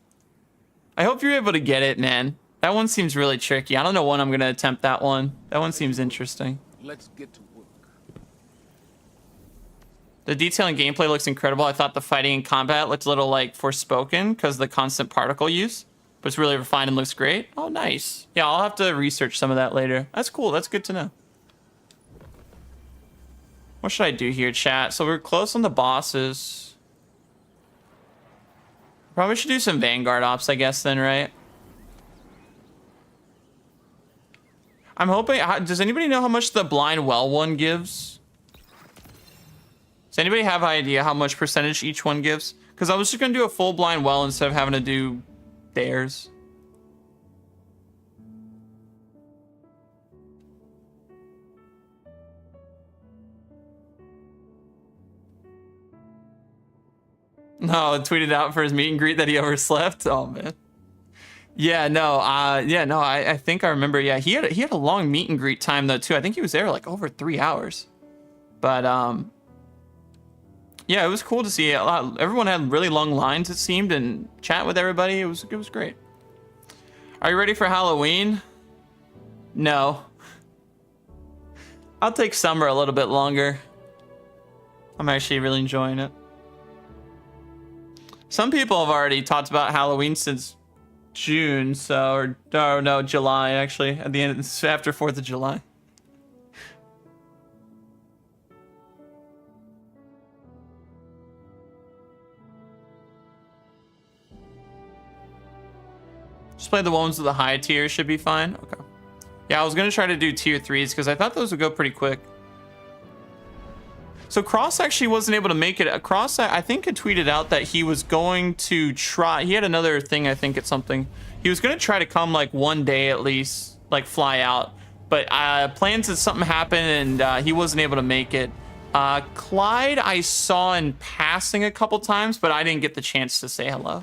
I hope you're able to get it, man. That one seems really tricky. I don't know when I'm going to attempt that one. That one seems interesting. Let's get to work. The detail and gameplay looks incredible. I thought the fighting and combat looked a little like Forspoken because of the constant particle use. But it's really refined and looks great. Oh, nice. Yeah, I'll have to research some of that later. That's cool. That's good to know. What should I do here, chat? So we're close on the bosses. Probably should do some Vanguard Ops, I guess, then, right? I'm hoping... Does anybody know how much the Blind Well one gives? Does anybody have an idea how much percentage each one gives? Because I was just going to do a full Blind Well instead of having to do theirs. No, tweeted out for his meet and greet that he overslept. Oh man. Yeah, no, I think I remember. Yeah, he had a long meet and greet time though too. I think he was there like over 3 hours. But yeah, it was cool to see a lot. Everyone had really long lines, it seemed, and chat with everybody. It was great. Are you ready for Halloween? No. I'll take summer a little bit longer. I'm actually really enjoying it. Some people have already talked about Halloween since June, so no, July actually. At the end, after 4th of July. Just play the ones with the high tier, should be fine. Okay. Yeah, I was gonna try to do tier 3s because I thought those would go pretty quick. So Cross actually wasn't able to make it. Cross, I think, had tweeted out that he was going to try. He had another thing, I think it's something. He was going to try to come like one day at least, like fly out. But plans that something happened and he wasn't able to make it. Clyde, I saw in passing a couple times, but I didn't get the chance to say hello.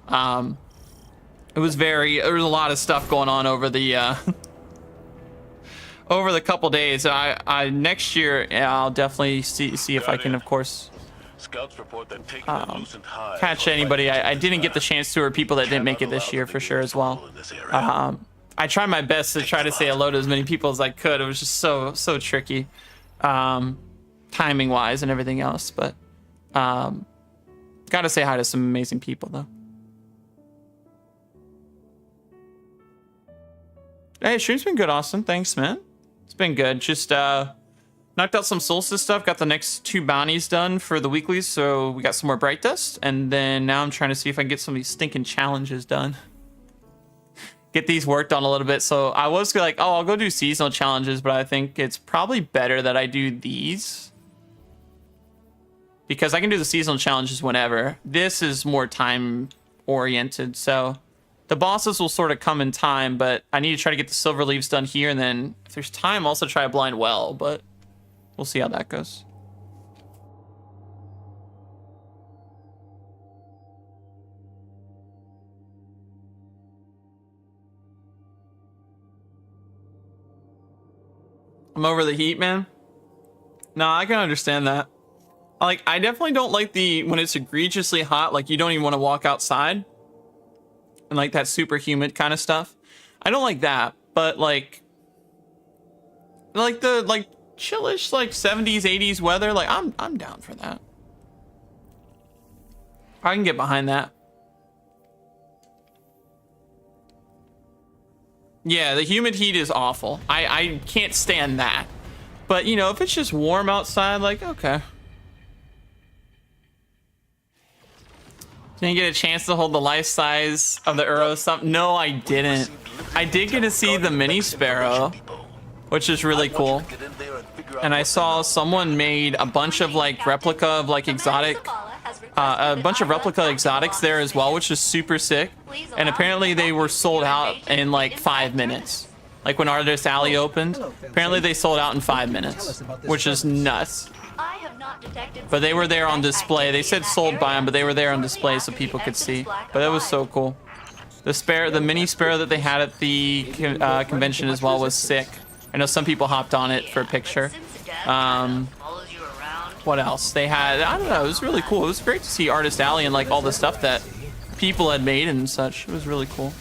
There was a lot of stuff going on over the over the couple days. I next year I'll definitely see if I can, of course, Scouts report that taking a loosened hive catch or anybody fighting I didn't get the chance to, or people that didn't make it this year for sure as well. in this area. I tried my best to try to say hello to as many people as I could. It was just so tricky, timing wise and everything else. But gotta say hi to some amazing people though. Hey, stream's been good, Austin. Thanks, man. It's been good. Just knocked out some Solstice stuff. Got the next 2 bounties done for the weeklies, so we got some more Bright Dust. And then now I'm trying to see if I can get some of these stinking challenges done. Get these worked on a little bit. So I was like, oh, I'll go do seasonal challenges, but I think it's probably better that I do these. Because I can do the seasonal challenges whenever. This is more time oriented, so the bosses will sort of come in time, but I need to try to get the silver leaves done here, and then if there's time, also try a blind well, but we'll see how that goes. I'm over the heat, man. No, I can understand that. Like, I definitely don't like when it's egregiously hot, like you don't even want to walk outside. And like that super humid kind of stuff. I don't like that, but like the chillish like 70s, 80s weather, like I'm down for that. I can get behind that. Yeah, the humid heat is awful. I can't stand that. But you know, if it's just warm outside, like okay. Didn't get a chance to hold the life size of the Uro something. No, I didn't. I did get to see the mini sparrow, which is really cool. And I saw someone made a bunch of like replica of like exotic, a bunch of replica exotics there as well, which is super sick. And apparently they were sold out in like 5 minutes. Like when Artist Alley opened, apparently they sold out in 5 minutes, which is nuts. But they were there on display. They said sold by them, but they were there on display so people could see. But that was so cool. The mini sparrow that they had at the convention as well was sick. I know some people hopped on it for a picture. What else? They had, I don't know, it was really cool. It was great to see Artist Alley and like all the stuff that people had made and such. It was really cool.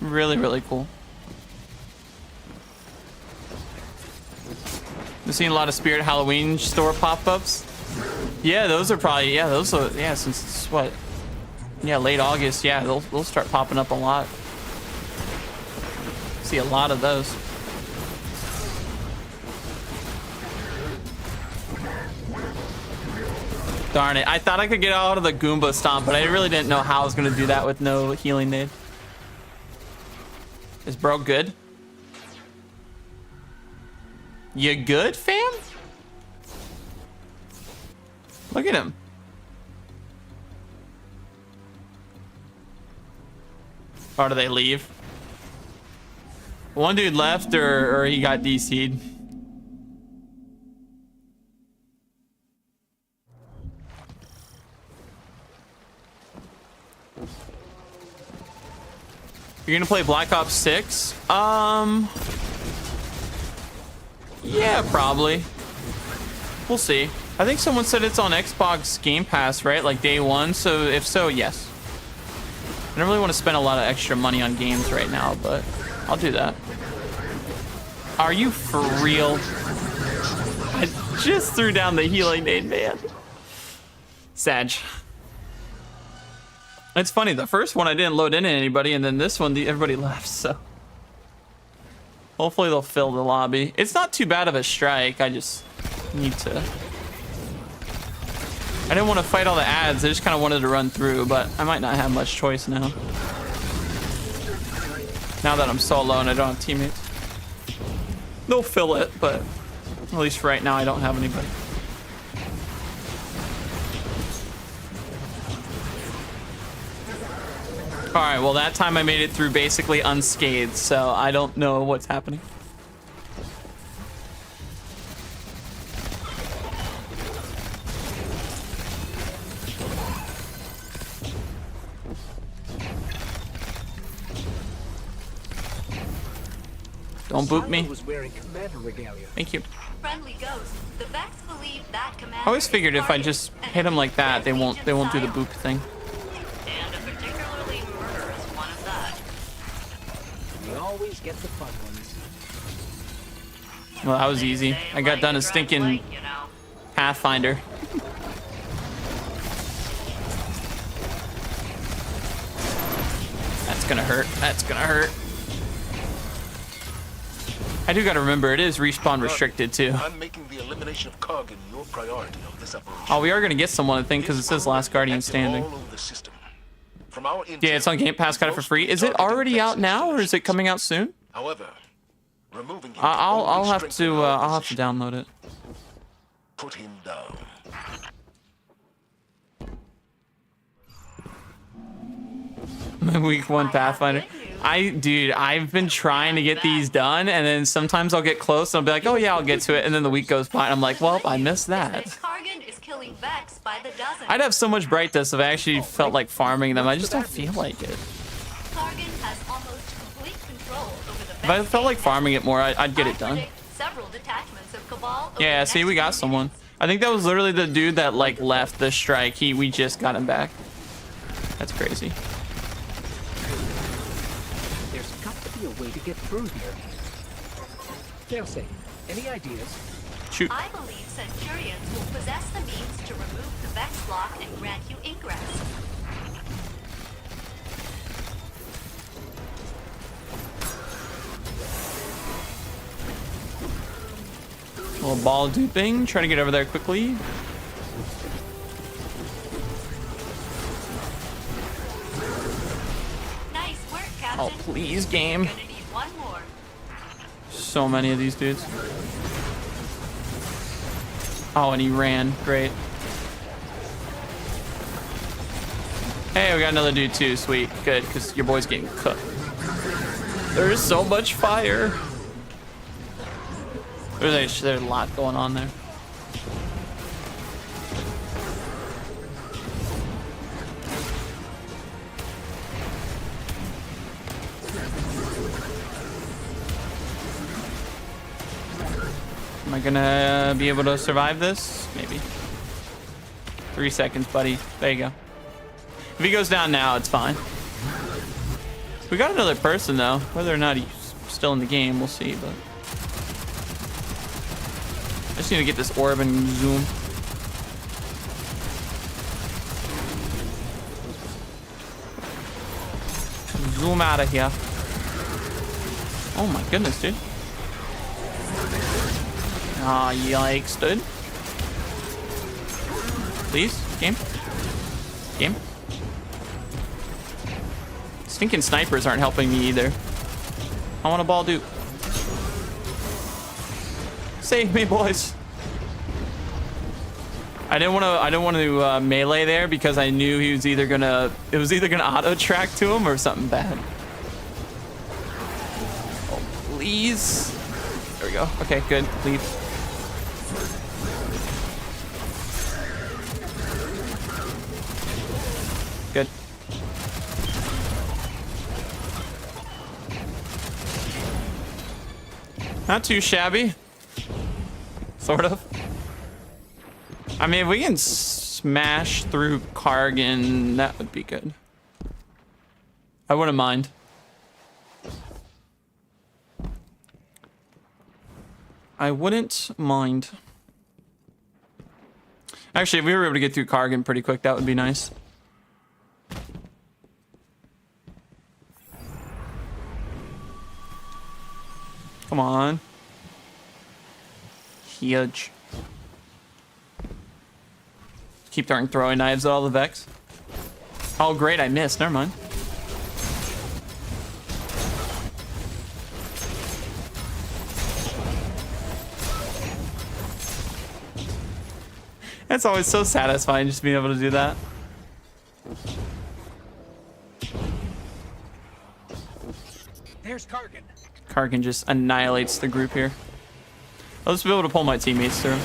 Really cool. I've seen a lot of Spirit Halloween store pop-ups. Yeah, those are probably, since it's what? Yeah, late August, yeah, they'll start popping up a lot. See a lot of those. Darn it, I thought I could get out of the Goomba stomp, but I really didn't know how I was gonna do that with no healing nade. Is bro good? You good, fam? Look at him. Or do they leave? One dude left or he got DC'd. You're gonna play Black Ops 6? Yeah, probably. We'll see. I think someone said it's on Xbox Game Pass, right? Like day one. So if so, yes. I don't really want to spend a lot of extra money on games right now, but I'll do that. Are you for real? I just threw down the healing nade, man. Sag. It's funny, the first one I didn't load in anybody, and then this one everybody left, so hopefully they'll fill the lobby. It's not too bad of a strike. I just need to, I didn't want to fight all the ads. I just kind of wanted to run through, but I might not have much choice now. Now that I'm solo and I don't have teammates. They'll fill it, but at least for right now I don't have anybody. All right, well, that time I made it through basically unscathed, so I don't know what's happening. Don't boop me. Was wearing commander regalia. Thank you. Friendly ghost. The Vex believe that commander I always figured if I just hit them like that, they won't do the boop thing. And a particularly murderous one at that. We always get the fun ones. Well, that was easy. I got done a stinking Pathfinder. That's gonna hurt. That's gonna hurt. I do gotta remember, it is respawn restricted too. I'm making the elimination of Kargan your priority of this operation. Oh, we are gonna get someone, I think, because it says Last Guardian standing. All over the system. From our Yeah, it's on Game Pass, got it for free. Is it already out now, or is it coming out soon? However, removing him I'll have to strengthen our I'll have to position. download it. Put him down. Week 1 Pathfinder. Dude, I've been trying to get these done, and then sometimes I'll get close and I'll be like, oh yeah, I'll get to it, and then the week goes by and I'm like, well, I missed that. Kargan is killing Vex by the dozen. I'd have so much bright dust if I actually felt like farming them. I just don't feel like it. Kargan has almost complete control over the Vex. If I felt like farming it more, I'd get it done. Several detachments of Cabal over Yeah, the see, next we got few someone. minutes. I think that was literally the dude that like left the strike. We just got him back. That's crazy. There's got to be a way to get through here. Failsafe, any ideas? Shoot. I believe Centurions will possess the means to remove the Vex lock and grant you ingress. A little ball duping. Try to get over there quickly. Nice work, Captain. Oh, please, game. Gonna need one more. So many of these dudes. Oh, and he ran. Great. Hey, we got another dude too. Sweet. Good, because your boy's getting cooked. There's so much fire. There's a lot going on there. Am I gonna be able to survive this? Maybe. 3 seconds, buddy. There you go. If he goes down now, it's fine. We got another person though. Whether or not he's still in the game, we'll see, but I just need to get this orb and zoom. Zoom out of here. Oh my goodness, dude. Ah, yikes, dude. Please, game. Game. Stinking snipers aren't helping me either. I want a ball dupe. Save me, boys. I didn't want to melee there because I knew it was either gonna auto track to him or something bad. Oh, please. There we go. Okay, good. Leave. Good. Not too shabby. Sort of. I mean, if we can smash through Kargan, that would be good. I wouldn't mind. I wouldn't mind. Actually, if we were able to get through Kargan pretty quick, that would be nice. Come on. Huge. Keep throwing knives at all the Vex. Oh, great, I missed. Never mind. It's always so satisfying just being able to do that. There's Kargan. Kargan just annihilates the group here. I'll just be able to pull my teammates through.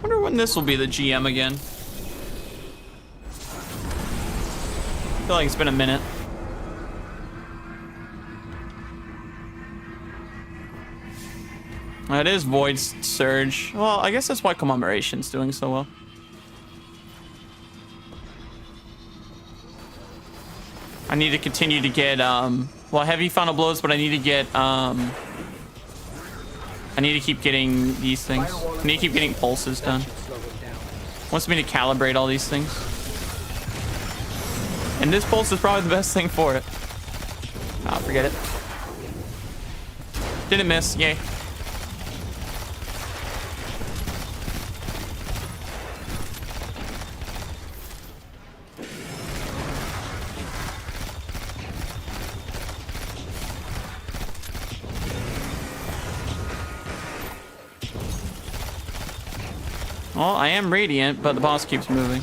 Wonder when this will be the GM again. I feel like it's been a minute. That is Void Surge. Well, I guess that's why Commemoration's doing so well. I need to continue to get, well, heavy final blows, but I need to get, I need to keep getting these things. I need to keep getting pulses done. Wants me to calibrate all these things. And this pulse is probably the best thing for it. Ah, forget it. Didn't miss, yay. Well, I am radiant, but the boss keeps moving.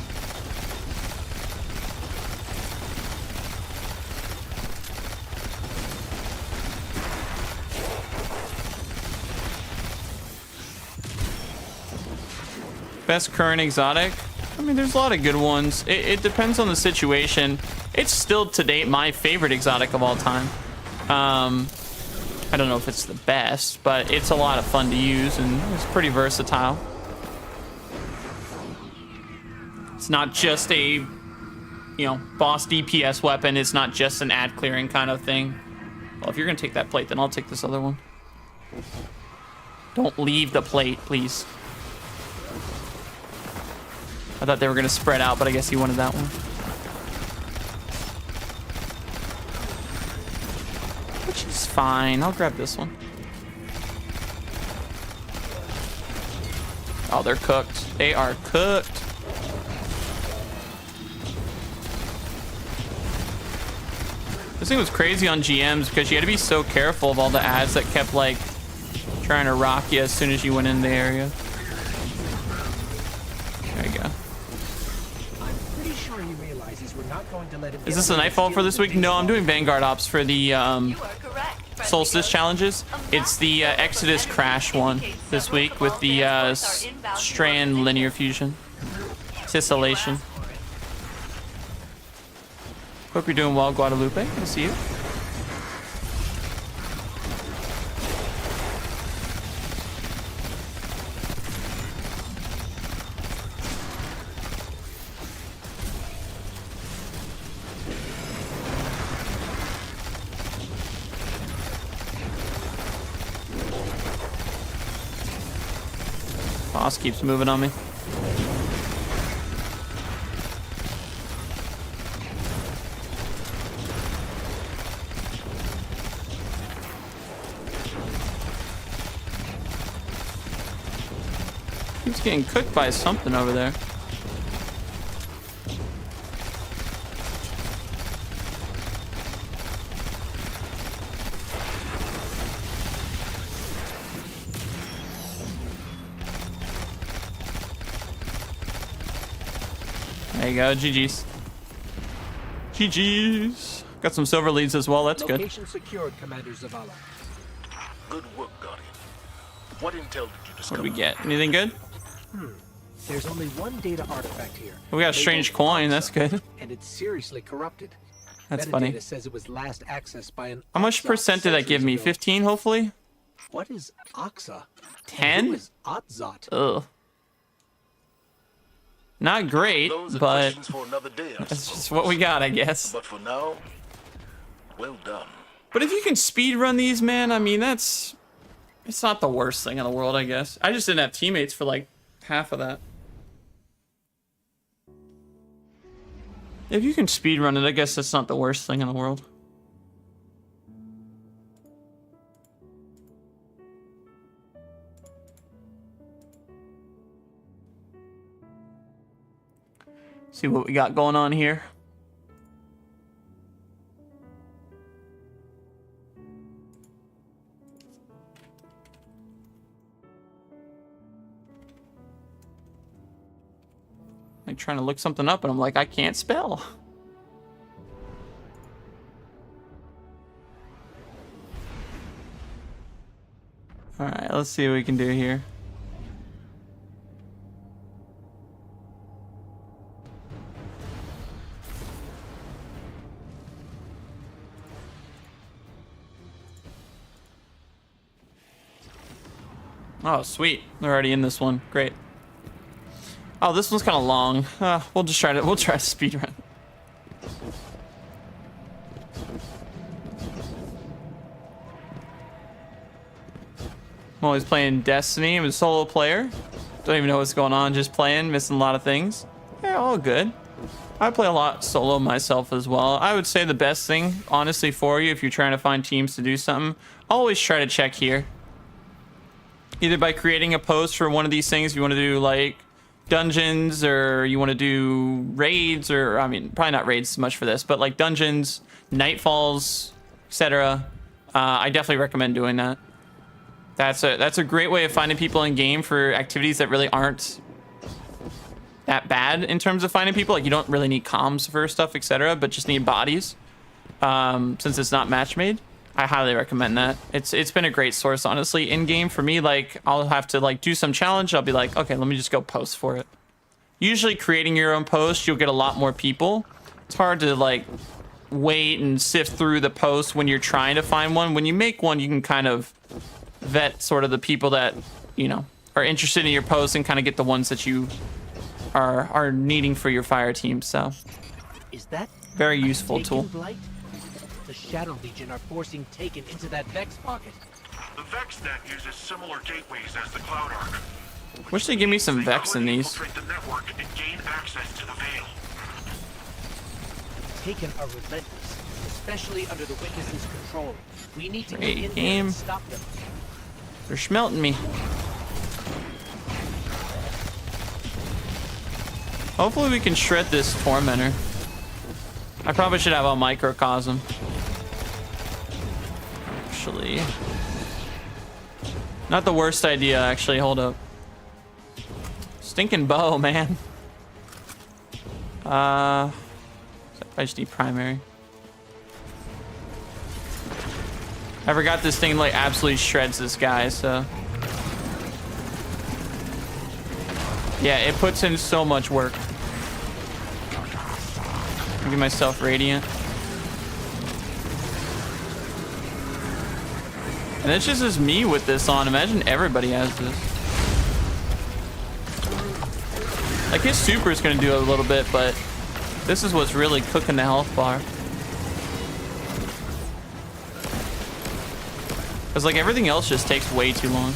Best current exotic? I mean, there's a lot of good ones. It depends on the situation. It's still, to date, my favorite exotic of all time. I don't know if it's the best, but it's a lot of fun to use, and it's pretty versatile. It's not just a, you know, boss DPS weapon. It's not just an ad clearing kind of thing. Well, if you're gonna take that plate, then I'll take this other one. Don't leave the plate, please. I thought they were gonna spread out, but I guess he wanted that one. Which is fine. I'll grab this one. Oh, they're cooked. They are cooked. This thing was crazy on GMs because you had to be so careful of all the ads that kept like trying to rock you as soon as you went in the area. There you go. I'm pretty sure he realizes we're not going to let him. Is this a nightfall for this week? No, I'm doing Vanguard Ops for the You are correct. Solstice challenges. It's the Exodus Crash one this week with the Strand Linear Fusion. Tessellation. Hope you're doing well, Guadalupe. I see you. Boss keeps moving on me. He's getting cooked by something over there. There you go, GG's. GG's. Got some silver leads as well, that's good. Location secured, Commander Zavala. Good work, Guardian. What intel did you What discover? do we get? Anything good? There's only one data artifact here. We got a strange coin, that's good. And it's seriously corrupted. That's Metadata funny. says it was last accessed by an How much Oxxo percent did that give me? centuries ago. 15, hopefully? What is Oxa? 10? Who is Otzot? Ugh. Not great, Those are but questions for another day, I that's suppose. just what we got, I guess. But for now, well done. But if you can speed run these, man, I mean, it's not the worst thing in the world, I guess. I just didn't have teammates for like half of that. If you can speed run it, I guess that's not the worst thing in the world. See what we got going on here. Like trying to look something up and I'm like, I can't spell. All right, let's see what we can do here. Oh, sweet. They're already in this one. Great. Oh, this one's kind of long. We'll try to speed run. I'm always playing Destiny. I'm a solo player. Don't even know what's going on. Just playing, missing a lot of things. Yeah, all good. I play a lot solo myself as well. I would say the best thing, honestly, for you if you're trying to find teams to do something, always try to check here. Either by creating a post for one of these things, if you want to do like dungeons or you want to do raids, or I mean, probably not raids so much for this, but like dungeons, nightfalls, etc. I definitely recommend doing that. That's a great way of finding people in game for activities that really aren't that bad in terms of finding people. Like, you don't really need comms for stuff, etc., but just need bodies. Since it's not match made, I highly recommend that. It's been a great source, honestly, in game for me. Like, I'll have to like do some challenge. I'll be like, okay, let me just go post for it. Usually creating your own post, you'll get a lot more people. It's hard to like wait and sift through the post when you're trying to find one. When you make one, you can kind of vet sort of the people that, you know, are interested in your post and kind of get the ones that you are needing for your fire team. So Is that very useful Taken tool. Blight? The Shadow Legion are forcing Taken into that Vex pocket. The Vex net uses similar gateways as the Cloud Arc. Wish they give me some Vex in these. Infiltrate the network and gain access to the Veil. Taken are relentless, especially under the Witness's control. We need to Great get in there game. and stop them. They're schmelting me. Hopefully we can shred this Tormentor. I probably should have a Microcosm. Actually. Not the worst idea, actually. Hold up. Stinking bow, man. I just need primary. I forgot this thing like absolutely shreds this guy, so. Yeah, it puts in so much work. Give myself Radiant. And it's just me with this on. Imagine everybody has this. Like, his super is going to do a little bit, but this is what's really cooking the health bar. Because, like, everything else just takes way too long.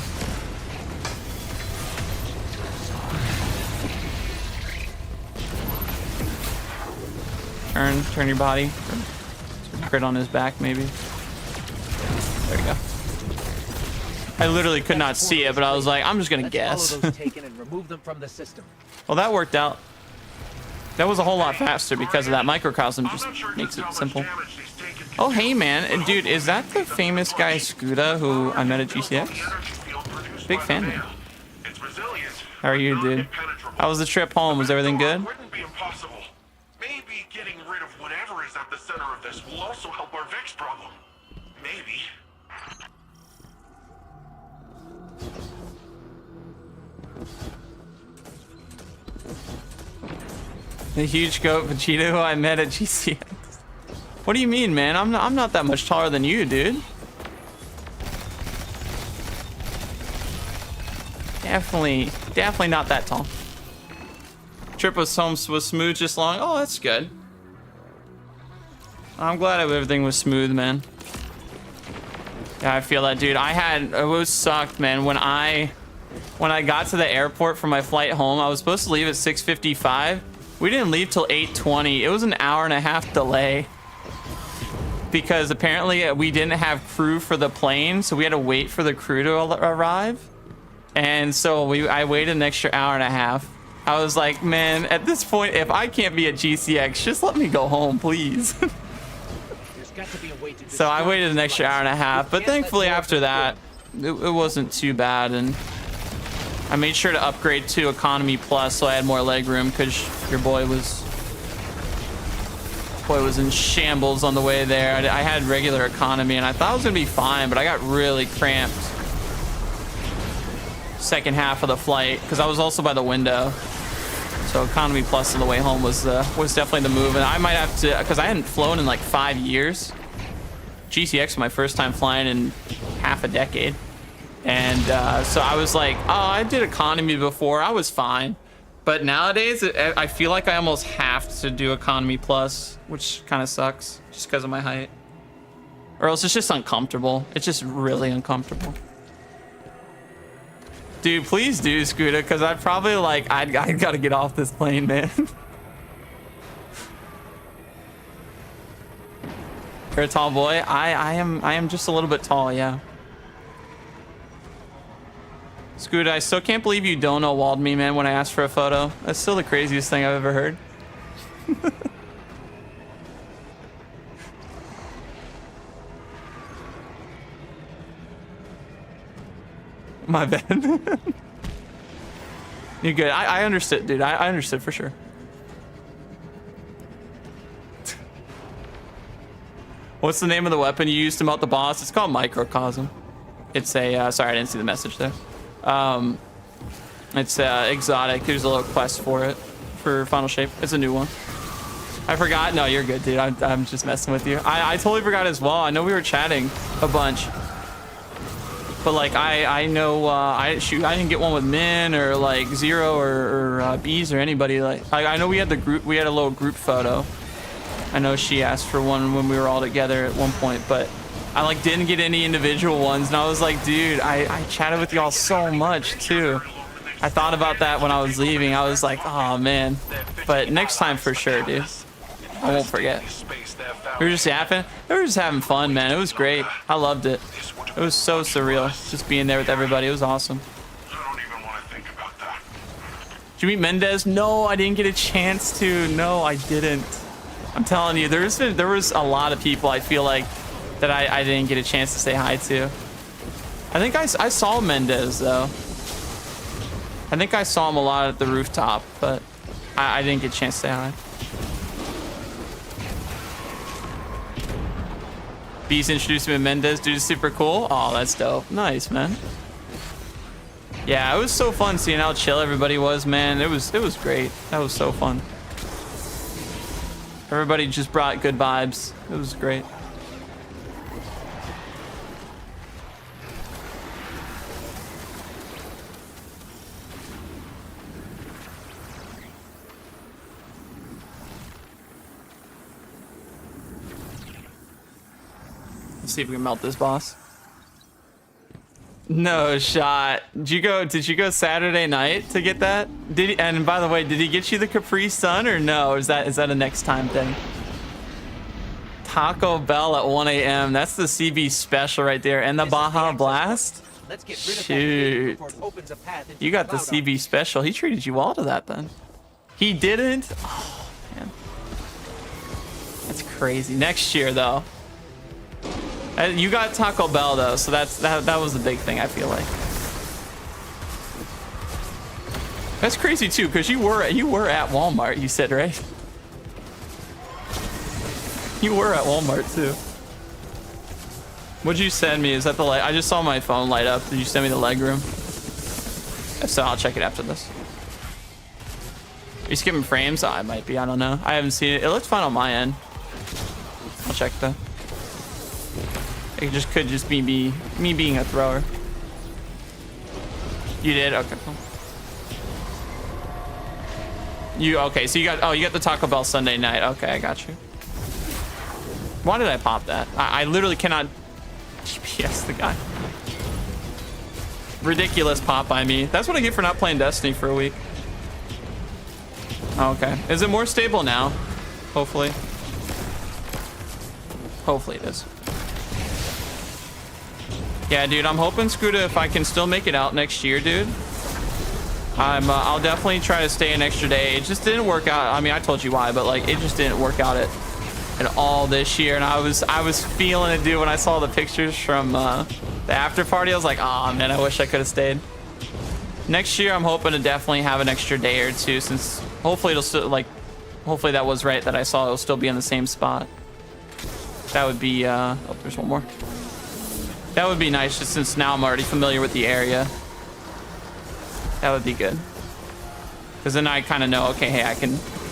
Turn your body. Crit on his back, maybe. There you go. I literally could not see it, but I was like, I'm just gonna guess. Follow those Taken and remove them from the system. Well, that worked out. That was a whole lot faster because of that microcosm. Just makes it simple. Oh, hey, man. And dude, is that the famous guy Scuda who I met at GCX? Big fan, man. How are you, dude? How was the trip home? Was everything good? Wouldn't be impossible. Maybe getting rid of whatever is at the center of this will also help our Vex problem. Maybe. The huge goat Vegeta who I met at GCX. What do you mean, man? I'm not that much taller than you, dude. Definitely not that tall. Trip was home was smooth, just long. Oh, that's good. I'm glad everything was smooth, man. Yeah, I feel that, dude. It was sucked, man. When I got to the airport for my flight home, I was supposed to leave at 6:55. We didn't leave till 8:20. It was an hour and a half delay. Because apparently we didn't have crew for the plane, so we had to wait for the crew to arrive. And so I waited an extra hour and a half. I was like, man, at this point, if I can't be at GCX, just let me go home, please. So I waited an extra hour and a half, but thankfully after that, it wasn't too bad. And I made sure to upgrade to Economy Plus so I had more leg room, because your boy was in shambles on the way there. I had regular economy and I thought it was gonna be fine, but I got really cramped second half of the flight because I was also by the window. So Economy Plus on the way home was definitely the move. And I might have to, because I hadn't flown in like 5 years. GCX was my first time flying in half a decade. And so I was like, oh, I did economy before. I was fine. But nowadays, I feel like I almost have to do economy plus, which kind of sucks just because of my height. Or else it's just uncomfortable. It's just really uncomfortable. Dude, please do, Scooter, because I probably like, I gotta get off this plane, man. You're a tall boy. I am just a little bit tall, yeah. Scooter, I still can't believe you don't know walled me, man, when I asked for a photo. That's still the craziest thing I've ever heard. My bad. You're good. I understood, dude. I understood for sure. What's the name of the weapon you used to melt the boss? It's called Microcosm. It's a, sorry, I didn't see the message there. It's exotic. There's a little quest for it, for Final Shape. It's a new one. I forgot. No, you're good, dude. I'm just messing with you. I totally forgot as well. I know we were chatting a bunch. But like I know I didn't get one with Min or like Zero or Bees or anybody. Like I know we had a little group photo. I know she asked for one when we were all together at one point, but I like didn't get any individual ones, and I was like, dude, I chatted with y'all so much too. I thought about that when I was leaving. I was like, oh man. But next time for sure, dude. I won't forget. We were just yapping. We were just having fun, man. It was great. I loved it. It was so surreal just being there with everybody. It was awesome. Did you meet Mendez? No, I didn't get a chance to. No, I didn't. I'm telling you, there was a lot of people I feel like that I didn't get a chance to say hi to. I think I saw Mendez though. I think I saw him a lot at the rooftop, but I didn't get a chance to say hi. Beast introduced me to Mendez. Dude is super cool. Oh, that's dope. Nice, man. Yeah, it was so fun seeing how chill everybody was, man. It was great. That was so fun. Everybody just brought good vibes. It was great. Let's see if we can melt this boss. No shot. Did you go Saturday night to get that? And by the way, did he get you the Capri Sun or no? Or is that a next time thing? Taco Bell at 1 a.m. That's the CB special right there. And the Baja Blast? Shoot. You got the CB special. He treated you all to that then. He didn't? Oh, man. That's crazy. Next year though. You got Taco Bell though, so that was the big thing, I feel like. That's crazy too, because you were at Walmart, you said, right? You were at Walmart too. What'd you send me? Is that the light? I just saw my phone light up. Did you send me the leg room? If so, I'll check it after this. Are you skipping frames? Oh, I might be. I don't know. I haven't seen it. It looks fine on my end. I'll check though. It just could just be me being a thrower. You did? Okay, cool. Okay, so you got the Taco Bell Sunday night. Okay, I got you. Why did I pop that? I literally cannot GPS the guy. Ridiculous pop by me. That's what I get for not playing Destiny for a week. Okay. Is it more stable now? Hopefully. Hopefully it is. Yeah, dude, I'm hoping, Scooter, if I can still make it out next year, dude. I'll definitely try to stay an extra day. It just didn't work out. I mean, I told you why, but like, it just didn't work out at all this year. And I was feeling it, dude, when I saw the pictures from the after party. I was like, oh man, I wish I could have stayed. Next year, I'm hoping to definitely have an extra day or two, since hopefully it'll still, like, hopefully that was right that I saw it'll still be in the same spot. That would be, oh, there's one more. That would be nice, just since now I'm already familiar with the area. That would be good. Because then I kind of know, okay, hey, I can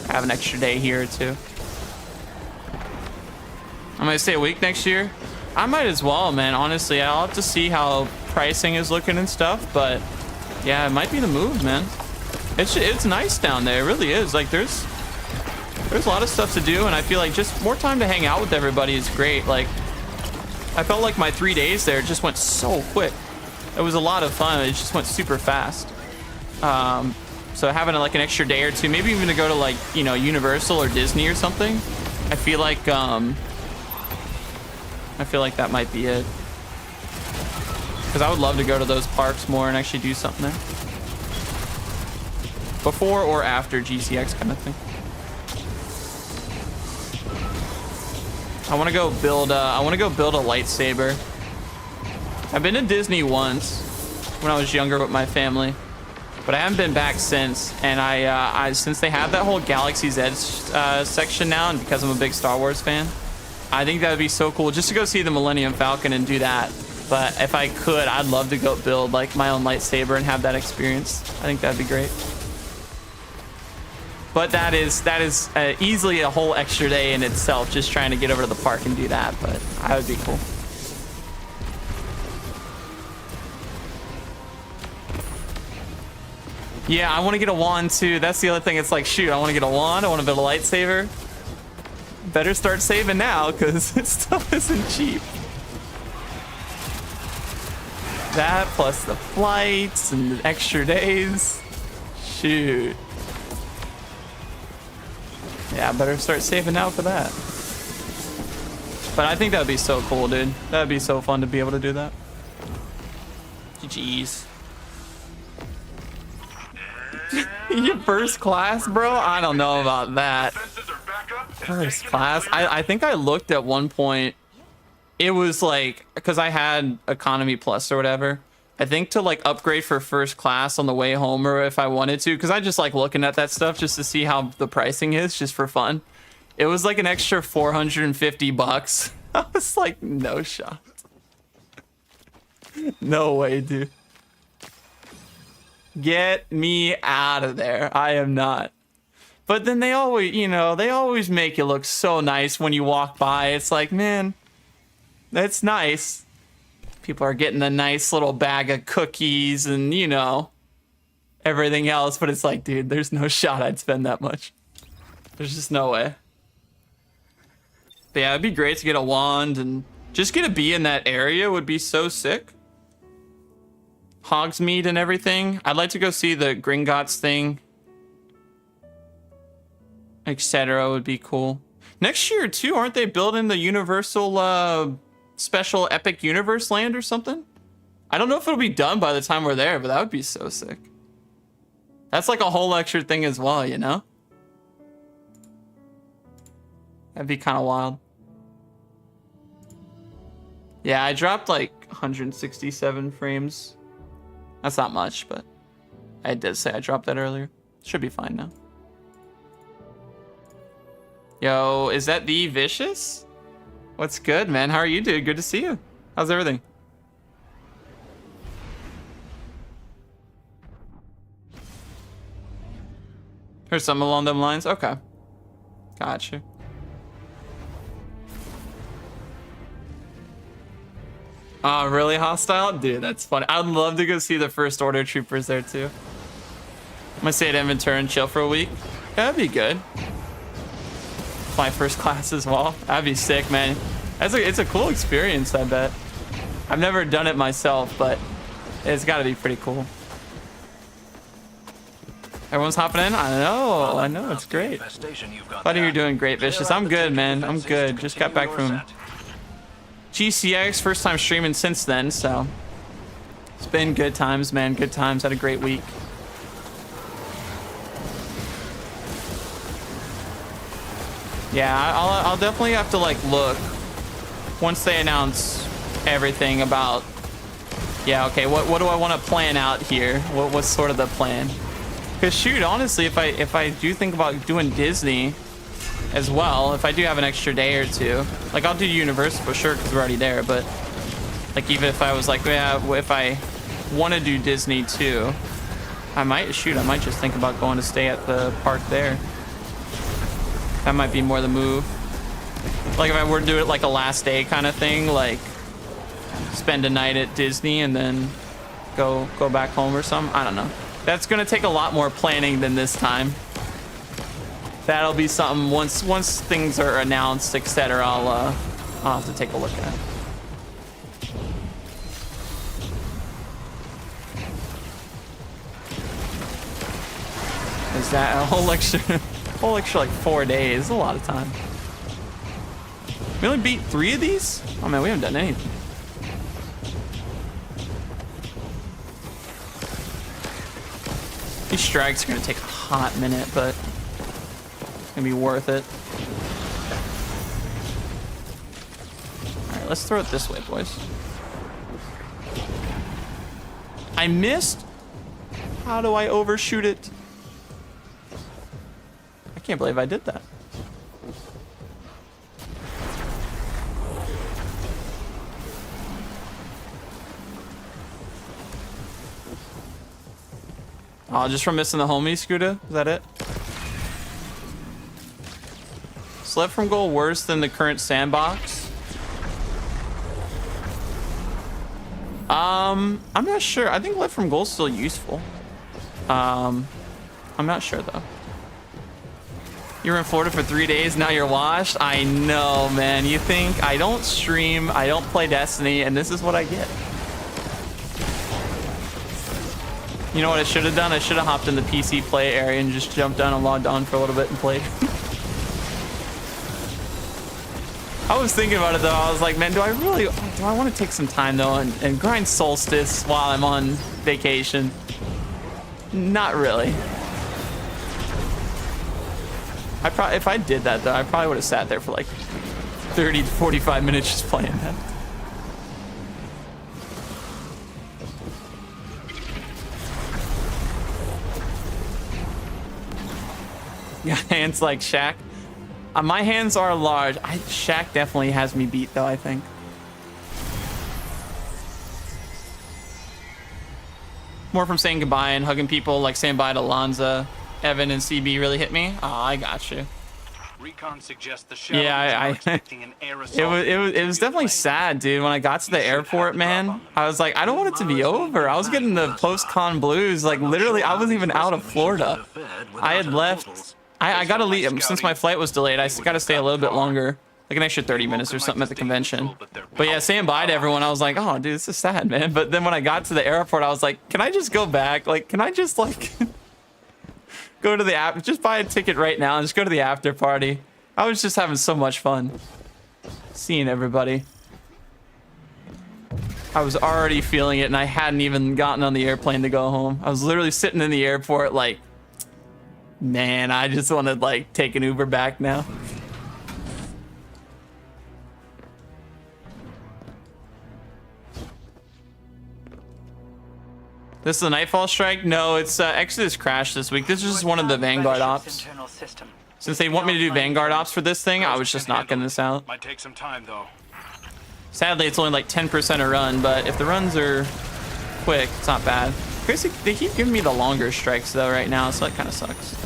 have an extra day here or two. I'm going to stay a week next year. I might as well, man. Honestly, I'll have to see how pricing is looking and stuff, but yeah, it might be the move, man. It's nice down there. It really is. Like there's a lot of stuff to do, and I feel like just more time to hang out with everybody is great. Like I felt like my 3 days there just went so quick. It was a lot of fun. It just went super fast. So having like an extra day or two, maybe even to go to like, you know, Universal or Disney or something, I feel like that might be it. Because I would love to go to those parks more and actually do something there. Before or after GCX kind of thing. I want to go build a lightsaber. I've been to Disney once when I was younger with my family, but I haven't been back since. And I since they have that whole Galaxy's Edge section now, and because I'm a big Star Wars fan, I think that would be so cool just to go see the Millennium Falcon and do that. But if I could, I'd love to go build like my own lightsaber and have that experience. I think that'd be great. But that is easily a whole extra day in itself, just trying to get over to the park and do that. But that would be cool. Yeah, I want to get a wand too. That's the other thing. It's like, shoot, I want to get a wand. I want to build a lightsaber. Better start saving now, because this stuff isn't cheap. That plus the flights and the extra days. Shoot. Yeah, better start saving now for that. But I think that would be so cool, dude. That would be so fun to be able to do that. GG's. Your first class, bro? I don't know about that. First class? I think I looked at one point. It was like, because I had economy plus or whatever. I think to like upgrade for first class on the way home, or if I wanted to, because I just like looking at that stuff just to see how the pricing is, just for fun. It was like an extra $450. I was like, no shot. No way, dude. Get me out of there. I am not. But then they always, you know, they always make it look so nice when you walk by. It's like, man, that's nice. People are getting a nice little bag of cookies and, you know, everything else. But it's like, dude, there's no shot I'd spend that much. There's just no way. But yeah, it'd be great to get a wand and just get to be in that area would be so sick. Hogsmeade and everything. I'd like to go see the Gringotts thing, etc. would be cool. Next year too, aren't they building the Universal special Epic Universe land or something? I don't know if it'll be done by the time we're there, but that would be so sick. That's like a whole extra thing as well, you know? That'd be kind of wild. Yeah, I dropped like 167 frames. That's not much, but I did say I dropped that earlier. Should be fine now. Yo, is that the Vicious? What's good, man? How are you, dude? Good to see you. How's everything? Heard something along them lines? Okay. Gotcha. Oh, really hostile? Dude, that's funny. I'd love to go see the First Order troopers there, too. I'm gonna stay at Inventory and chill for a week. Yeah, that'd be good. My first class as well. That'd be sick, man. It's a cool experience, I bet. I've never done it myself, but it's gotta be pretty cool. Everyone's hopping in? I know, it's great. Glad you're doing great, Vicious. I'm good, man. I'm good. Just got back from GCX, first time streaming since then, so it's been good times, man. Good times. Had a great week. Yeah, I'll definitely have to like look once they announce everything about. Yeah, okay. What do I want to plan out here? What's sort of the plan? Cause shoot, honestly, if I do think about doing Disney as well, if I do have an extra day or two, like I'll do Universal for sure because we're already there. But like even if I was like, yeah, if I want to do Disney too, I might just think about going to stay at the park there. That might be more the move. Like if I were to do it like a last day kind of thing, like spend a night at Disney and then go back home or something. I don't know. That's gonna take a lot more planning than this time. That'll be something once things are announced, etc. I'll have to take a look at. Is that a whole extra like 4 days? A lot of time. We only beat 3 of these? Oh man, we haven't done anything. These strikes are gonna take a hot minute, but it's gonna be worth it. All right, let's throw it this way, boys. I missed. How do I overshoot it? I can't believe I did that. Oh, just from missing the homie, Scooter? Is that it? Is left from goal worse than the current sandbox? I'm not sure. I think left from goal is still useful. I'm not sure though. You were in Florida for 3 days, now you're washed? I know, man. You think I don't stream, I don't play Destiny, and this is what I get. You know what I should have done? I should have hopped in the PC play area and just jumped on and logged on for a little bit and played. I was thinking about it though. I was like, man, do I want to take some time though and grind Solstice while I'm on vacation? Not really. If I did that though, I probably would have sat there for like 30 to 45 minutes just playing that. Yeah, hands like Shaq. My hands are large. Shaq definitely has me beat though, I think. More from saying goodbye and hugging people, like saying bye to Lanza. Evan and CB really hit me. Oh, I got you. Recon suggests the Yeah, it was definitely sad, dude. When I got to the airport, man, I was like, I don't want it to be over. I was getting the post-con blues. Like literally, I wasn't even out of Florida. I had left. I gotta leave since my flight was delayed. I gotta stay a little bit longer, like an extra 30 minutes or something at the convention. But yeah, saying bye to everyone, I was like, oh, dude, this is sad, man. But then when I got to the airport, I was like, can I just go back? Like, can I just like go to the app? Just buy a ticket right now and just go to the after party. I was just having so much fun seeing everybody. I was already feeling it, and I hadn't even gotten on the airplane to go home. I was literally sitting in the airport like, man, I just want to like take an Uber back now. This is a Nightfall strike? No, it's Exodus crashed this week. This is just one of the Vanguard Ops. Since they want me to do Vanguard Ops for this thing, I was just knocking this out. Might take some time though. Sadly, it's only like 10% a run, but if the runs are quick, it's not bad. They keep giving me the longer strikes though right now, so that kind of sucks.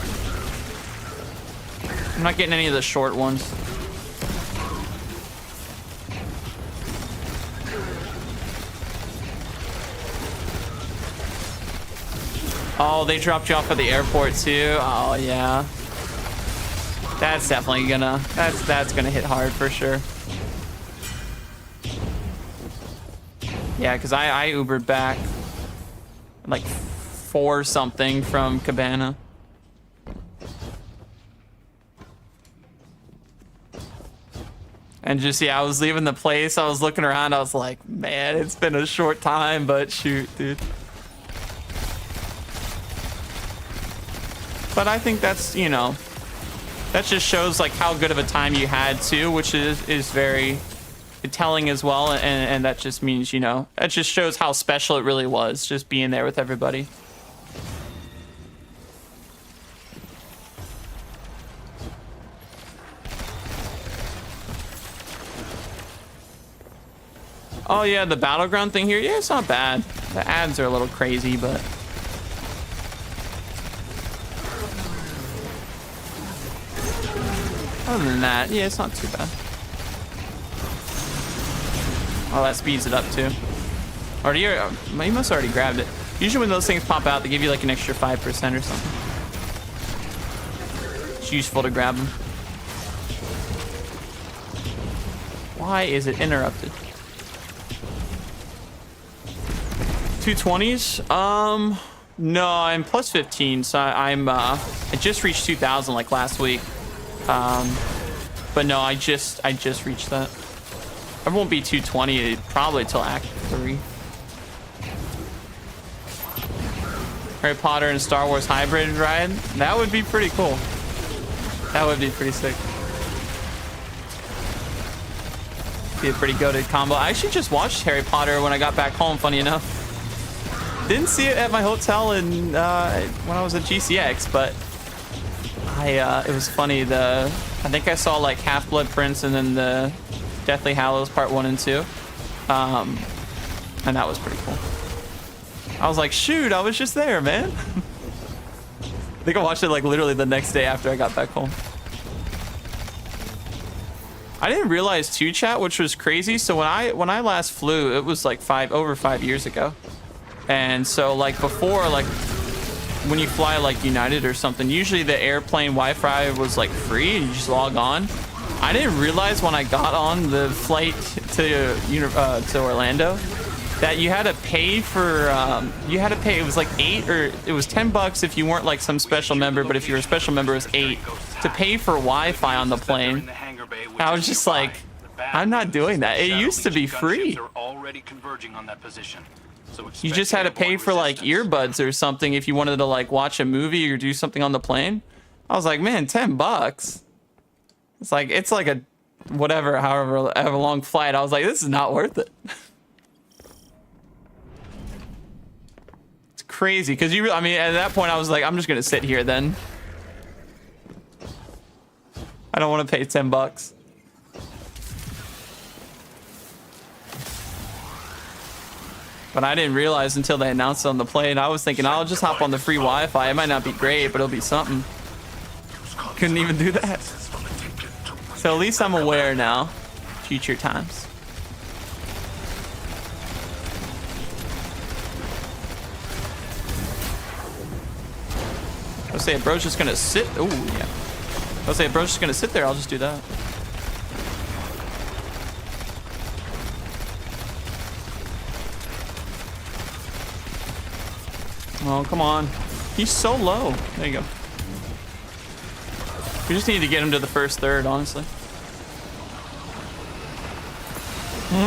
I'm not getting any of the short ones. Oh, they dropped you off at the airport too. Oh yeah, that's definitely gonna that's gonna hit hard for sure. Yeah, because I Ubered back like 4 something from Cabana. And just, yeah, I was leaving the place. I was looking around. I was like, man, it's been a short time, but shoot, dude. But I think that's, you know, that just shows like how good of a time you had too, which is very telling as well. And that just means, you know, that just shows how special it really was, just being there with everybody. Oh yeah, the battleground thing here, yeah, it's not bad. The ads are a little crazy, but other than that, yeah, it's not too bad. Oh, that speeds it up too. Already, you must have already grabbed it. Usually when those things pop out, they give you like an extra 5% or something. It's useful to grab them. Why is it interrupted? 220s? No, I'm plus 15, so I just reached 2,000 like last week. But no, I just reached that. I won't be 220 probably till Act 3. Harry Potter and Star Wars hybrid ride? That would be pretty cool. That would be pretty sick. Be a pretty goated combo. I actually just watched Harry Potter when I got back home, funny enough. Didn't see it at my hotel when I was at GCX, but it was funny. I think I saw like Half-Blood Prince and then the Deathly Hallows Part 1 and 2. And that was pretty cool. I was like, shoot, I was just there, man. I think I watched it like literally the next day after I got back home. I didn't realize too, chat, which was crazy. So when I last flew, it was like over 5 years ago. And so like before, like when you fly like United or something, usually the airplane Wi-Fi was like free and you just log on. I didn't realize when I got on the flight to Orlando that you had to pay for it was like it was $10 if you weren't like some special member, but if you were a special member it was $8 to pay for Wi-Fi on the plane. I was just like, I'm not doing that. It used to be free. You just had to pay for like earbuds or something if you wanted to like watch a movie or do something on the plane. I was like, man, $10. It's like a whatever, however long flight. I was like, this is not worth it. It's crazy because I mean, at that point I was like, I'm just gonna sit here then. I don't want to pay $10. But I didn't realize until they announced it on the plane. I was thinking, I'll just hop on the free Wi-Fi. It might not be great, but it'll be something. Couldn't even do that. So at least I'm aware now. Future times. I'll say, bro's just gonna sit. Oh, yeah. I'll say, bro's just gonna sit there. I'll just do that. Oh, come on. He's so low. There you go. We just need to get him to the first third, honestly.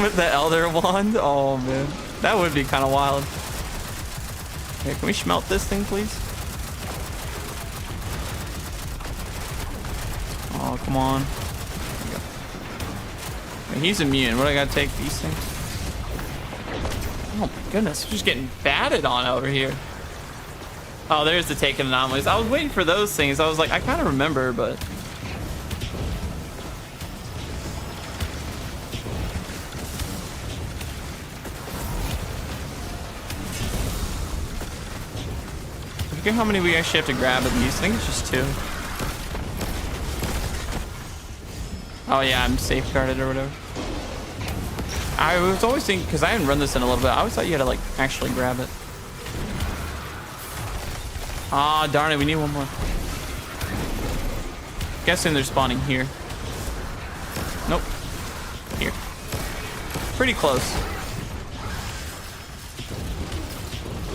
With the Elder Wand? Oh, man. That would be kind of wild. Okay, can we smelt this thing, please? Oh, come on. There you go. Okay, he's immune. What do I gotta take? These things? Oh, my goodness. We're just getting batted on over here. Oh, there's the taken anomalies. I was waiting for those things. I was like, I kind of remember, but... I forget how many we actually have to grab of these. I think it's just 2. Oh yeah, I'm safeguarded or whatever. I was always thinking, because I hadn't run this in a little bit, I always thought you had to like actually grab it. Ah, darn it, we need one more. Guessing they're spawning here. Nope. Here. Pretty close.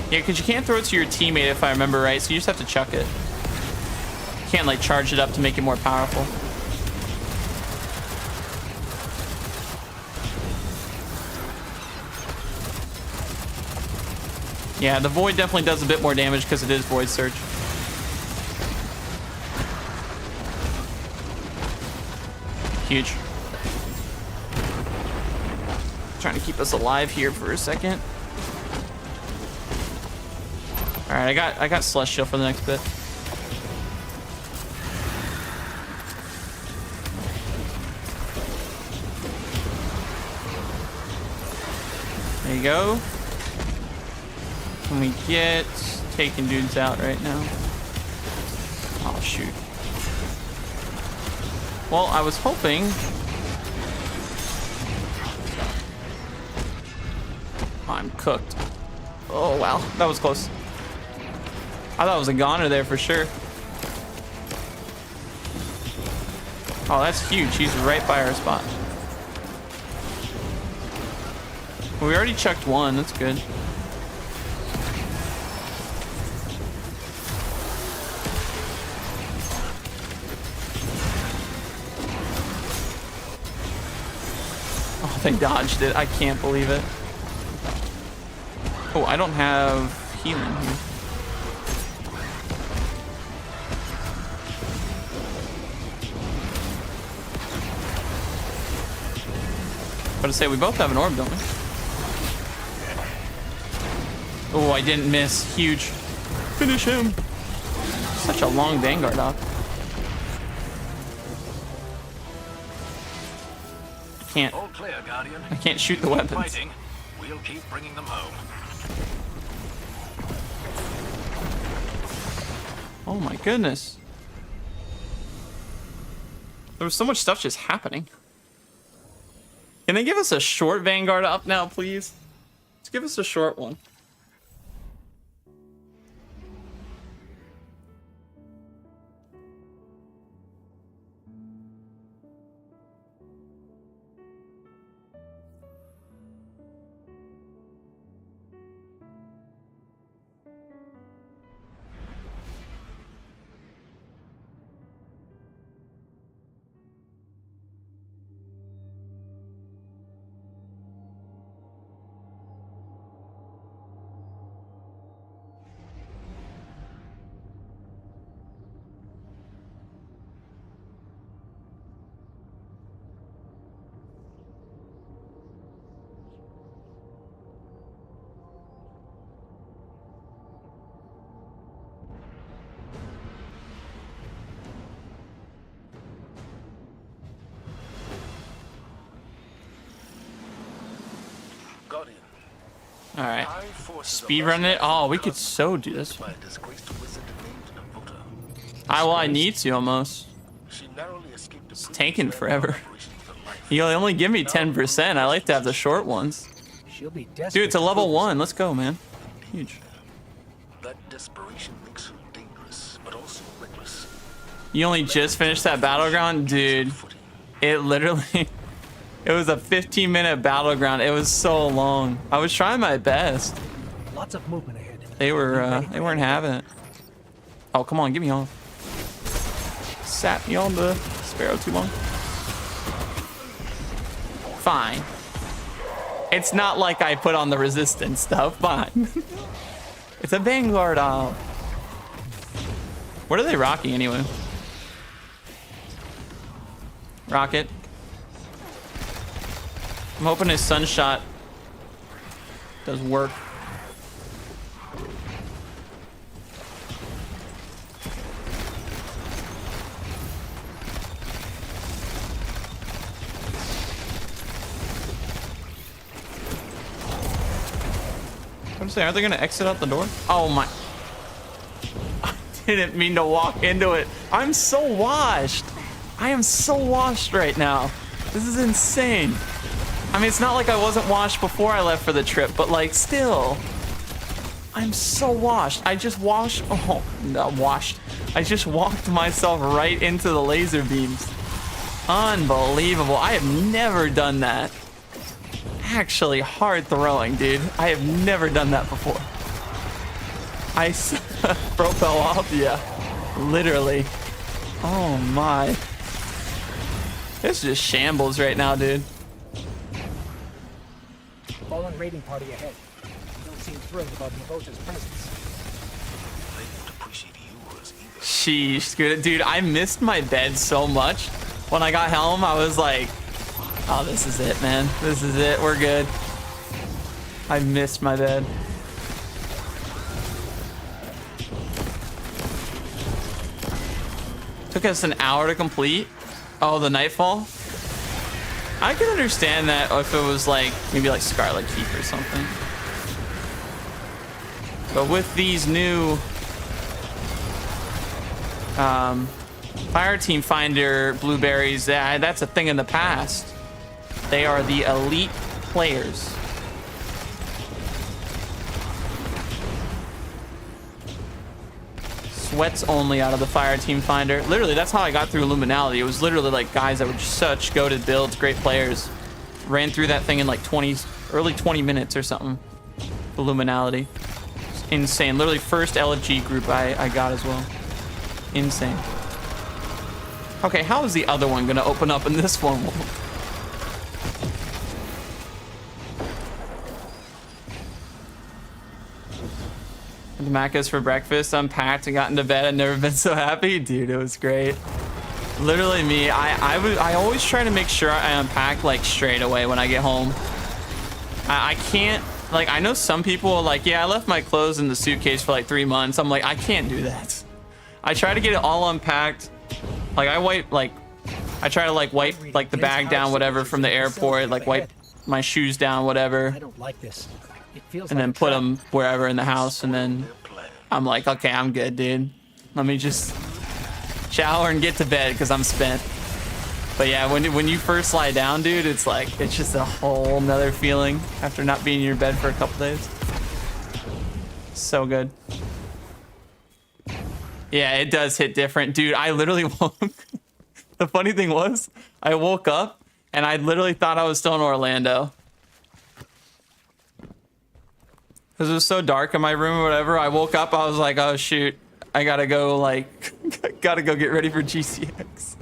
Yeah, because you can't throw it to your teammate if I remember right, so you just have to chuck it. You can't like charge it up to make it more powerful. Yeah, the Void definitely does a bit more damage because it is Void Surge. Huge. Trying to keep us alive here for a second. All right, I got Celestial for the next bit. There you go. Can we get taking dudes out right now? Oh, shoot. Well, I was hoping... I'm cooked. Oh, wow. That was close. I thought it was a goner there for sure. Oh, that's huge. He's right by our spot. We already chucked one. That's good. Oh, they dodged it. I can't believe it. Oh, I don't have healing here. But to say, we both have an orb, don't we? Oh, I didn't miss. Huge. Finish him. Such a long Vanguard Op. All clear, Guardian. I can't shoot the weapons. Fighting. We'll keep bringing them home. Oh my goodness. There was so much stuff just happening. Can they give us a short Vanguard Up now, please? Let's give us a short one. Guardian. All right. Speed run it. Oh, we could so do this one. I need to almost. It's taking forever. You only give me 10%. I like to have the short ones. Dude, it's a level 1. Let's go, man. Huge. That desperation makes her dangerous, but also reckless. You only just finished that battleground? Dude, it literally... It was a 15-minute battleground. It was so long. I was trying my best. Lots of movement ahead. They weren't having it. Oh, come on, give me off. Sat me on the Sparrow too long. Fine. It's not like I put on the resistance stuff. Fine. It's a Vanguard Op. What are they rocking anyway? Rocket. I'm hoping his Sunshot does work. I'm saying, are they gonna exit out the door? Oh my. I didn't mean to walk into it. I'm so washed. I am so washed right now. This is insane. I mean, it's not like I wasn't washed before I left for the trip, but like still, I'm so washed. I just washed, oh, not washed. I just walked myself right into the laser beams. Unbelievable. I have never done that. Actually hard throwing, dude. I have never done that before. I propel off, yeah, literally. Oh my. It's just shambles right now, dude. Fallen raiding party ahead. Don't seem thrilled about Navota's presence. They won't appreciate you as either. Sheesh, dude, I missed my bed so much. When I got home, I was like, oh, this is it, man. This is it. We're good. I missed my bed. Took us an hour to complete. Oh, the Nightfall? I could understand that if it was like, maybe like Scarlet Keep or something. But with these new Fire Team Finder blueberries, that's a thing in the past. They are the elite players. sweats only out of the fire team finder. Literally, that's how I got through Illuminality. It was literally like guys that were just such goated builds, great players. Ran through that thing in like early 20 minutes or something. Illuminality. It's insane. Literally first LFG group I got as well. Insane. Okay, how is the other one gonna open up in this one? The Macca's for breakfast. Unpacked and got into bed. I've never been so happy. Dude, it was great. Literally me. I always try to make sure I unpack like straight away when I get home. I can't, like, I know some people are like, yeah, I left my clothes in the suitcase for like 3 months. I'm like, I can't do that. I try to get it all unpacked. Like I try to like wipe like the bag down, whatever, from the airport, like wipe my shoes down, whatever. I don't like this. It feels and then put them wherever in the house, and then I'm like, okay, I'm good, dude. Let me just shower and get to bed because I'm spent. But yeah, when you first lie down, dude, it's like, it's just a whole nother feeling after not being in your bed for a couple days. So good. Yeah, it does hit different, dude. I literally woke. The funny thing was, I woke up and I literally thought I was still in Orlando. Because it was so dark in my room or whatever. I woke up, I was like, oh shoot, I gotta go gotta go get ready for GCX.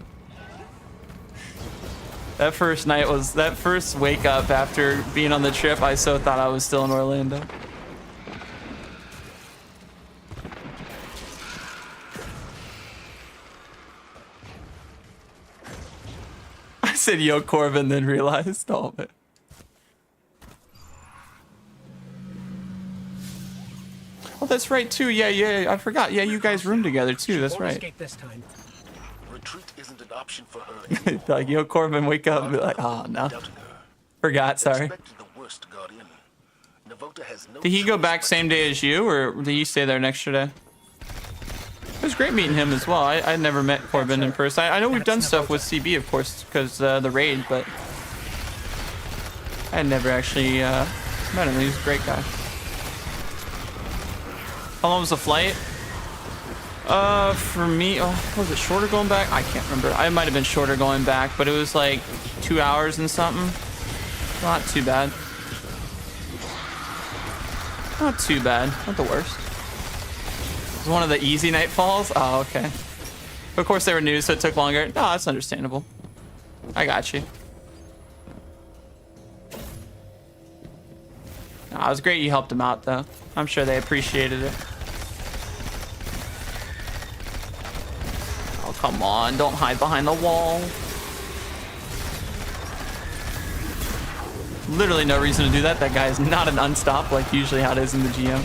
That first night was, that first wake up after being on the trip, I so thought I was still in Orlando. I said, yo, Corbin, then realized, oh man. Oh, that's right too. Yeah. I forgot. Yeah, you guys room together too. That's right. This time. Retreat isn't an option for her. Like, yo, Corbin, wake up and be like, oh no. Forgot, sorry. Did he go back same day as you, or did he stay there an extra day? It was great meeting him as well. I never met Corbin in person. I know we've done stuff with CB, of course, because the raid, but I had never actually met him. He's a great guy. How long was the flight? For me, was it shorter going back? I can't remember. I might have been shorter going back, but it was like 2 hours and something. Not too bad. Not too bad. Not the worst. It was one of the easy nightfalls. Oh, okay. But of course they were new, so it took longer. No, that's understandable. I got you. No, it was great you helped them out, though. I'm sure they appreciated it. Oh, come on. Don't hide behind the wall. Literally no reason to do that. That guy is not an unstop like usually how it is in the GM.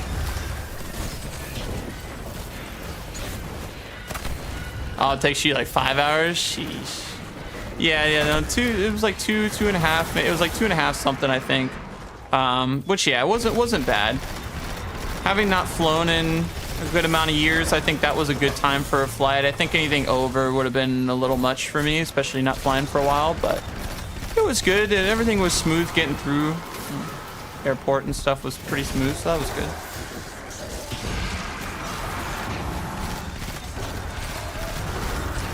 Oh, it takes you like 5 hours? Sheesh. Yeah, no, it was like two and a half. It was like 2.5 something, I think. Which, yeah, it wasn't bad. Having not flown in a good amount of years, I think that was a good time for a flight. I think anything over would have been a little much for me, especially not flying for a while, but it was good. And everything was smooth getting through. Airport and stuff was pretty smooth, so that was good.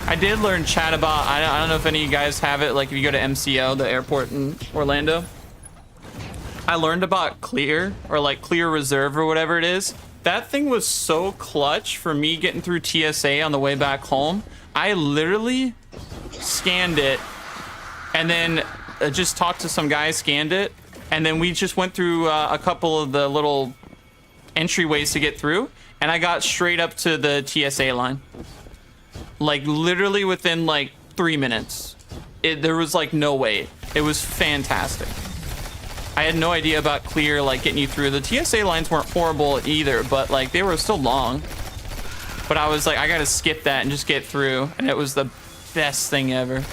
I did learn Chatbot. I don't know if any of you guys have it, like if you go to MCO, the airport in Orlando. I learned about Clear, or like Clear Reserve or whatever it is. That thing was so clutch for me getting through TSA on the way back home. I literally scanned it and then just talked to some guy, scanned it, and then we just went through a couple of the little entryways to get through, and I got straight up to the TSA line. Like literally within like 3 minutes. There was like no wait. It was fantastic. I had no idea about Clear, like getting you through. The TSA lines weren't horrible either, but like they were still long. But I was like, I gotta skip that and just get through, and it was the best thing ever.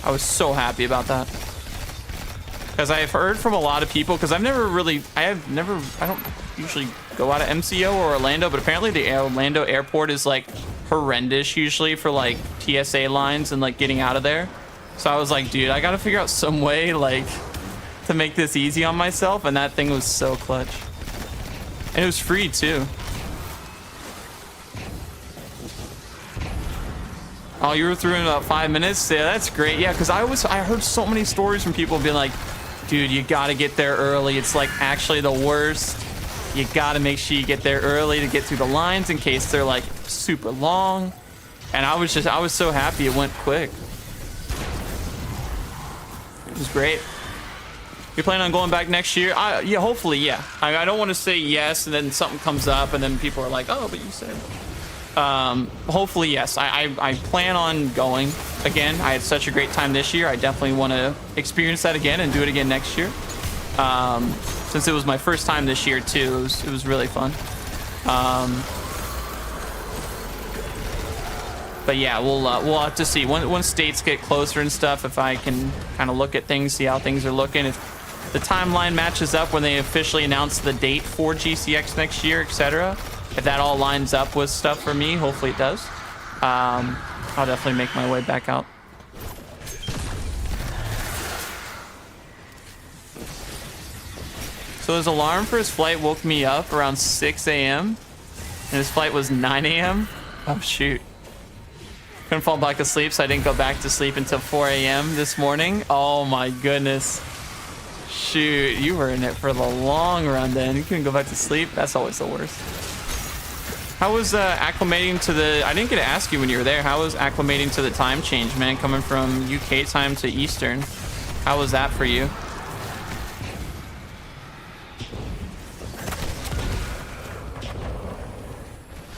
I was so happy about that. Because I've heard from a lot of people, because I don't usually go out of MCO or Orlando, but apparently the Orlando airport is like horrendous usually for like TSA lines and like getting out of there. So I was like, dude, I gotta figure out some way like to make this easy on myself, and that thing was so clutch. And it was free too. Oh, you were through in about 5 minutes? Yeah, that's great. Yeah, because I heard so many stories from people being like, dude, you got to get there early. It's like actually the worst. You got to make sure you get there early to get through the lines in case they're like super long. And I was so happy it went quick. It was great. You plan on going back next year? Yeah, hopefully, yeah. I don't want to say yes and then something comes up and then people are like, oh, but you said. Hopefully, yes. I plan on going again. I had such a great time this year. I definitely want to experience that again and do it again next year. Since it was my first time this year too, it was really fun. But yeah, we'll have to see once dates get closer and stuff. If I can kind of look at things, see how things are looking. If the timeline matches up when they officially announce the date for GCX next year, etc. If that all lines up with stuff for me, hopefully it does. I'll definitely make my way back out. So his alarm for his flight woke me up around 6 a.m. and his flight was 9 a.m. Oh shoot. Couldn't fall back asleep, so I didn't go back to sleep until 4 a.m. this morning. Oh my goodness. Shoot, you were in it for the long run then. You couldn't go back to sleep? That's always the worst. How was acclimating to the... I didn't get to ask you when you were there. How was acclimating to the time change, man? Coming from UK time to Eastern. How was that for you?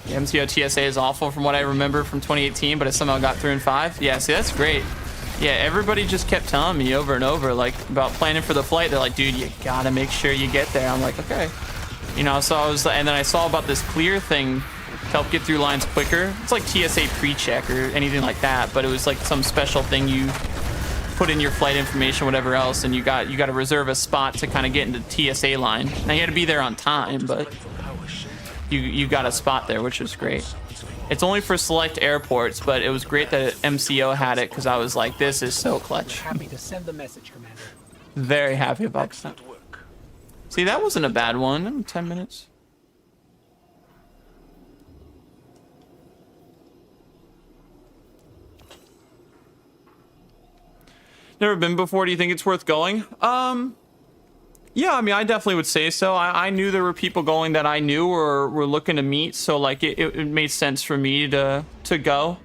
The MCO TSA is awful from what I remember from 2018, but I somehow got through in 5. Yeah, see, that's great. Yeah, everybody just kept telling me over and over, like, about planning for the flight. They're like, dude, you gotta make sure you get there. I'm like, okay. You know, so I was, and then I saw about this clear thing to help get through lines quicker. It's like TSA pre-check or anything like that, but it was like some special thing you put in your flight information, whatever else, and you got to reserve a spot to kind of get into TSA line. Now you had to be there on time, but you got a spot there, which was great. It's only for select airports, but it was great that MCO had it because I was like, this is so clutch. Happy to send the message, Commander. Very happy about that. See, that wasn't a bad one. 10 minutes. Never been before. Do you think it's worth going? Yeah, I mean, I definitely would say so. I knew there were people going that I knew or were looking to meet, so like it made sense for me to go,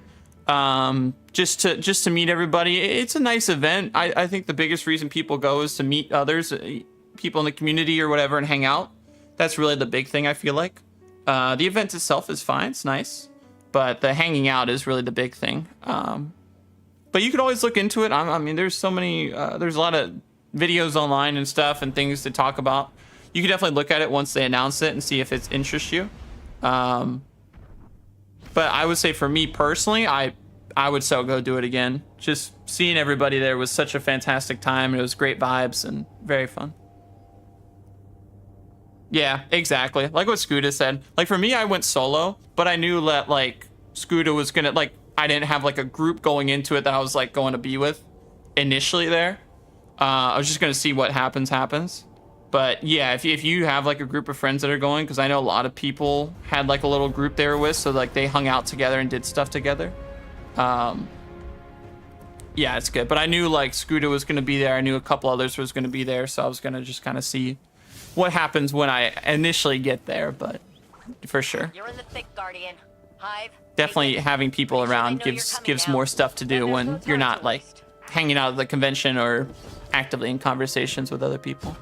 just to meet everybody. It's a nice event. I think the biggest reason people go is to meet others, people in the community or whatever, and hang out. That's really the big thing, I feel like. The event itself is fine, it's nice, but the hanging out is really the big thing. But you could always look into it. I mean, there's so many, there's a lot of videos online and stuff and things to talk about. You can definitely look at it once they announce it and see if it interests you. But I would say for me personally, I would so go do it again. Just seeing everybody there was such a fantastic time. It was great vibes and very fun. Yeah, exactly. Like what Scooter said. Like for me, I went solo, but I knew that like Scooter was gonna, like, I didn't have like a group going into it that I was like going to be with initially there. I was just gonna see what happens. But yeah, if you have like a group of friends that are going, because I know a lot of people had like a little group they were with, so like they hung out together and did stuff together. Yeah, it's good. But I knew like Scooter was gonna be there. I knew a couple others was gonna be there, so I was gonna just kind of see what happens when I initially get there. But for sure, You're in the thick, Guardian. Hive. definitely having people around gives more stuff to do when you're not like hanging out at the convention or actively in conversations with other people.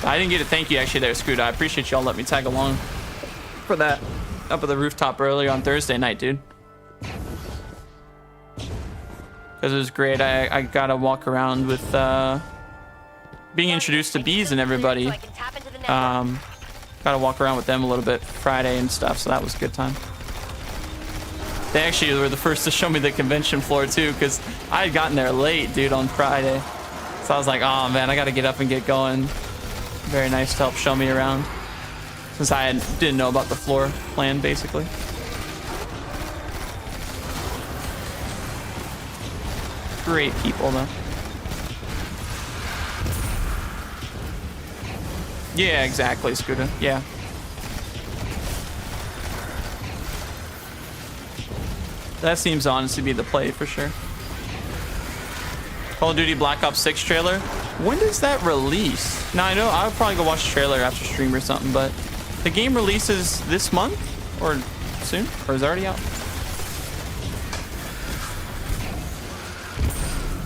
I didn't get a thank you actually there, Scooter. I appreciate y'all letting me tag along for that up at the rooftop earlier on Thursday night, dude. Because it was great. I got to walk around with being introduced to bees and everybody. Got to walk around with them a little bit Friday and stuff, so that was a good time. They actually were the first to show me the convention floor too, because I had gotten there late, dude, on Friday. So I was like, oh man, I got to get up and get going. Very nice to help show me around, since I didn't know about the floor plan, basically. Great people, though. Yeah, exactly, Scooter. Yeah. That seems honestly to be the play for sure. Call of Duty Black Ops 6 trailer. When does that release? Now, I know I'll probably go watch the trailer after stream or something, but the game releases this month or soon, or is it already out?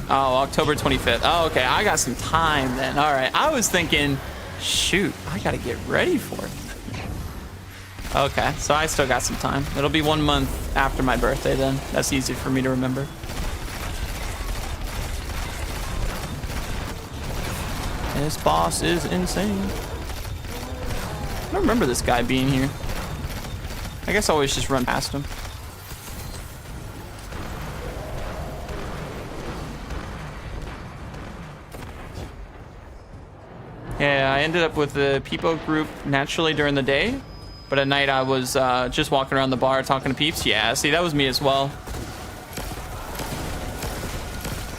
Oh, October 25th. Oh, okay. I got some time then. All right. I was thinking, shoot, I got to get ready for it. Okay. So I still got some time. It'll be 1 month after my birthday then. That's easy for me to remember. This boss is insane. I don't remember this guy being here. I guess I always just run past him. Yeah, I ended up with the Peepo group naturally during the day, but at night I was just walking around the bar talking to peeps. Yeah, see, that was me as well.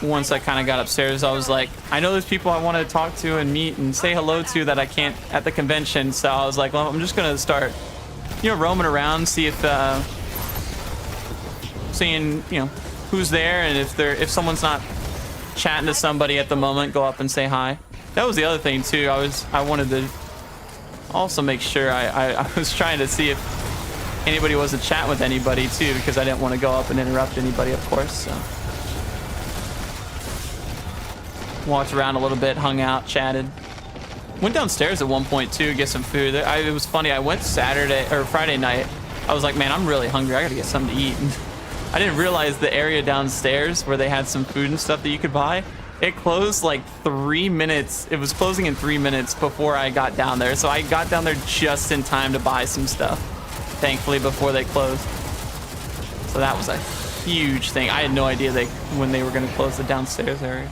Once I kind of got upstairs, I was like, I know there's people I want to talk to and meet and say hello to that I can't at the convention. So I was like, well, I'm just going to start, you know, roaming around, see if, seeing, you know, who's there. And if someone's not chatting to somebody at the moment, go up and say hi. That was the other thing too. I wanted to also make sure I was trying to see if anybody wasn't chatting with anybody too, because I didn't want to go up and interrupt anybody, of course. So walked around a little bit, hung out, chatted. Went downstairs at one point too, get some food. It was funny. I went Friday night. I was like, man, I'm really hungry. I gotta get something to eat. And I didn't realize the area downstairs where they had some food and stuff that you could buy. It closed like 3 minutes. It was closing in 3 minutes before I got down there. So I got down there just in time to buy some stuff, thankfully, before they closed. So that was a huge thing. I had no idea when they were going to close the downstairs area.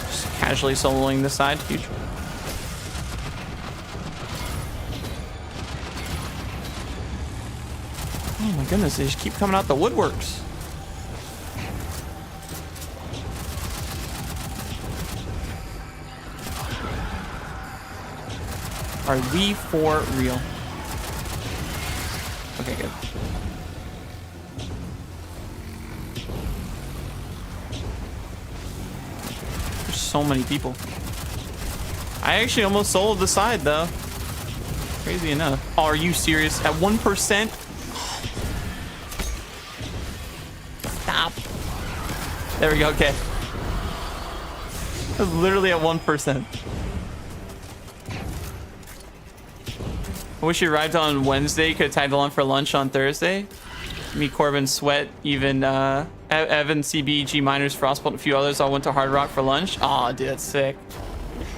Just casually soloing this side. Huge. Oh my goodness, they just keep coming out the woodworks. Are we for real? Okay, good. There's so many people. I actually almost sold the side though. Crazy enough. Oh, are you serious? At 1%? Stop. There we go. Okay. I was literally at 1%. I wish you arrived on Wednesday. You could have tagged along for lunch on Thursday. Me, Corbin, Sweat, even Evan, CB, G Miners, Frostbolt, and a few others all went to Hard Rock for lunch. Oh, dude, that's sick.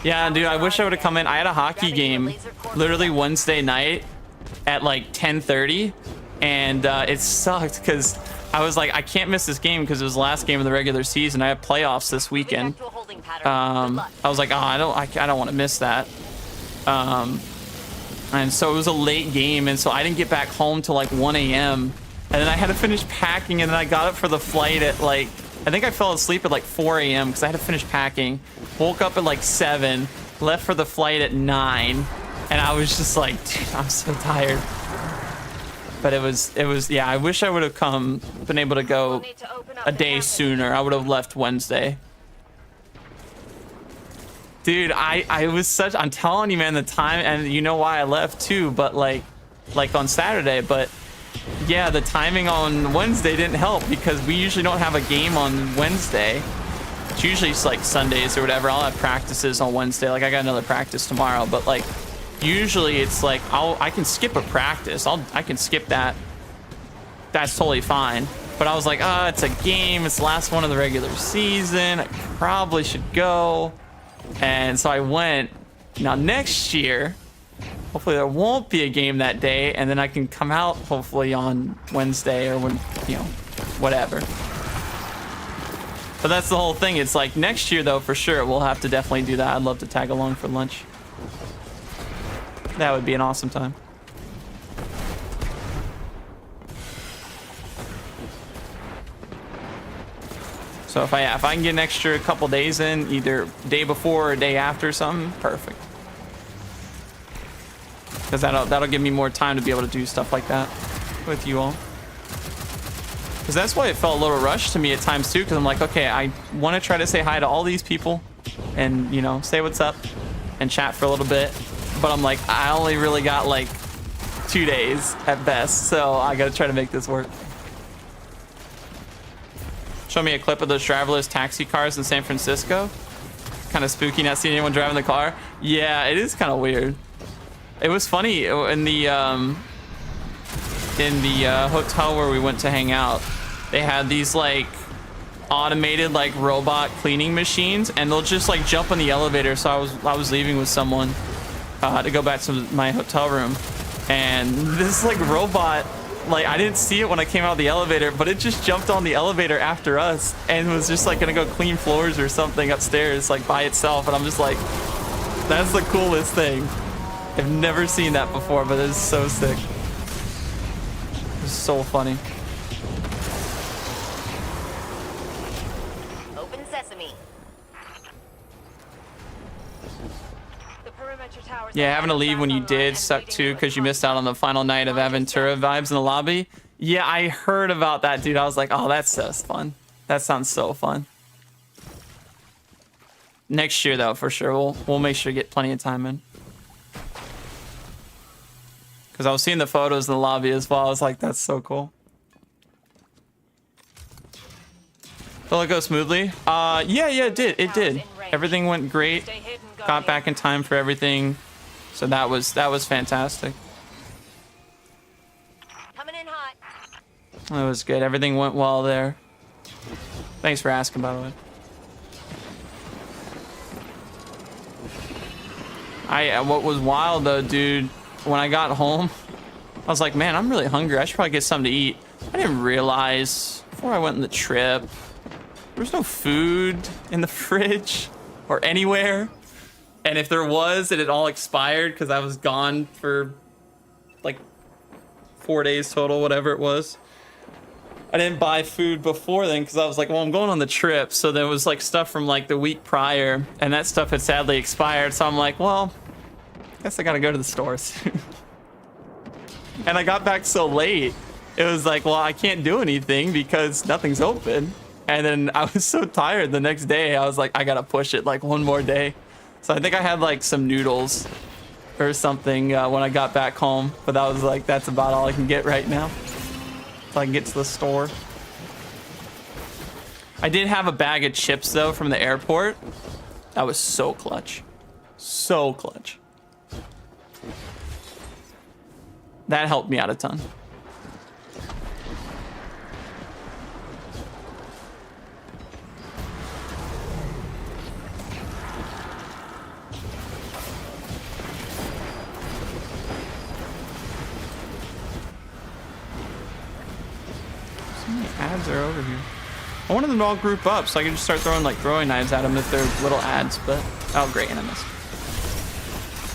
Yeah, dude, I wish I would have come in. I had a hockey game literally Wednesday night at like 10:30, and it sucked because I was like, I can't miss this game because it was the last game of the regular season. I have playoffs this weekend. I was like, oh, I don't want to miss that. And so it was a late game, and so I didn't get back home till like 1 a.m. And then I had to finish packing, and then I got up for the flight at like, I think I fell asleep at like 4 a.m. because I had to finish packing. Woke up at like 7, left for the flight at 9, and I was just like, dude, I'm so tired. But it was, yeah, I wish I would have been able to go a day sooner. I would have left Wednesday. Dude, I was such, I'm telling you, man, the time, and you know why I left too, but like on Saturday, but yeah, the timing on Wednesday didn't help because we usually don't have a game on Wednesday. It's usually just like Sundays or whatever. I'll have practices on Wednesday. Like I got another practice tomorrow, but like usually it's like I can skip a practice. I can skip that. That's totally fine. But I was like, it's a game. It's the last one of the regular season. I probably should go. And so I went. Now next year, hopefully there won't be a game that day, and then I can come out hopefully on Wednesday or when, you know, whatever. But that's the whole thing. It's like next year though, for sure, we'll have to definitely do that. I'd love to tag along for lunch. That would be an awesome time. So if I can get an extra couple days in, either day before or day after something, perfect. Because that'll give me more time to be able to do stuff like that with you all. Because that's why it felt a little rushed to me at times too. Because I'm like, okay, I want to try to say hi to all these people, and you know, say what's up, and chat for a little bit. But I'm like, I only really got like 2 days at best, so I gotta try to make this work. Show me a clip of those driverless taxi cars in San Francisco. Kind of spooky not seeing anyone driving the car. Yeah, it is kind of weird. It was funny in the hotel where we went to hang out. They had these like automated like robot cleaning machines, and they'll just like jump in the elevator. So I was leaving with someone to go back to my hotel room, and this like robot, like I didn't see it when I came out of the elevator, but it just jumped on the elevator after us and was just like gonna go clean floors or something upstairs like by itself. And I'm just like, that's the coolest thing. I've never seen that before, but it's so sick. It's so funny. Open sesame. Yeah, having to leave when you did sucked too, because you missed out on the final night of Aventura vibes in the lobby. Yeah, I heard about that, dude. I was like, oh, that's so fun. That sounds so fun. Next year, though, for sure. We'll make sure to get plenty of time in. Because I was seeing the photos in the lobby as well. I was like, that's so cool. Will it go smoothly? Yeah, it did. It did. Everything went great. Got back in time for everything. So that was fantastic. Coming in hot. It was good. Everything went well there. Thanks for asking, by the way. What was wild though, dude, when I got home, I was like, man, I'm really hungry. I should probably get something to eat. I didn't realize before I went on the trip, there was no food in the fridge or anywhere. And if there was, it had all expired because I was gone for like 4 days total, whatever it was. I didn't buy food before then because I was like, well, I'm going on the trip. So there was like stuff from like the week prior, and that stuff had sadly expired. So I'm like, well, I guess I got to go to the stores. And I got back so late. It was like, well, I can't do anything because nothing's open. And then I was so tired the next day. I was like, I got to push it like one more day. So I think I had like some noodles or something when I got back home. But I was like, that's about all I can get right now. So I can get to the store. I did have a bag of chips though from the airport. That was so clutch. So clutch. That helped me out a ton. Ads are over here. I wanted them to all group up so I could just start throwing like throwing knives at them if they're little ads, but oh great, and I missed.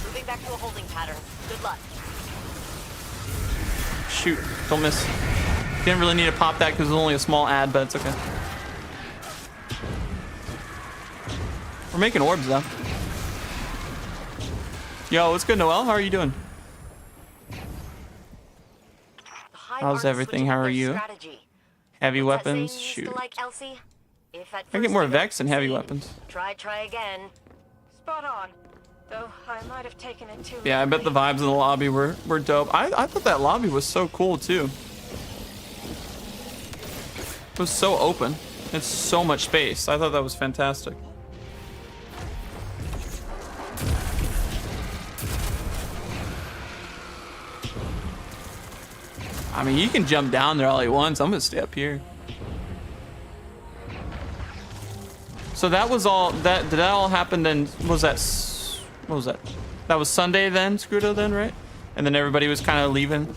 Moving back to a holding pattern. Good luck. Shoot, don't miss. Didn't really need to pop that because it was only a small ad, but it's okay. We're making orbs though. Yo, what's good, Noel? How are you doing? How's everything? How are you? Heavy weapons? Shoot. I get more Vex than heavy weapons. Try again. Spot on. Though I might have taken it too. Yeah, I bet the vibes in the lobby were dope. I thought that lobby was so cool too. It was so open. It's so much space. I thought that was fantastic. I mean, he can jump down there all he wants. I'm gonna stay up here. So that was all. Did that all happen then? What was that? That was Sunday then, Scruto then, right? And then everybody was kind of leaving.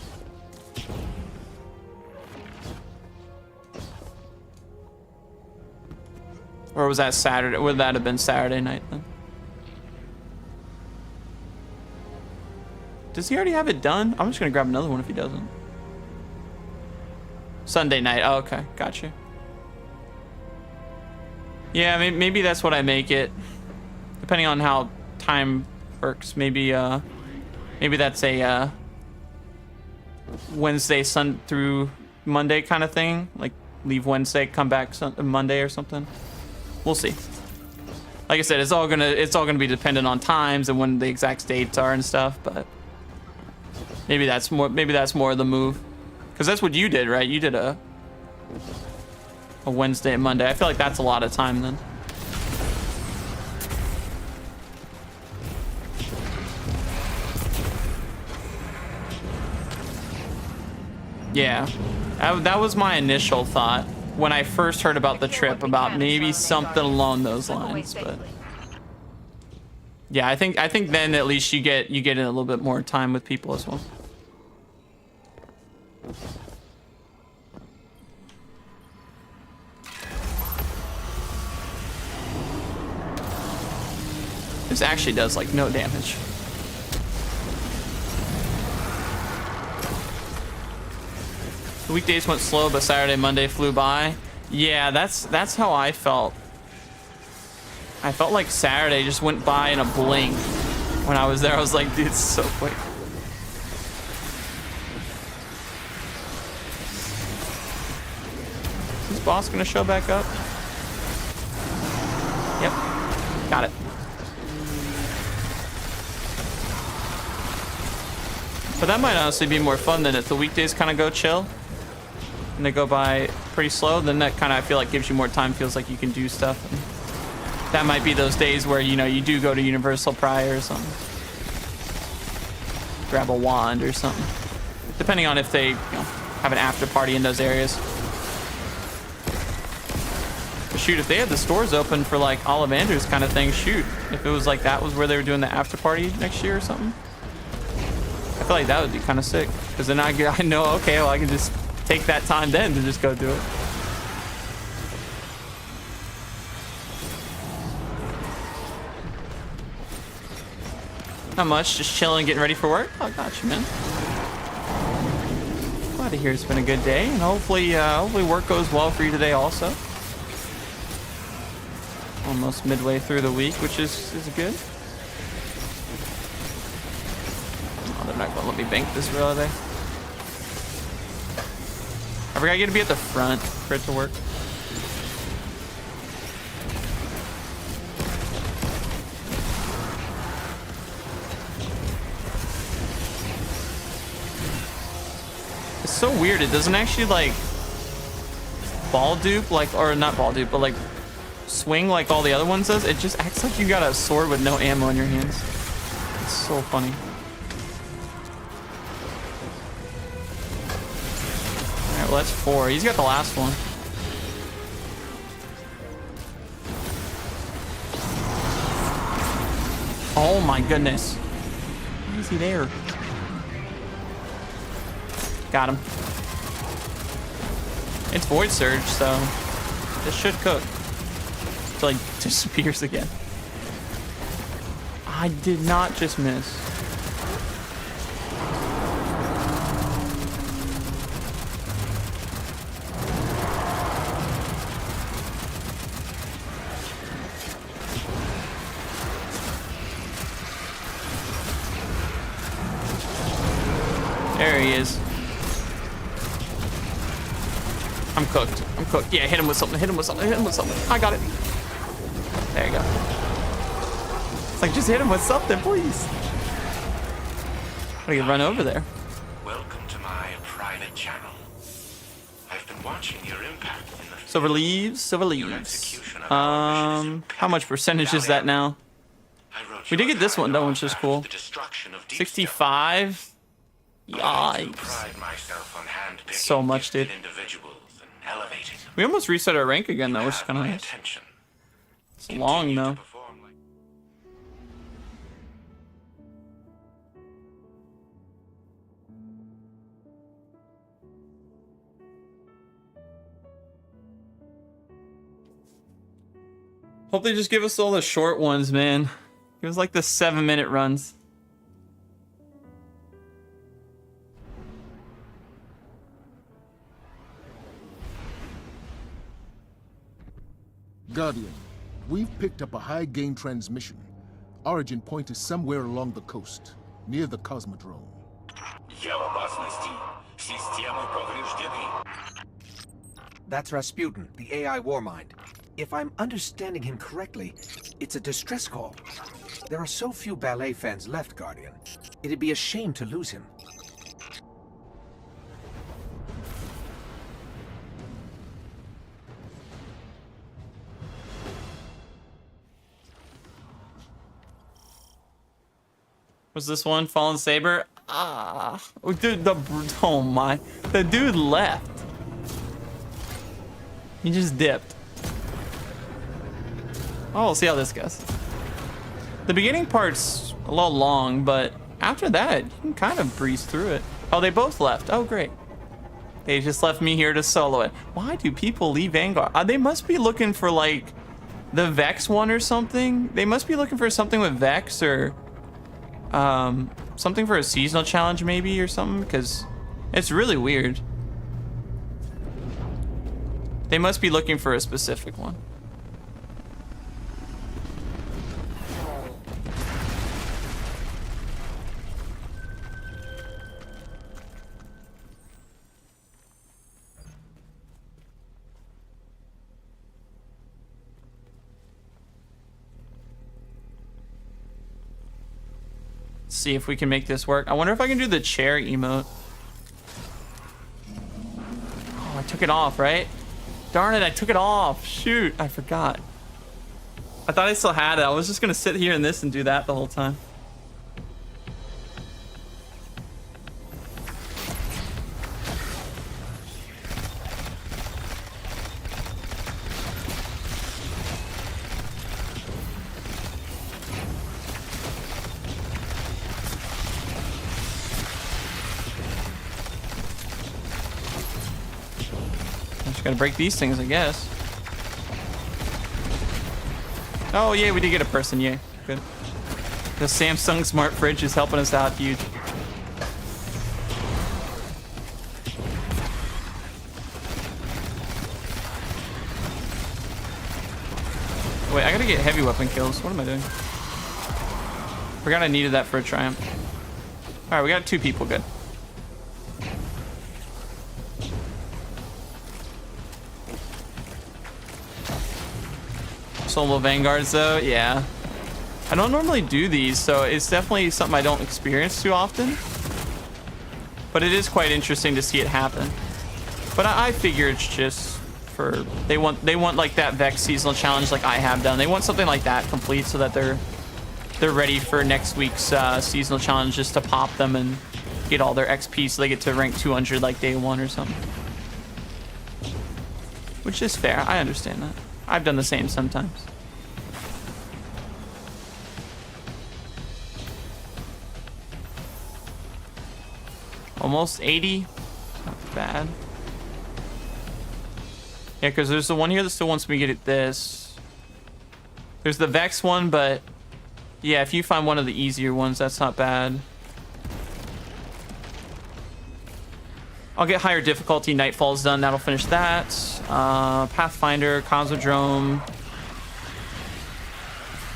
Or was that Saturday? Would that have been Saturday night then? Does he already have it done? I'm just gonna grab another one if he doesn't. Sunday night. Oh, okay, gotcha. Yeah, maybe that's what I make it. Depending on how time works. Maybe that's a Wednesday through Monday kind of thing. Like leave Wednesday, come back Monday or something. We'll see. Like I said, it's all gonna be dependent on times and when the exact dates are and stuff. But maybe that's more of the move, because that's what you did, right? You did a Wednesday and Monday. I feel like that's a lot of time then. Yeah, that was my initial thought when I first heard about the trip, about maybe something along those lines. But yeah, I think then at least you get in a little bit more time with people as well. This actually does like no damage. The weekdays went slow, but Saturday, Monday flew by. Yeah, that's how I felt. I felt like Saturday just went by in a blink. When I was there, I was like, dude, it's so quick. Is this boss gonna show back up? Yep, got it. But that might honestly be more fun than if the weekdays kind of go chill and they go by pretty slow. Then that kind of, I feel like, gives you more time. Feels like you can do stuff. And that might be those days where, you know, you do go to Universal prior or something. Grab a wand or something. Depending on if they, you know, have an after party in those areas. But shoot, if they had the stores open for like Ollivanders kind of thing, shoot. If it was like that was where they were doing the after party next year or something. I feel like that would be kind of sick, because then I know, okay, well, I can just take that time then to just go do it. Not much, just chilling, getting ready for work. Oh, gotcha, man. Glad to hear it's been a good day, and hopefully work goes well for you today also. Almost midway through the week, which is good. They're not gonna let me bank this real, are they? I forgot you gotta be at the front for it to work. It's so weird. It doesn't actually like ball dupe, like, or not ball dupe, but like swing like all the other ones does. It just acts like you got a sword with no ammo in your hands. It's so funny. Well, that's 4. He's got the last one. Oh my goodness. Why is he there? Got him. It's Void Surge, so this should cook. Until he disappears again. I did not just miss. There he is. I'm cooked. I'm cooked. Yeah, hit him with something. Hit him with something. Hit him with something. I got it. There you go. It's like, just hit him with something, please. How do you run over there? Welcome to my private channel. I've been watching your impact in the Silver leaves. Silver leaves. How much percentage is that now? We did get this one though, which is cool. 65. Yikes. So much, dude. We almost reset our rank again, though, which is kind of nice. It's long, though. Hope they just give us all the short ones, man. Give us like the 7-minute runs. Guardian, we've picked up a high-gain transmission. Origin point is somewhere along the coast, near the Cosmodrome. Я в опасности. Системы повреждены. That's Rasputin, the AI Warmind. If I'm understanding him correctly, it's a distress call. There are so few ballet fans left, Guardian. It'd be a shame to lose him. Was this one Fallen Saber? Ah, oh, dude, oh my, the dude left. He just dipped. Oh, we'll see how this goes. The beginning part's a little long, but after that, you can kind of breeze through it. Oh, they both left. Oh, great. They just left me here to solo it. Why do people leave Vanguard? They must be looking for like the Vex one or something. They must be looking for something with Vex or something for a seasonal challenge maybe or something, because it's really weird. They must be looking for a specific one. See if we can make this work. I wonder if I can do the chair emote. Oh, I took it off, right? Darn it, I took it off. Shoot, I forgot. I thought I still had it. I was just gonna sit here in this and do that the whole time. Gotta break these things, I guess. Oh, yeah, we did get a person. Yay. Good. The Samsung smart fridge is helping us out huge. Wait, I gotta get heavy weapon kills. What am I doing? Forgot I needed that for a triumph. Alright, we got 2 people. Good. Solo Vanguards though, yeah. I don't normally do these, so it's definitely something I don't experience too often. But it is quite interesting to see it happen. But I figure it's just for they want like that Vex seasonal challenge like I have done. They want something like that complete so that they're ready for next week's seasonal challenge, just to pop them and get all their XP so they get to rank 200 like day 1 or something. Which is fair. I understand that. I've done the same sometimes. Almost 80. Not bad. Yeah, because there's the one here that still wants me to get at this. There's the Vex one, but yeah, if you find one of the easier ones, that's not bad. I'll get higher difficulty. Nightfall's done. That'll finish that. Pathfinder, Cosmodrome,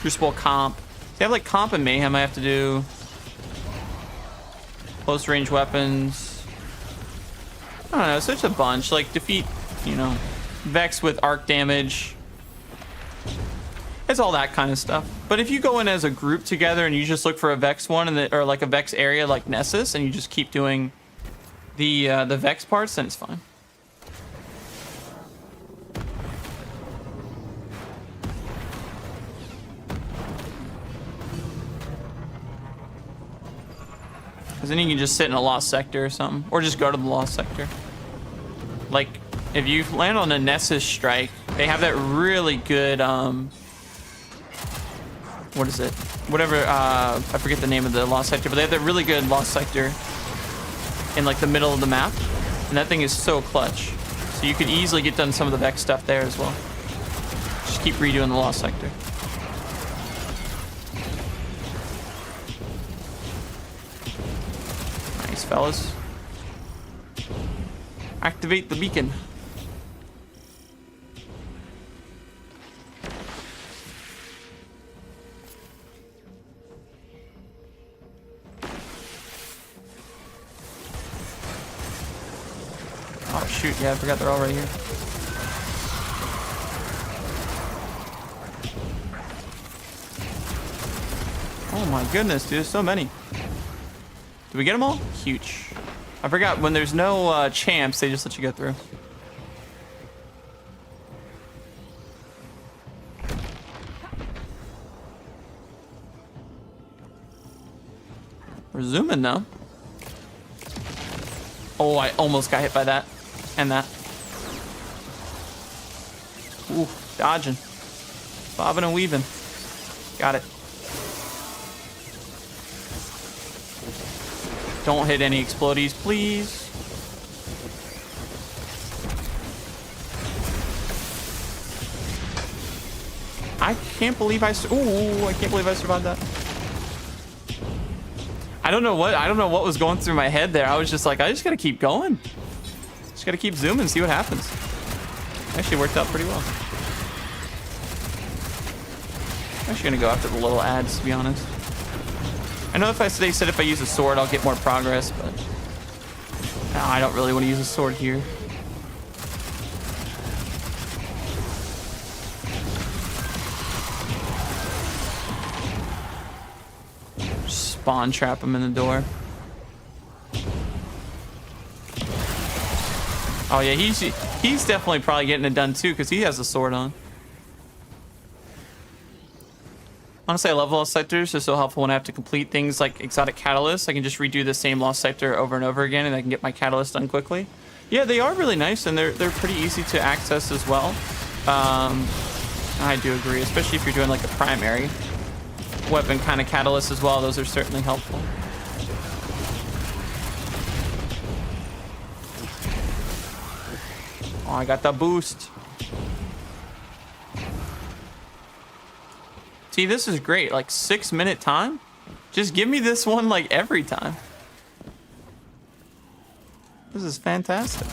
Crucible Comp. They have like Comp and Mayhem I have to do. Close range weapons. I don't know. So it's a bunch. Like defeat, you know, Vex with arc damage. It's all that kind of stuff. But if you go in as a group together and you just look for a Vex one, and or like a Vex area like Nessus, and you just keep doing the Vex parts, then it's fine. Because then you can just sit in a lost sector or something, or just go to the lost sector. Like if you land on a Nessus strike, they have that really good what is it? Whatever, I forget the name of the lost sector, but they have that really good lost sector in like the middle of the map, and that thing is so clutch. So you could easily get done some of the Vex stuff there as well. Just keep redoing the lost sector. Nice, fellas. Activate the beacon. Oh shoot, yeah, I forgot they're all right here. Oh my goodness, dude, there's so many. Did we get them all? Huge. I forgot, when there's no champs, they just let you go through. We're zooming now. Oh, I almost got hit by that. And that. Ooh, dodging. Bobbing and weaving. Got it. Don't hit any explodies, please. I can't believe I survived that. I don't know what was going through my head there. I was just like, I just gotta keep going. Just gotta keep zooming, see what happens. Actually worked out pretty well. I'm actually gonna go after the little ads, to be honest. I know they said if I use a sword, I'll get more progress, but no, I don't really want to use a sword here. Spawn trap him in the door. Oh yeah, he's definitely probably getting it done too, because he has a sword on. Honestly, I love lost sectors. They're so helpful when I have to complete things like exotic catalysts. I can just redo the same lost sector over and over again, and I can get my catalyst done quickly. Yeah, they are really nice, and they're pretty easy to access as well. I do agree, especially if you're doing like a primary weapon kind of catalyst as well. Those are certainly helpful. Oh, I got the boost. See, this is great. Like 6-minute time. Just give me this one like every time. This is fantastic.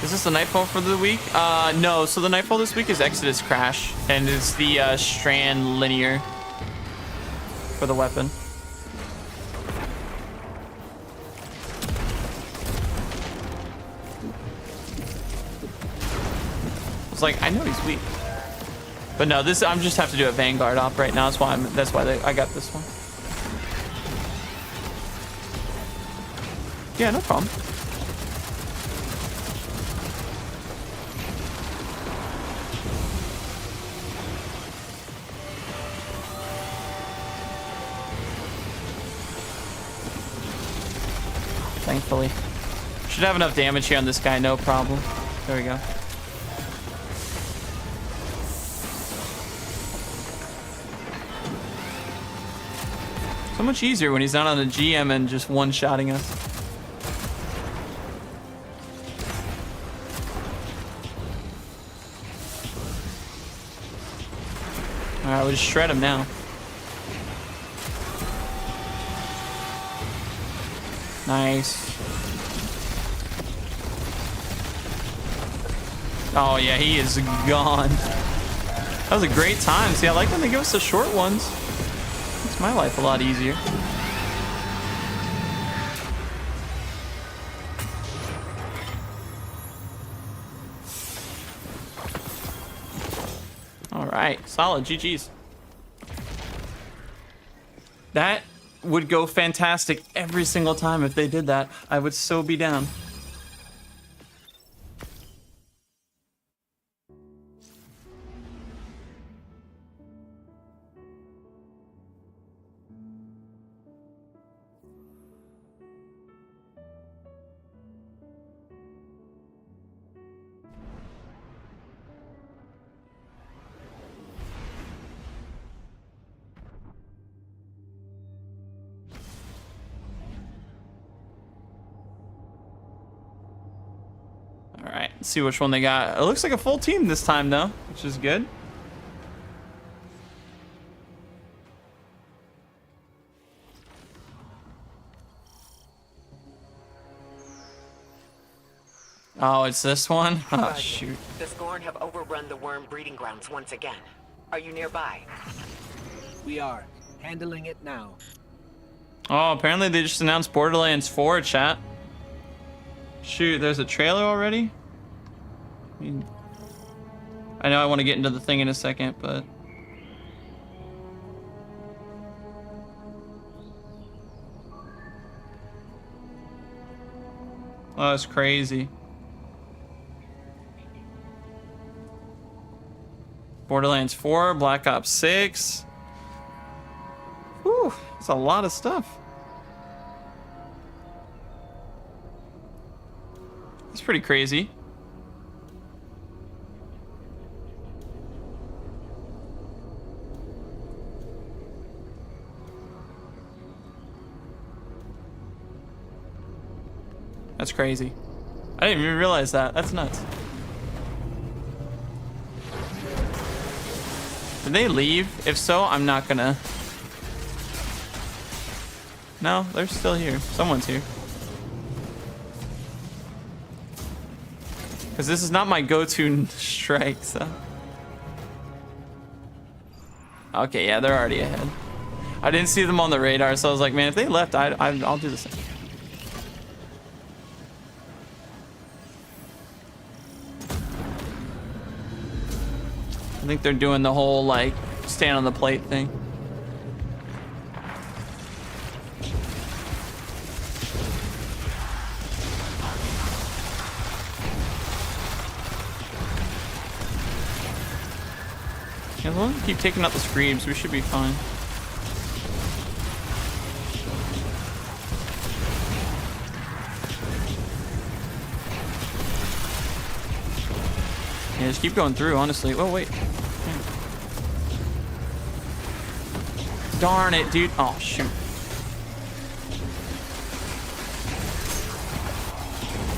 Is this the nightfall for the week? No. So the nightfall this week is Exodus Crash, and it's the strand linear for the weapon. Like, I know he's weak, but no, this I'm just have to do a Vanguard Op right now. That's why I got this one. Yeah, no problem. Thankfully, should have enough damage here on this guy, no problem. There we go. So much easier when he's not on the GM and just one-shotting us. Alright, we'll just shred him now. Nice. Oh yeah, he is gone. That was a great time. See, I like when they give us the short ones. Makes my life a lot easier. All right, solid. GG's. That would go fantastic every single time if they did that. I would so be down. Let's see which one they got. It looks like a full team this time, though, which is good. Oh, it's this one? Oh, shoot. The Scorn have overrun the worm breeding grounds once again. Are you nearby? We are handling it now. Oh, apparently they just announced Borderlands 4, chat. Shoot, there's a trailer already? I know I want to get into the thing in a second, but... Oh, that's crazy. Borderlands 4, Black Ops 6. Whew, that's a lot of stuff. That's pretty crazy. That's crazy. I didn't even realize that. That's nuts. Did they leave? If so, I'm not gonna... No, they're still here. Someone's here. Because this is not my go-to strike, so... Okay, yeah, they're already ahead. I didn't see them on the radar, so I was like, man, if they left, I'll do the same. I think they're doing the whole, like, stand on the plate thing. Yeah, as long as we keep taking out the screams, we should be fine. Yeah, just keep going through, honestly. Oh, wait. Yeah. Darn it, dude. Oh, shoot.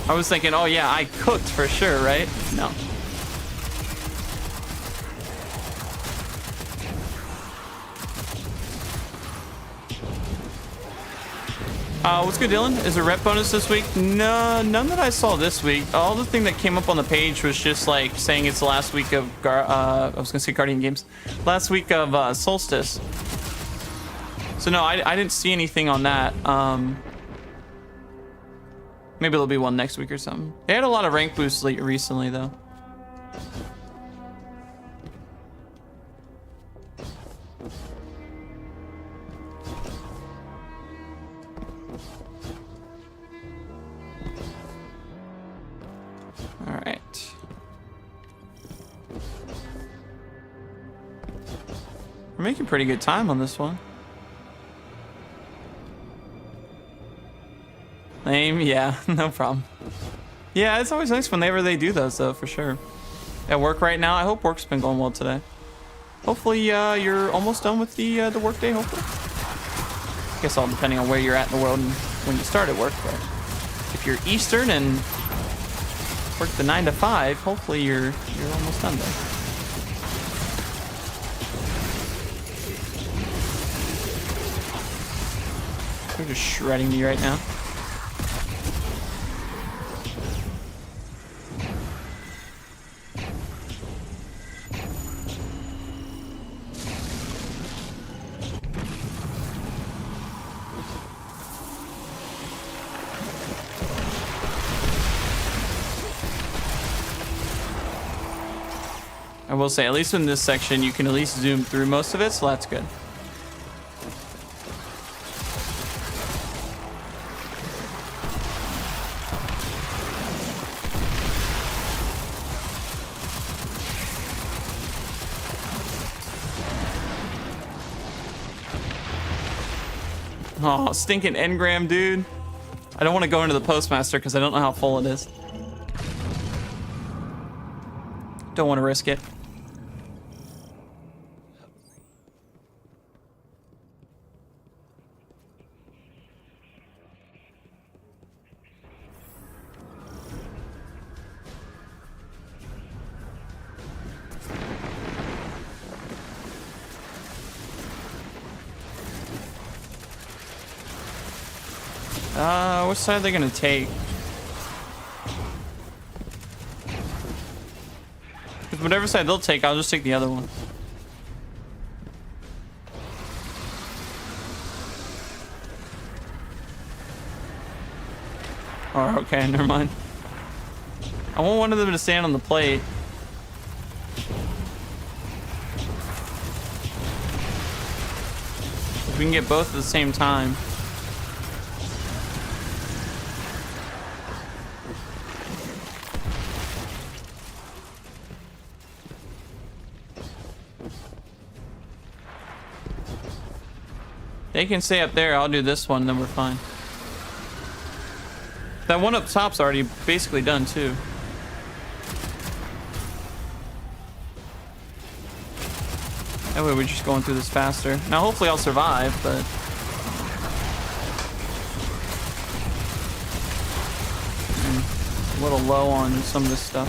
I was thinking, oh, yeah, I cooked for sure, right? No. What's good, Dylan? Is there rep bonus this week? No, none that I saw this week. All the thing that came up on the page was just like saying it's the last week of I was gonna say Guardian Games, last week of Solstice. So no, I didn't see anything on that. Maybe there'll be one next week or something. They had a lot of rank boosts recently though. We're making pretty good time on this one. Lame, yeah, no problem. Yeah, it's always nice whenever they do those, though, for sure. At work right now, I hope work's been going well today. Hopefully, you're almost done with the work day, hopefully. I guess all depending on where you're at in the world and when you start at work, but if you're Eastern and work the 9 to 5, hopefully you're almost done there. They're just shredding me right now. I will say, at least in this section, you can at least zoom through most of it, so that's good. Oh, stinking engram, dude. I don't want to go into the postmaster because I don't know how full it is. Don't want to risk it. Which side are they gonna take? Because whatever side they'll take, I'll just take the other one. Oh, okay, never mind. I want one of them to stand on the plate. If we can get both at the same time. They can stay up there. I'll do this one, then we're fine. That one up top's already basically done, too. That way we're just going through this faster. Now, hopefully I'll survive, but... I'm a little low on some of this stuff.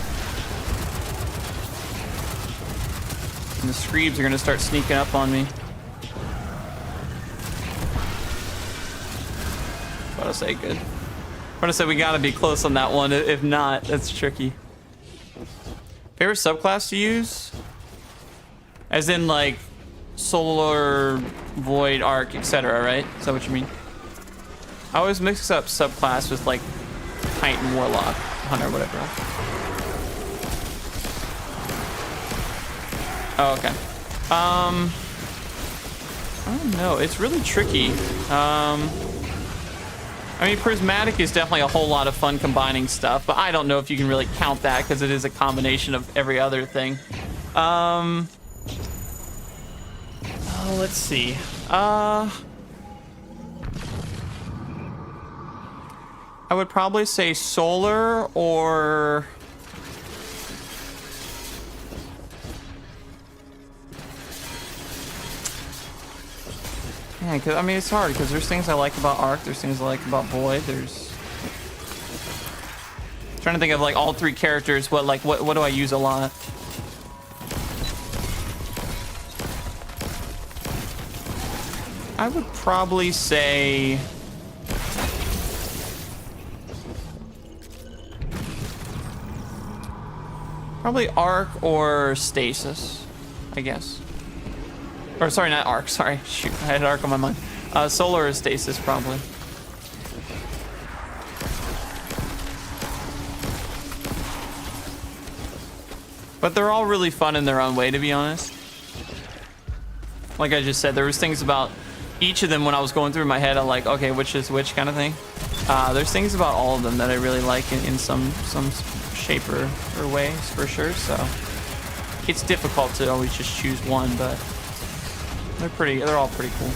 And the Screebs are going to start sneaking up on me. What I say, good. What I said, we gotta be close on that one. If not, that's tricky. Favorite subclass to use? As in, like, Solar, Void, Arc, etc., right? Is that what you mean? I always mix up subclass with, like, Titan, Warlock, Hunter, whatever else. Oh, okay. I don't know. It's really tricky. I mean, Prismatic is definitely a whole lot of fun combining stuff, but I don't know if you can really count that because it is a combination of every other thing. Oh, let's see. I would probably say Solar or... Yeah, cause I mean it's hard because there's things I like about Arc, there's things I like about Void, there's... I'm trying to think of like all three characters, what do I use a lot? I would probably say... Probably Arc or Stasis, I guess. Or sorry, not Arc, sorry. Shoot, I had Arc on my mind. Solar or Stasis, probably. But they're all really fun in their own way, to be honest. Like I just said, there was things about each of them when I was going through my head. I'm like, okay, which is which kind of thing. There's things about all of them that I really like in some shape or ways, for sure. So it's difficult to always just choose one, but they're all pretty cool.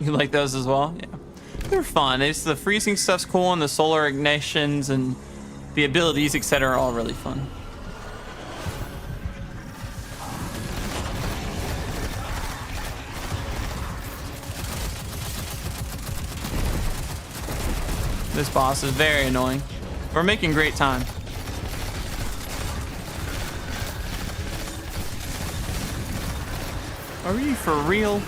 You like those as well? Yeah. They're fun. It's the freezing stuff's cool, and the solar ignitions and the abilities, etc. are all really fun. This boss is very annoying. We're making great time. Are you for real?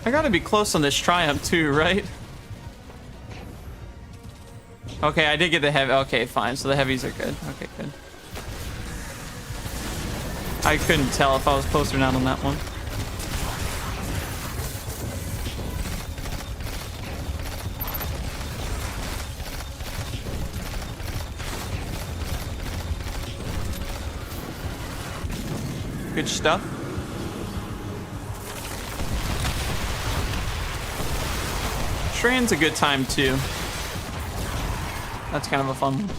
I gotta be close on this Triumph too, right? Okay, I did get the heavy. Okay, fine. So the heavies are good. Okay, good. I couldn't tell if I was close or not on that one. Good stuff. Strand's a good time too. That's kind of a fun one.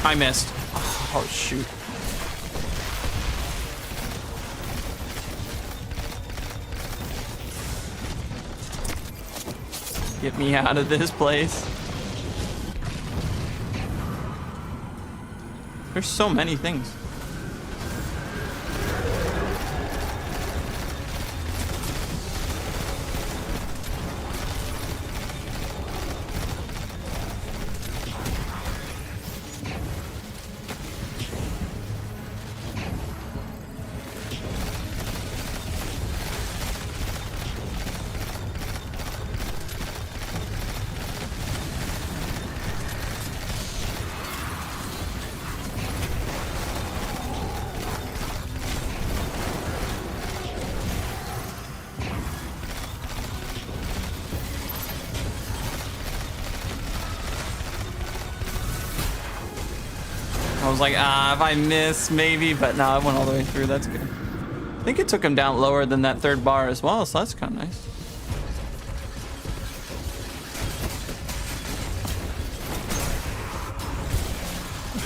I missed. Oh shoot. Get me out of this place. There's so many things. I was like, if I miss, maybe, but no, I went all the way through. That's good. I think it took him down lower than that third bar as well, so that's kind of nice.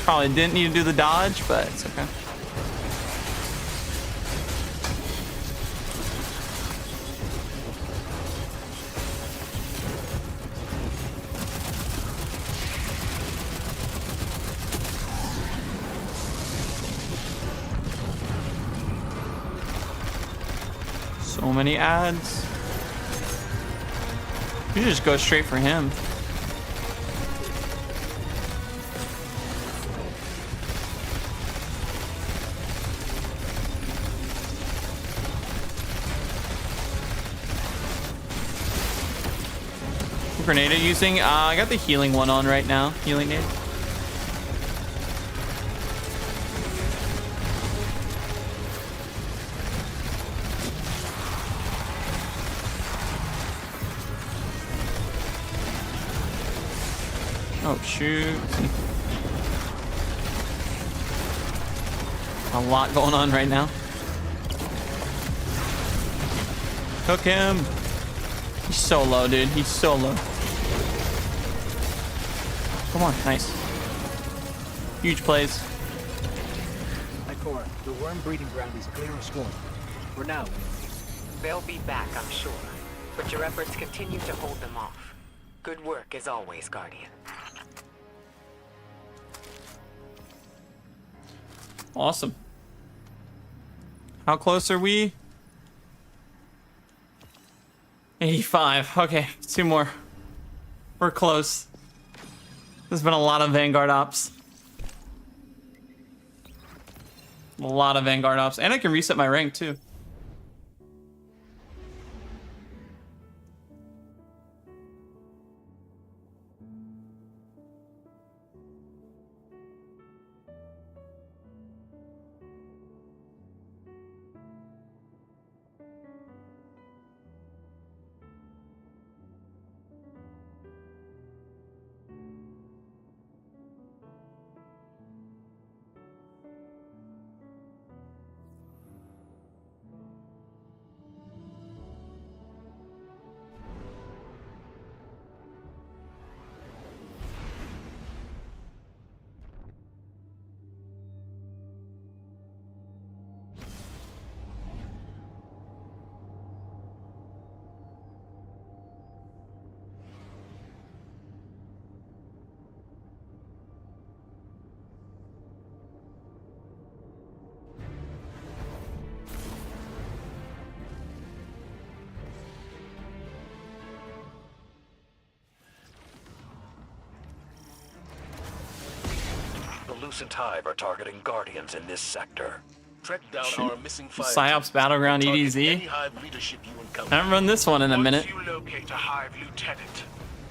Probably didn't need to do the dodge, but it's okay. So many ads. You just go straight for him. Grenade using? I got the healing one on right now. Healing nade. Oh, shoot. A lot going on right now. Cook him. He's so low, dude. He's so low. Come on, nice. Huge plays. Ikora, the worm breeding ground is clear of swarm. For now. They'll be back, I'm sure. But your efforts continue to hold them off. Good work as always, Guardian. Awesome. How close are we? 85. Okay, 2 more. We're close. There's been a lot of Vanguard Ops. A lot of Vanguard Ops. And I can reset my rank too. Lucent Hive are targeting Guardians in this sector. Track down our missing fire. PsyOps Battleground EDZ. I haven't run this one in a minute. Once you locate a Hive lieutenant,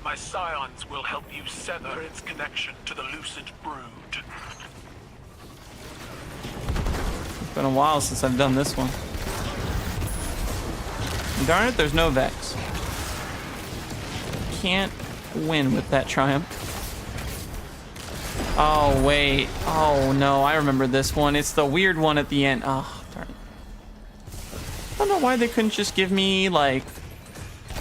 my scions will help you sever its connection to the Lucent Brood. It's been a while since I've done this one. Darn it, there's no Vex. Can't win with that Triumph. Oh, wait. Oh, no. I remember this one. It's the weird one at the end. Oh, darn it. I don't know why they couldn't just give me, like,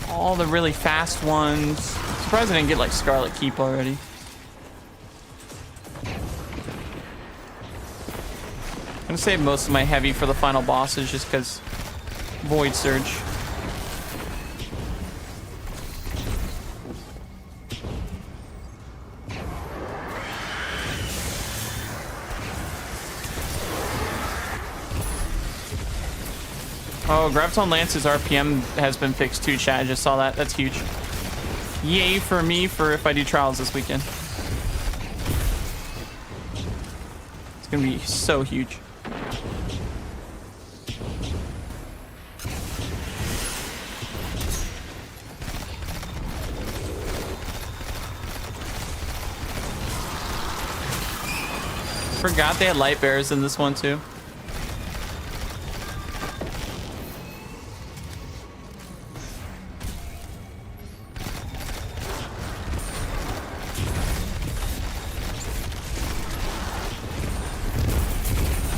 all the really fast ones. Surprised I didn't get, like, Scarlet Keep already. I'm gonna save most of my heavy for the final bosses just because Void Surge. Oh, Graviton Lance's RPM has been fixed too, chat. I just saw that. That's huge. Yay for me for if I do trials this weekend. It's gonna be so huge. Forgot they had light bearers in this one too.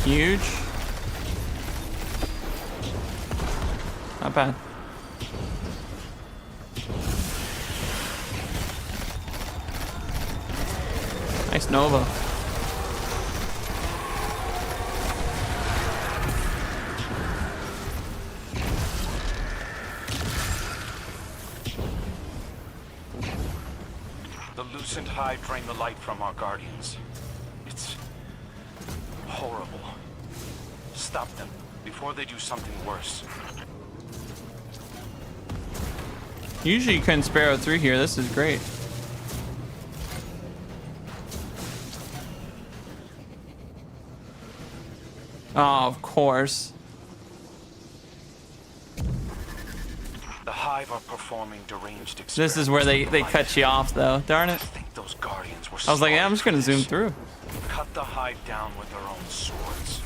Huge. Not bad. Nice Nova. The Lucent Hive drain the light from our guardians. It's horrible. Stop them before they do something worse. Usually you couldn't Sparrow through here. This is great. Oh, of course. The Hive are performing deranged experiments. This is where they cut you off though. Darn it. I think those guardians were I was like, yeah, I'm just gonna zoom through. Cut the Hive down with their own swords.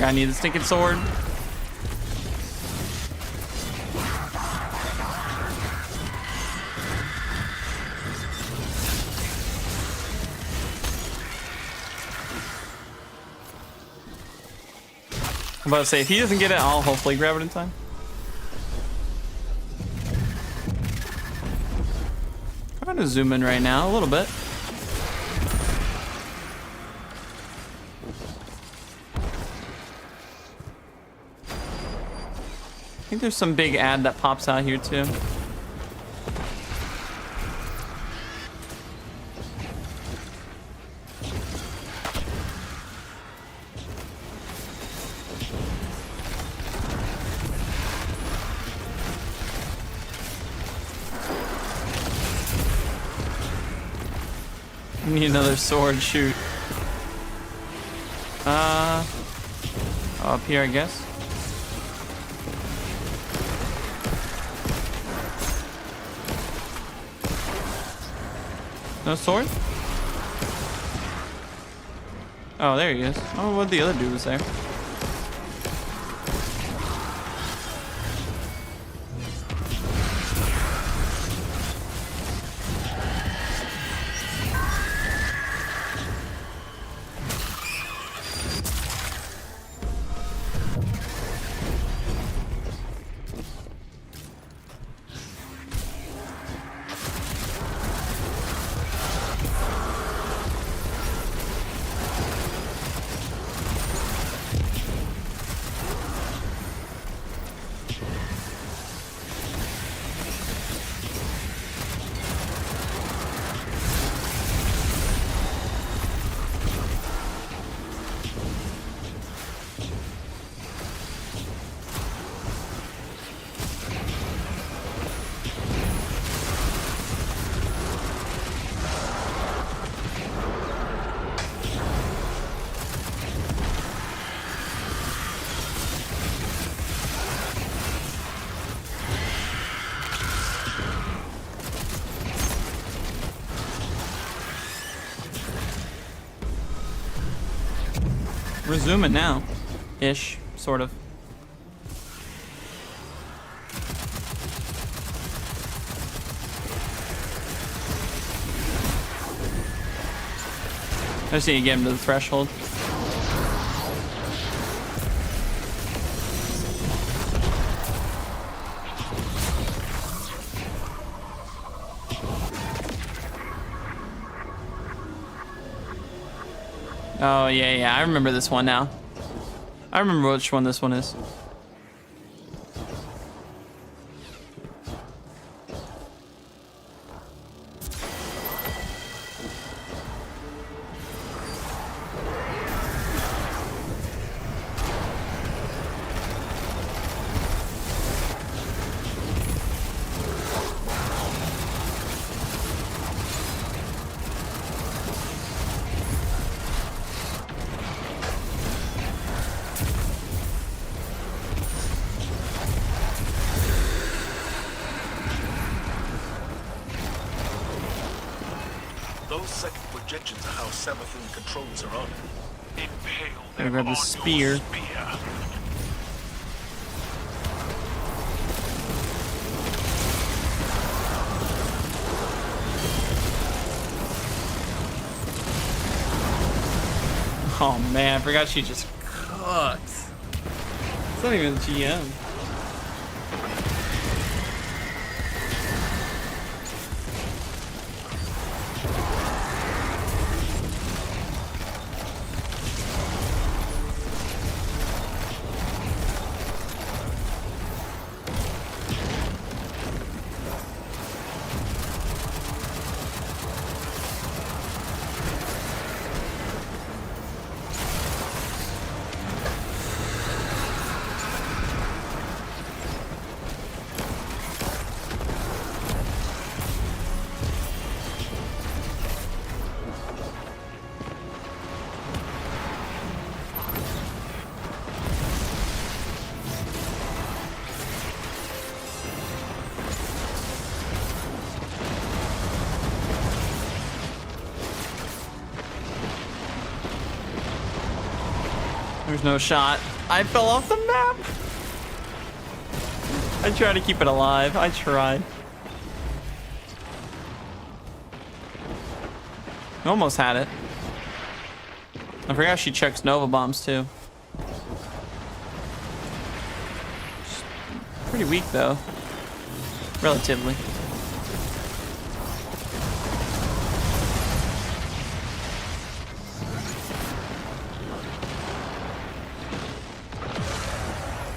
I need the stinking sword. I'm about to say, if he doesn't get it, I'll hopefully grab it in time. I'm gonna zoom in right now a little bit. I think there's some big ad that pops out here too. I need another sword, shoot. Up here, I guess. No sword? Oh, there he is. Oh, what the other dude was there. We're zooming now. Ish, sort of. I just need to get him to the threshold. Oh, yeah. I remember this one now. I remember which one this one is. Those second projections are how Savathun controls her own. Impale Gotta them grab the on spear. your spear. Oh man, I forgot she just cooks. It's not even GM. There's no shot. I fell off the map. I tried to keep it alive. I tried. Almost had it. I forgot she checks Nova bombs too. She's pretty weak though. Relatively.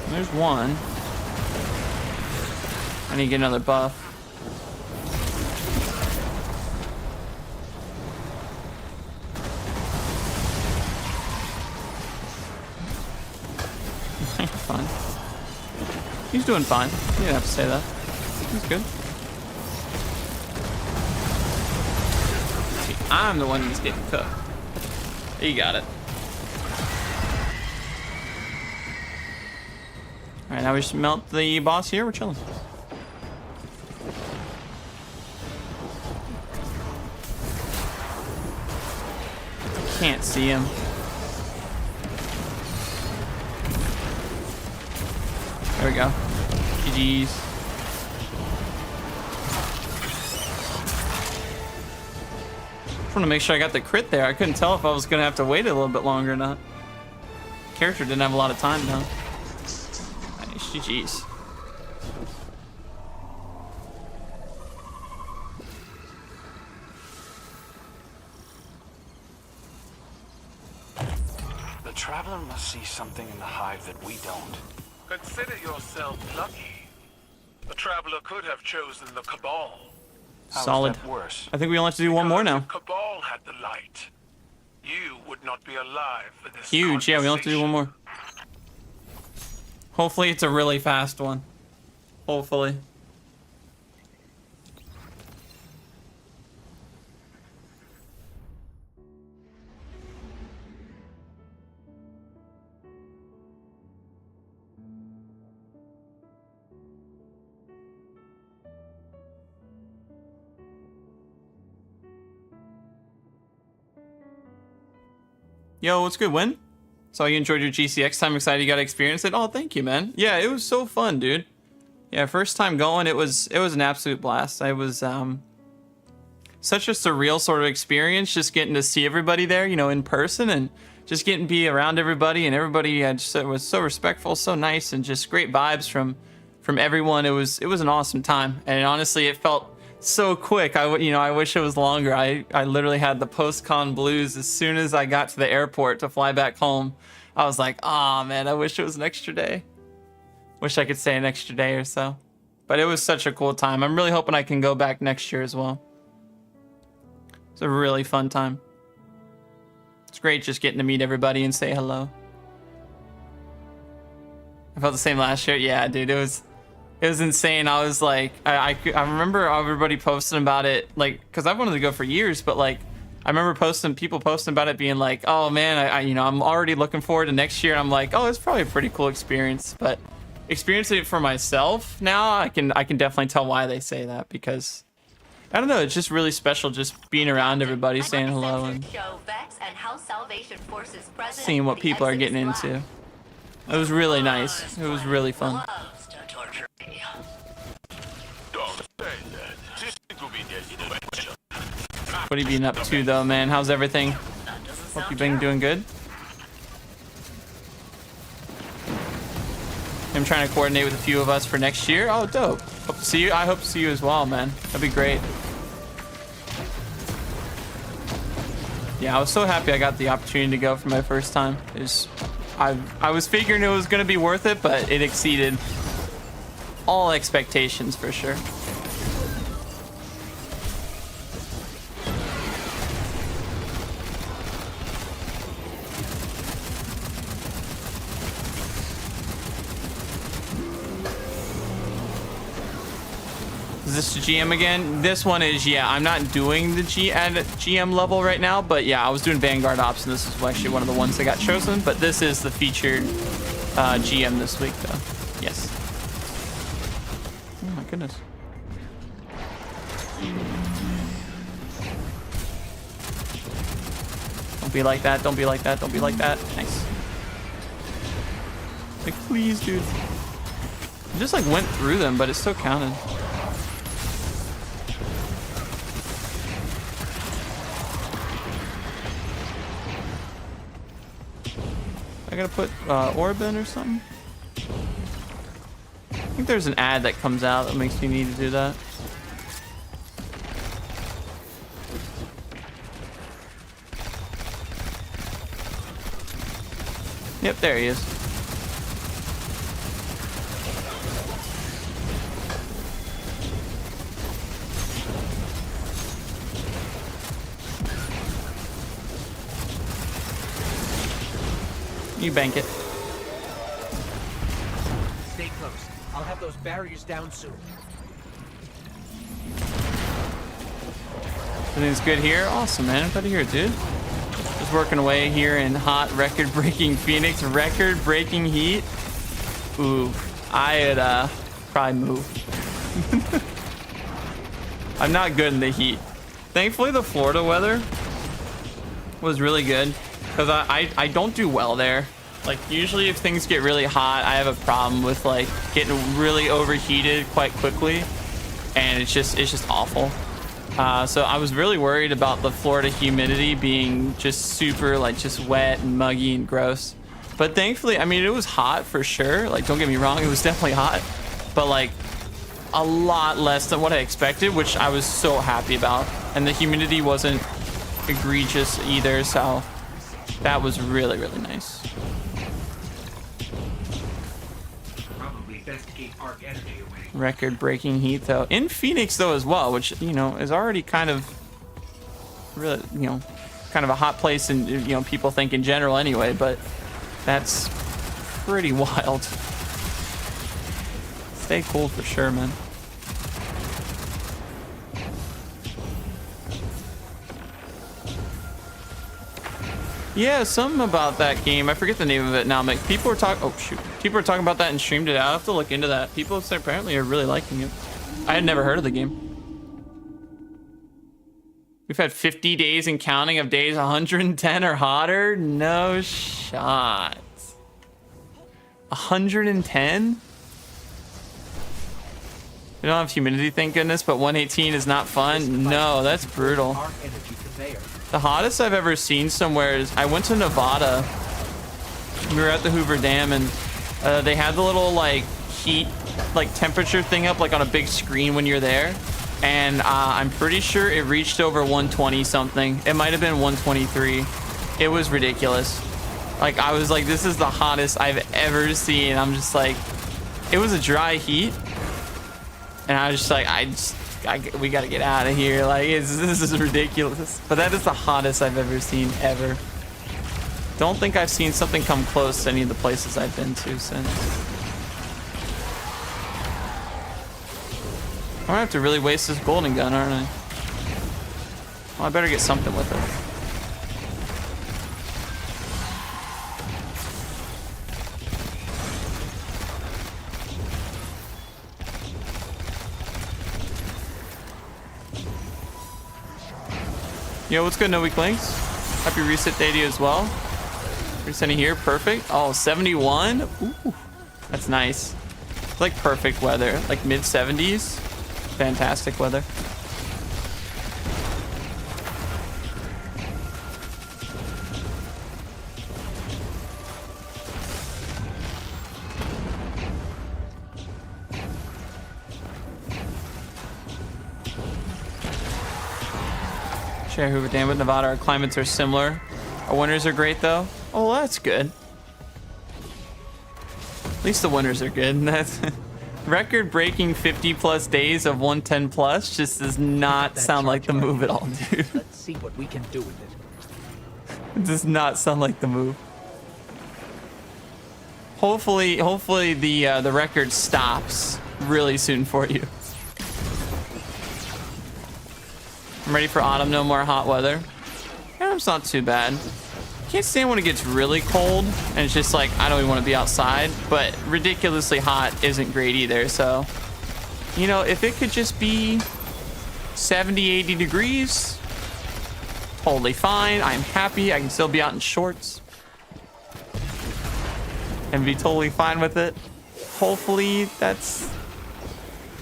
There's one. I need to get another buff. Fine. He's doing fine. You didn't have to say that. He's good. See, I'm the one that's getting cooked. You got it. Alright, now we just melt the boss here. We're chilling. Can't see him. There we go. GG's. Just want to make sure I got the crit there. I couldn't tell if I was going to have to wait a little bit longer or not. Character didn't have a lot of time though. GG's. The Traveler must see something in the hive that we don't. Consider yourself lucky. The Traveler could have chosen the Cabal. How is Solid. that worse? I think we only have to do one more now. If Cabal had the light, you would not be alive for this. Huge. Yeah, we only have to do one more. Hopefully it's a really fast one. Hopefully. Yo, what's good, Win? So you enjoyed your GCX time. Excited you got to experience it. Oh, thank you, man. Yeah, it was so fun, dude. Yeah, first time going, it was an absolute blast. I was such a surreal sort of experience, just getting to see everybody there, you know, in person, and just getting to be around everybody, and everybody just was so respectful, so nice, and just great vibes from everyone. It was an awesome time, and honestly, it felt so quick. I wish it was longer. I literally had the post-con blues as soon as I got to the airport to fly back home. I was like, oh man, I wish it was an extra day. Wish I could stay an extra day or so. But it was such a cool time. I'm really hoping I can go back next year as well. It's a really fun time. It's great just getting to meet everybody and say hello. I felt the same last year. Yeah, dude, it was insane. I was like, I remember everybody posting about it, like, because I wanted to go for years, but like, I remember people posting about it being like, oh man, I'm already looking forward to next year. And I'm like, oh, it's probably a pretty cool experience. But experiencing it for myself now, I can definitely tell why they say that, because I don't know, it's just really special just being around everybody, saying hello and seeing what people are getting into. It was really nice. It was really fun. What have you been up to though, man? How's everything? Hope you've been doing good. I'm trying to coordinate with a few of us for next year. Oh, dope. Hope to see you. I hope to see you as well, man. That'd be great. Yeah, I was so happy I got the opportunity to go for my first time. I was figuring it was going to be worth it, but it exceeded all expectations for sure. Is this the GM again? This one is, yeah, I'm not doing the GM level right now, but yeah, I was doing Vanguard Ops, and this is actually one of the ones that got chosen, but this is the featured GM this week, though. Yes. Oh my goodness. Don't be like that, don't be like that, don't be like that. Nice. Like, please, dude. I just, like, went through them, but it still counted. I gotta put orb in or something. I think there's an ad that comes out that makes me need to do that. Yep, there he is. You bank it. Stay close. I'll have those barriers down soon. Everything's good here. Awesome, man. I'm glad to hear it, dude. Just working away here in hot, record-breaking Phoenix. Record-breaking heat. Ooh, I'd probably move. I'm not good in the heat. Thankfully, the Florida weather was really good, because I don't do well there. Like, usually if things get really hot, I have a problem with like getting really overheated quite quickly, and it's just awful. So I was really worried about the Florida humidity being just super, like, just wet and muggy and gross. But thankfully, I mean, it was hot for sure. Like, don't get me wrong, it was definitely hot, but like a lot less than what I expected, which I was so happy about. And the humidity wasn't egregious either, so that was really, really nice. Record-breaking heat though in Phoenix though as well, which, you know, is already kind of really, you know, kind of a hot place, and, you know, people think in general anyway, but that's pretty wild. Stay cool for sure, man. Yeah, something about that game. I forget the name of it now. Like, people are talking. Oh shoot! People are talking about that and streamed it out. I have to look into that. People apparently are really liking it. I had never heard of the game. We've had 50 days and counting of days 110 or hotter. No shot. 110. We don't have humidity, thank goodness, but 118 is not fun. No, that's brutal. The hottest I've ever seen somewhere is, I went to Nevada. We were at the Hoover Dam, and they had the little, like, heat, like, temperature thing up, like, on a big screen when you're there. and I'm pretty sure it reached over 120 something. It might have been 123. It was ridiculous. Like, I was like, this is the hottest I've ever seen. I'm just like, it was a dry heat, and I was just like, we gotta get out of here. Like, this is ridiculous. But that is the hottest I've ever seen, ever. Don't think I've seen something come close to any of the places I've been to since. I'm gonna have to really waste this golden gun, aren't I? Well, I better get something with it. Yo, what's good, No Weak Links? Happy reset day to you as well. Resetting here, perfect. Oh, 71? Ooh, that's nice. It's like perfect weather, like mid 70s. Fantastic weather. Share Hoover Dam with Nevada. Our climates are similar. Our winters are great though. Oh, that's good. At least the winters are good. That's record-breaking 50+ days of 110+ just does not sound like the move at all, dude. Let's see what we can do with it. It does not sound like the move. Hopefully the record stops really soon for you. I'm ready for autumn, no more hot weather. Yeah, it's not too bad. Can't stand when it gets really cold and it's just like, I don't even want to be outside, but ridiculously hot isn't great either. So, you know, if it could just be 70, 80 degrees, totally fine. I'm happy. I can still be out in shorts and be totally fine with it. Hopefully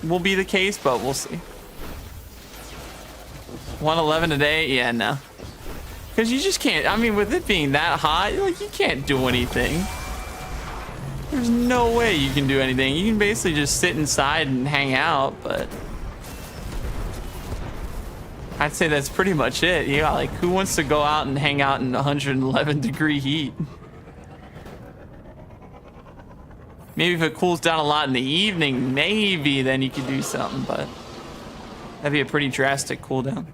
will be the case, but we'll see. 111 a day? Yeah, no. Because you just can't, I mean, with it being that hot, like, you can't do anything. There's no way you can do anything. You can basically just sit inside and hang out, but I'd say that's pretty much it. Yeah, like, who wants to go out and hang out in 111 degree heat? Maybe if it cools down a lot in the evening, maybe then you could do something, but that'd be a pretty drastic cool down.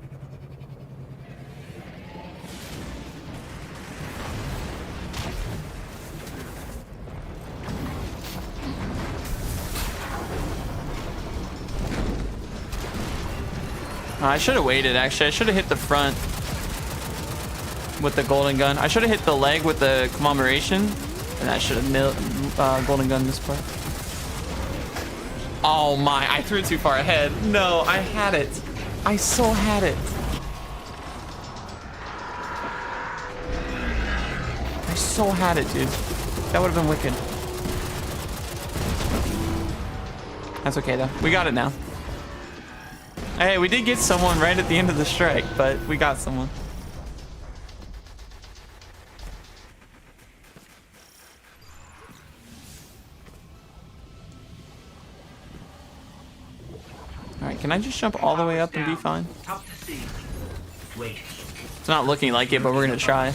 I should have waited, actually. I should have hit the front with the golden gun. I should have hit the leg with the commemoration, and I should have golden gun this part. Oh my, I threw it too far ahead. No, I had it. I so had it. I so had it, dude. That would have been wicked. That's okay, though. We got it now. Hey, we did get someone right at the end of the strike, but we got someone. All right, can I just jump all the way up and be fine? It's not looking like it, but we're gonna try.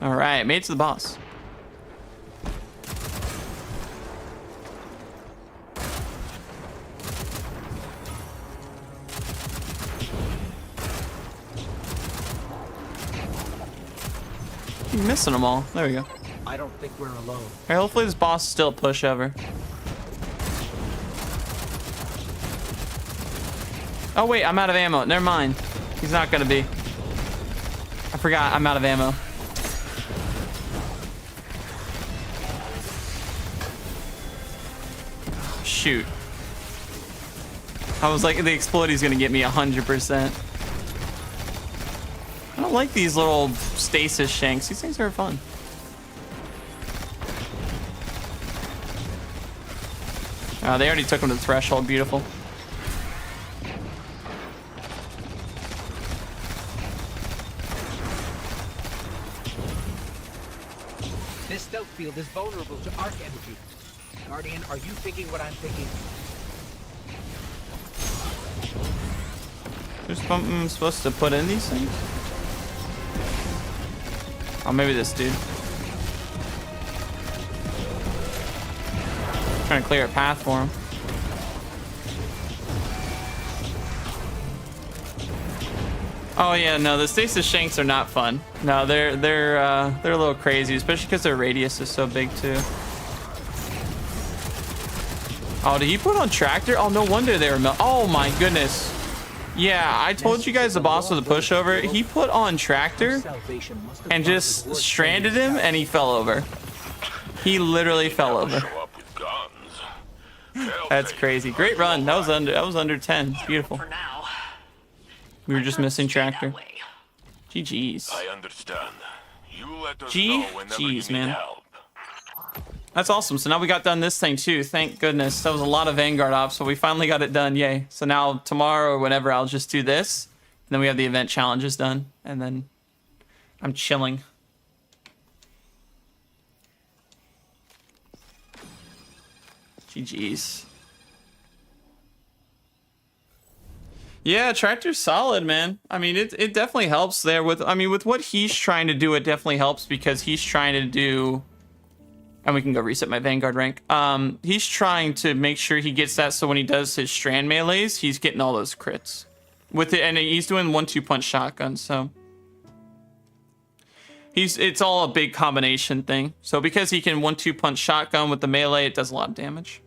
All right, made it to the boss. You're missing them all. There we go. I don't think we're alone. All right, hopefully this boss is still a pushover. Oh wait, I'm out of ammo. Never mind. He's not gonna be. I forgot I'm out of ammo. Shoot. I was like, the exploite's gonna get me 100%. I don't like these little stasis shanks. These things are fun. They already took him to the threshold. Beautiful. This stealth field is vulnerable to arc energy. Guardian, are you thinking what I'm thinking? There's something I'm supposed to put in these things? Oh, maybe this dude. Trying to clear a path for him. Oh yeah, no, the stasis shanks are not fun. No, they're a little crazy, especially because their radius is so big too. Oh, did he put on tractor? Oh, no wonder they were oh my goodness. Yeah, I told you guys the boss with the pushover. He put on tractor and just stranded him, and he fell over. He literally fell over. That's crazy. Great run. That was under 10. Beautiful. We were just missing tractor. GG's. I understand. You let us know whenever you need man. help. That's awesome. So now we got done this thing too. Thank goodness. That was a lot of Vanguard Ops, but we finally got it done. Yay. So now tomorrow or whenever I'll just do this. And then we have the event challenges done. And then I'm chilling. GG's. Yeah, tractor's solid, man. I mean, it definitely helps there with, I mean, with what he's trying to do, it definitely helps because he's trying to do, and we can go reset my Vanguard rank. He's trying to make sure he gets that so when he does his strand melees, he's getting all those crits. With it, and he's doing 1-2 punch shotgun, so it's all a big combination thing. So because he can 1-2 punch shotgun with the melee, it does a lot of damage.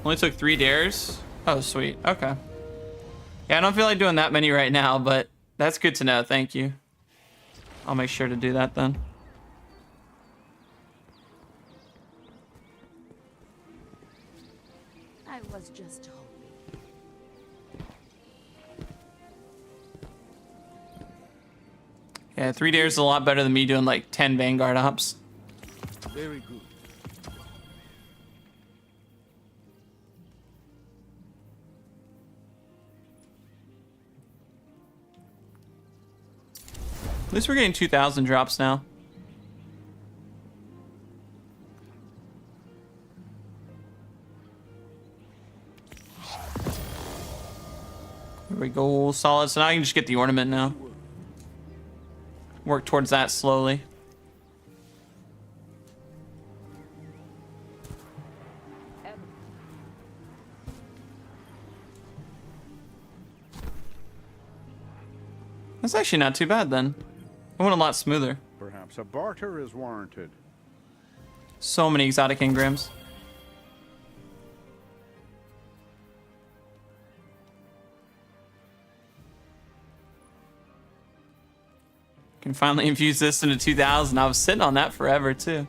Only took 3 dares. Oh, sweet. Okay. Yeah, I don't feel like doing that many right now, but that's good to know. Thank you. I'll make sure to do that then. I was just hoping. Yeah, 3 dares is a lot better than me doing like 10 Vanguard Ops. Very good. At least we're getting 2,000 drops now. Here we go, solid. So now I can just get the ornament now. Work towards that slowly. That's actually not too bad then. I went a lot smoother. Perhaps a barter is warranted. So many exotic engrams. Can finally infuse this into 2,000. I was sitting on that forever too.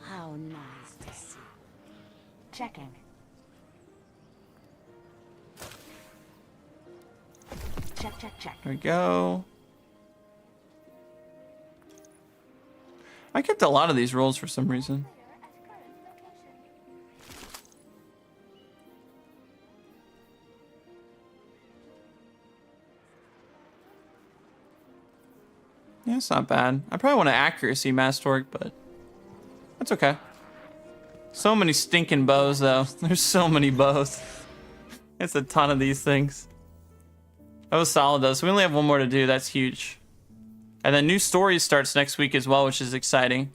How nice to see. Checking. Check. There we go. I kept a lot of these rolls for some reason. Yeah, it's not bad. I probably want an accuracy Mastorg, but that's okay. So many stinking bows, though. There's so many bows. It's a ton of these things. That was solid, though. So we only have one more to do. That's huge. And then new stories starts next week as well, which is exciting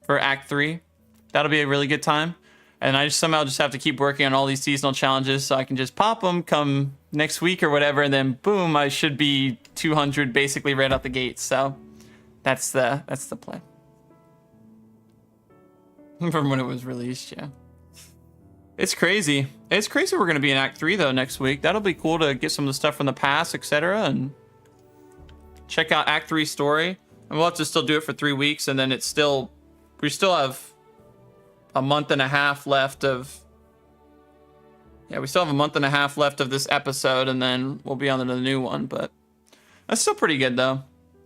for Act 3. That'll be a really good time. And I somehow just have to keep working on all these seasonal challenges so I can just pop them come next week or whatever. And then boom, I should be 200 basically right out the gate. So that's the plan. From when it was released, yeah. It's crazy. It's crazy we're going to be in Act 3, though, next week. That'll be cool to get some of the stuff from the past, etc. And check out Act 3 story. And we'll have to still do it for 3 weeks, and then we still have a month and a half left of. Yeah, we still have a month and a half left of this episode, and then we'll be on to the new one. But that's still pretty good, though.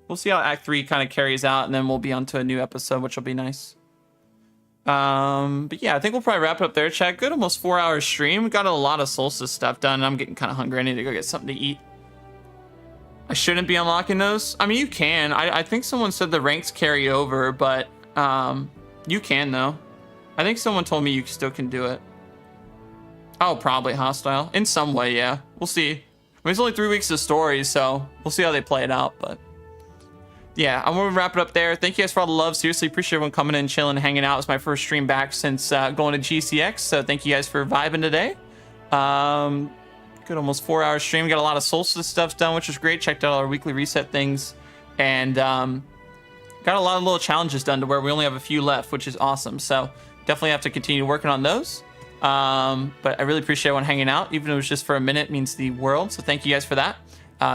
We'll see how Act 3 kind of carries out, and then we'll be on to a new episode, which will be nice. But yeah, I think we'll probably wrap it up there, chat. Good, almost 4 hours stream. Got a lot of Solstice stuff done, and I'm getting kind of hungry. I need to go get something to eat. I shouldn't be unlocking those. I mean, you can. I think someone said the ranks carry over, but you can, though. I think someone told me you still can do it. Oh, probably hostile. In some way, yeah. We'll see. I mean, it's only 3 weeks of story, so we'll see how they play it out, but... yeah, I'm gonna wrap it up there. Thank you guys for all the love. Seriously, appreciate everyone coming in, chilling, hanging out. It's my first stream back since going to GCX, so thank you guys for vibing today. Good, almost 4 hour stream. Got a lot of Solstice stuff done, which is great. Checked out our weekly reset things, and got a lot of little challenges done to where we only have a few left, which is awesome. So definitely have to continue working on those. But I really appreciate everyone hanging out, even if it was just for a minute. It means the world. So thank you guys for that.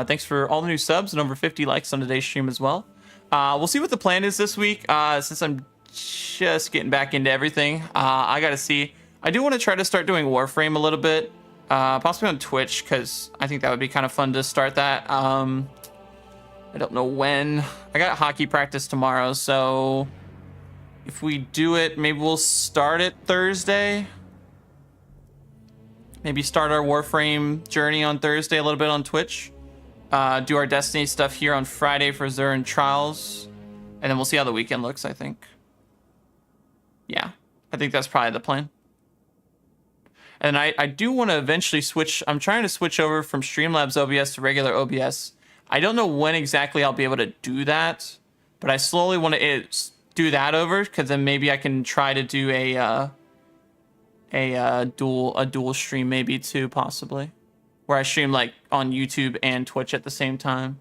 Thanks for all the new subs and over 50 likes on today's stream as well. We'll see what the plan is this week. Since I'm just getting back into everything, I gotta see. I do want to try to start doing Warframe a little bit, possibly on Twitch, because I think that would be kind of fun to start that. I don't know when. I got hockey practice tomorrow, so if we do it, maybe we'll start it Thursday. Maybe start our Warframe journey on Thursday a little bit on Twitch. Do our Destiny stuff here on Friday for Xur and Trials. And then we'll see how the weekend looks, I think. Yeah, I think that's probably the plan. And I do want to eventually switch. I'm trying to switch over from Streamlabs OBS to regular OBS. I don't know when exactly I'll be able to do that, but I slowly want to do that over, because then maybe I can try to do a dual stream maybe too, possibly, where I stream like on YouTube and Twitch at the same time.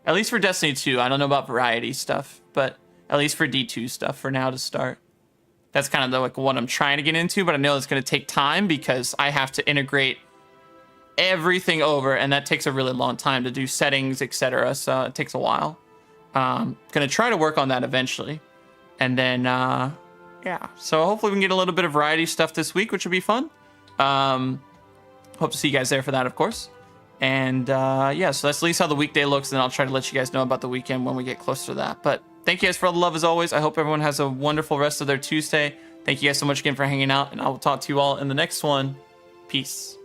At least for Destiny 2. I don't know about variety stuff, but at least for D2 stuff for now to start. That's kind of like what I'm trying to get into, but I know it's going to take time because I have to integrate everything over, and that takes a really long time to do settings, etc. So it takes a while. Gonna try to work on that eventually, and then yeah. So hopefully we can get a little bit of variety stuff this week, which will be fun. Hope to see you guys there for that, of course. And yeah, so that's at least how the weekday looks, and I'll try to let you guys know about the weekend when we get closer to that. But thank you guys for all the love as always. I hope everyone has a wonderful rest of their Tuesday. Thank you guys so much again for hanging out, and I will talk to you all in the next one. Peace.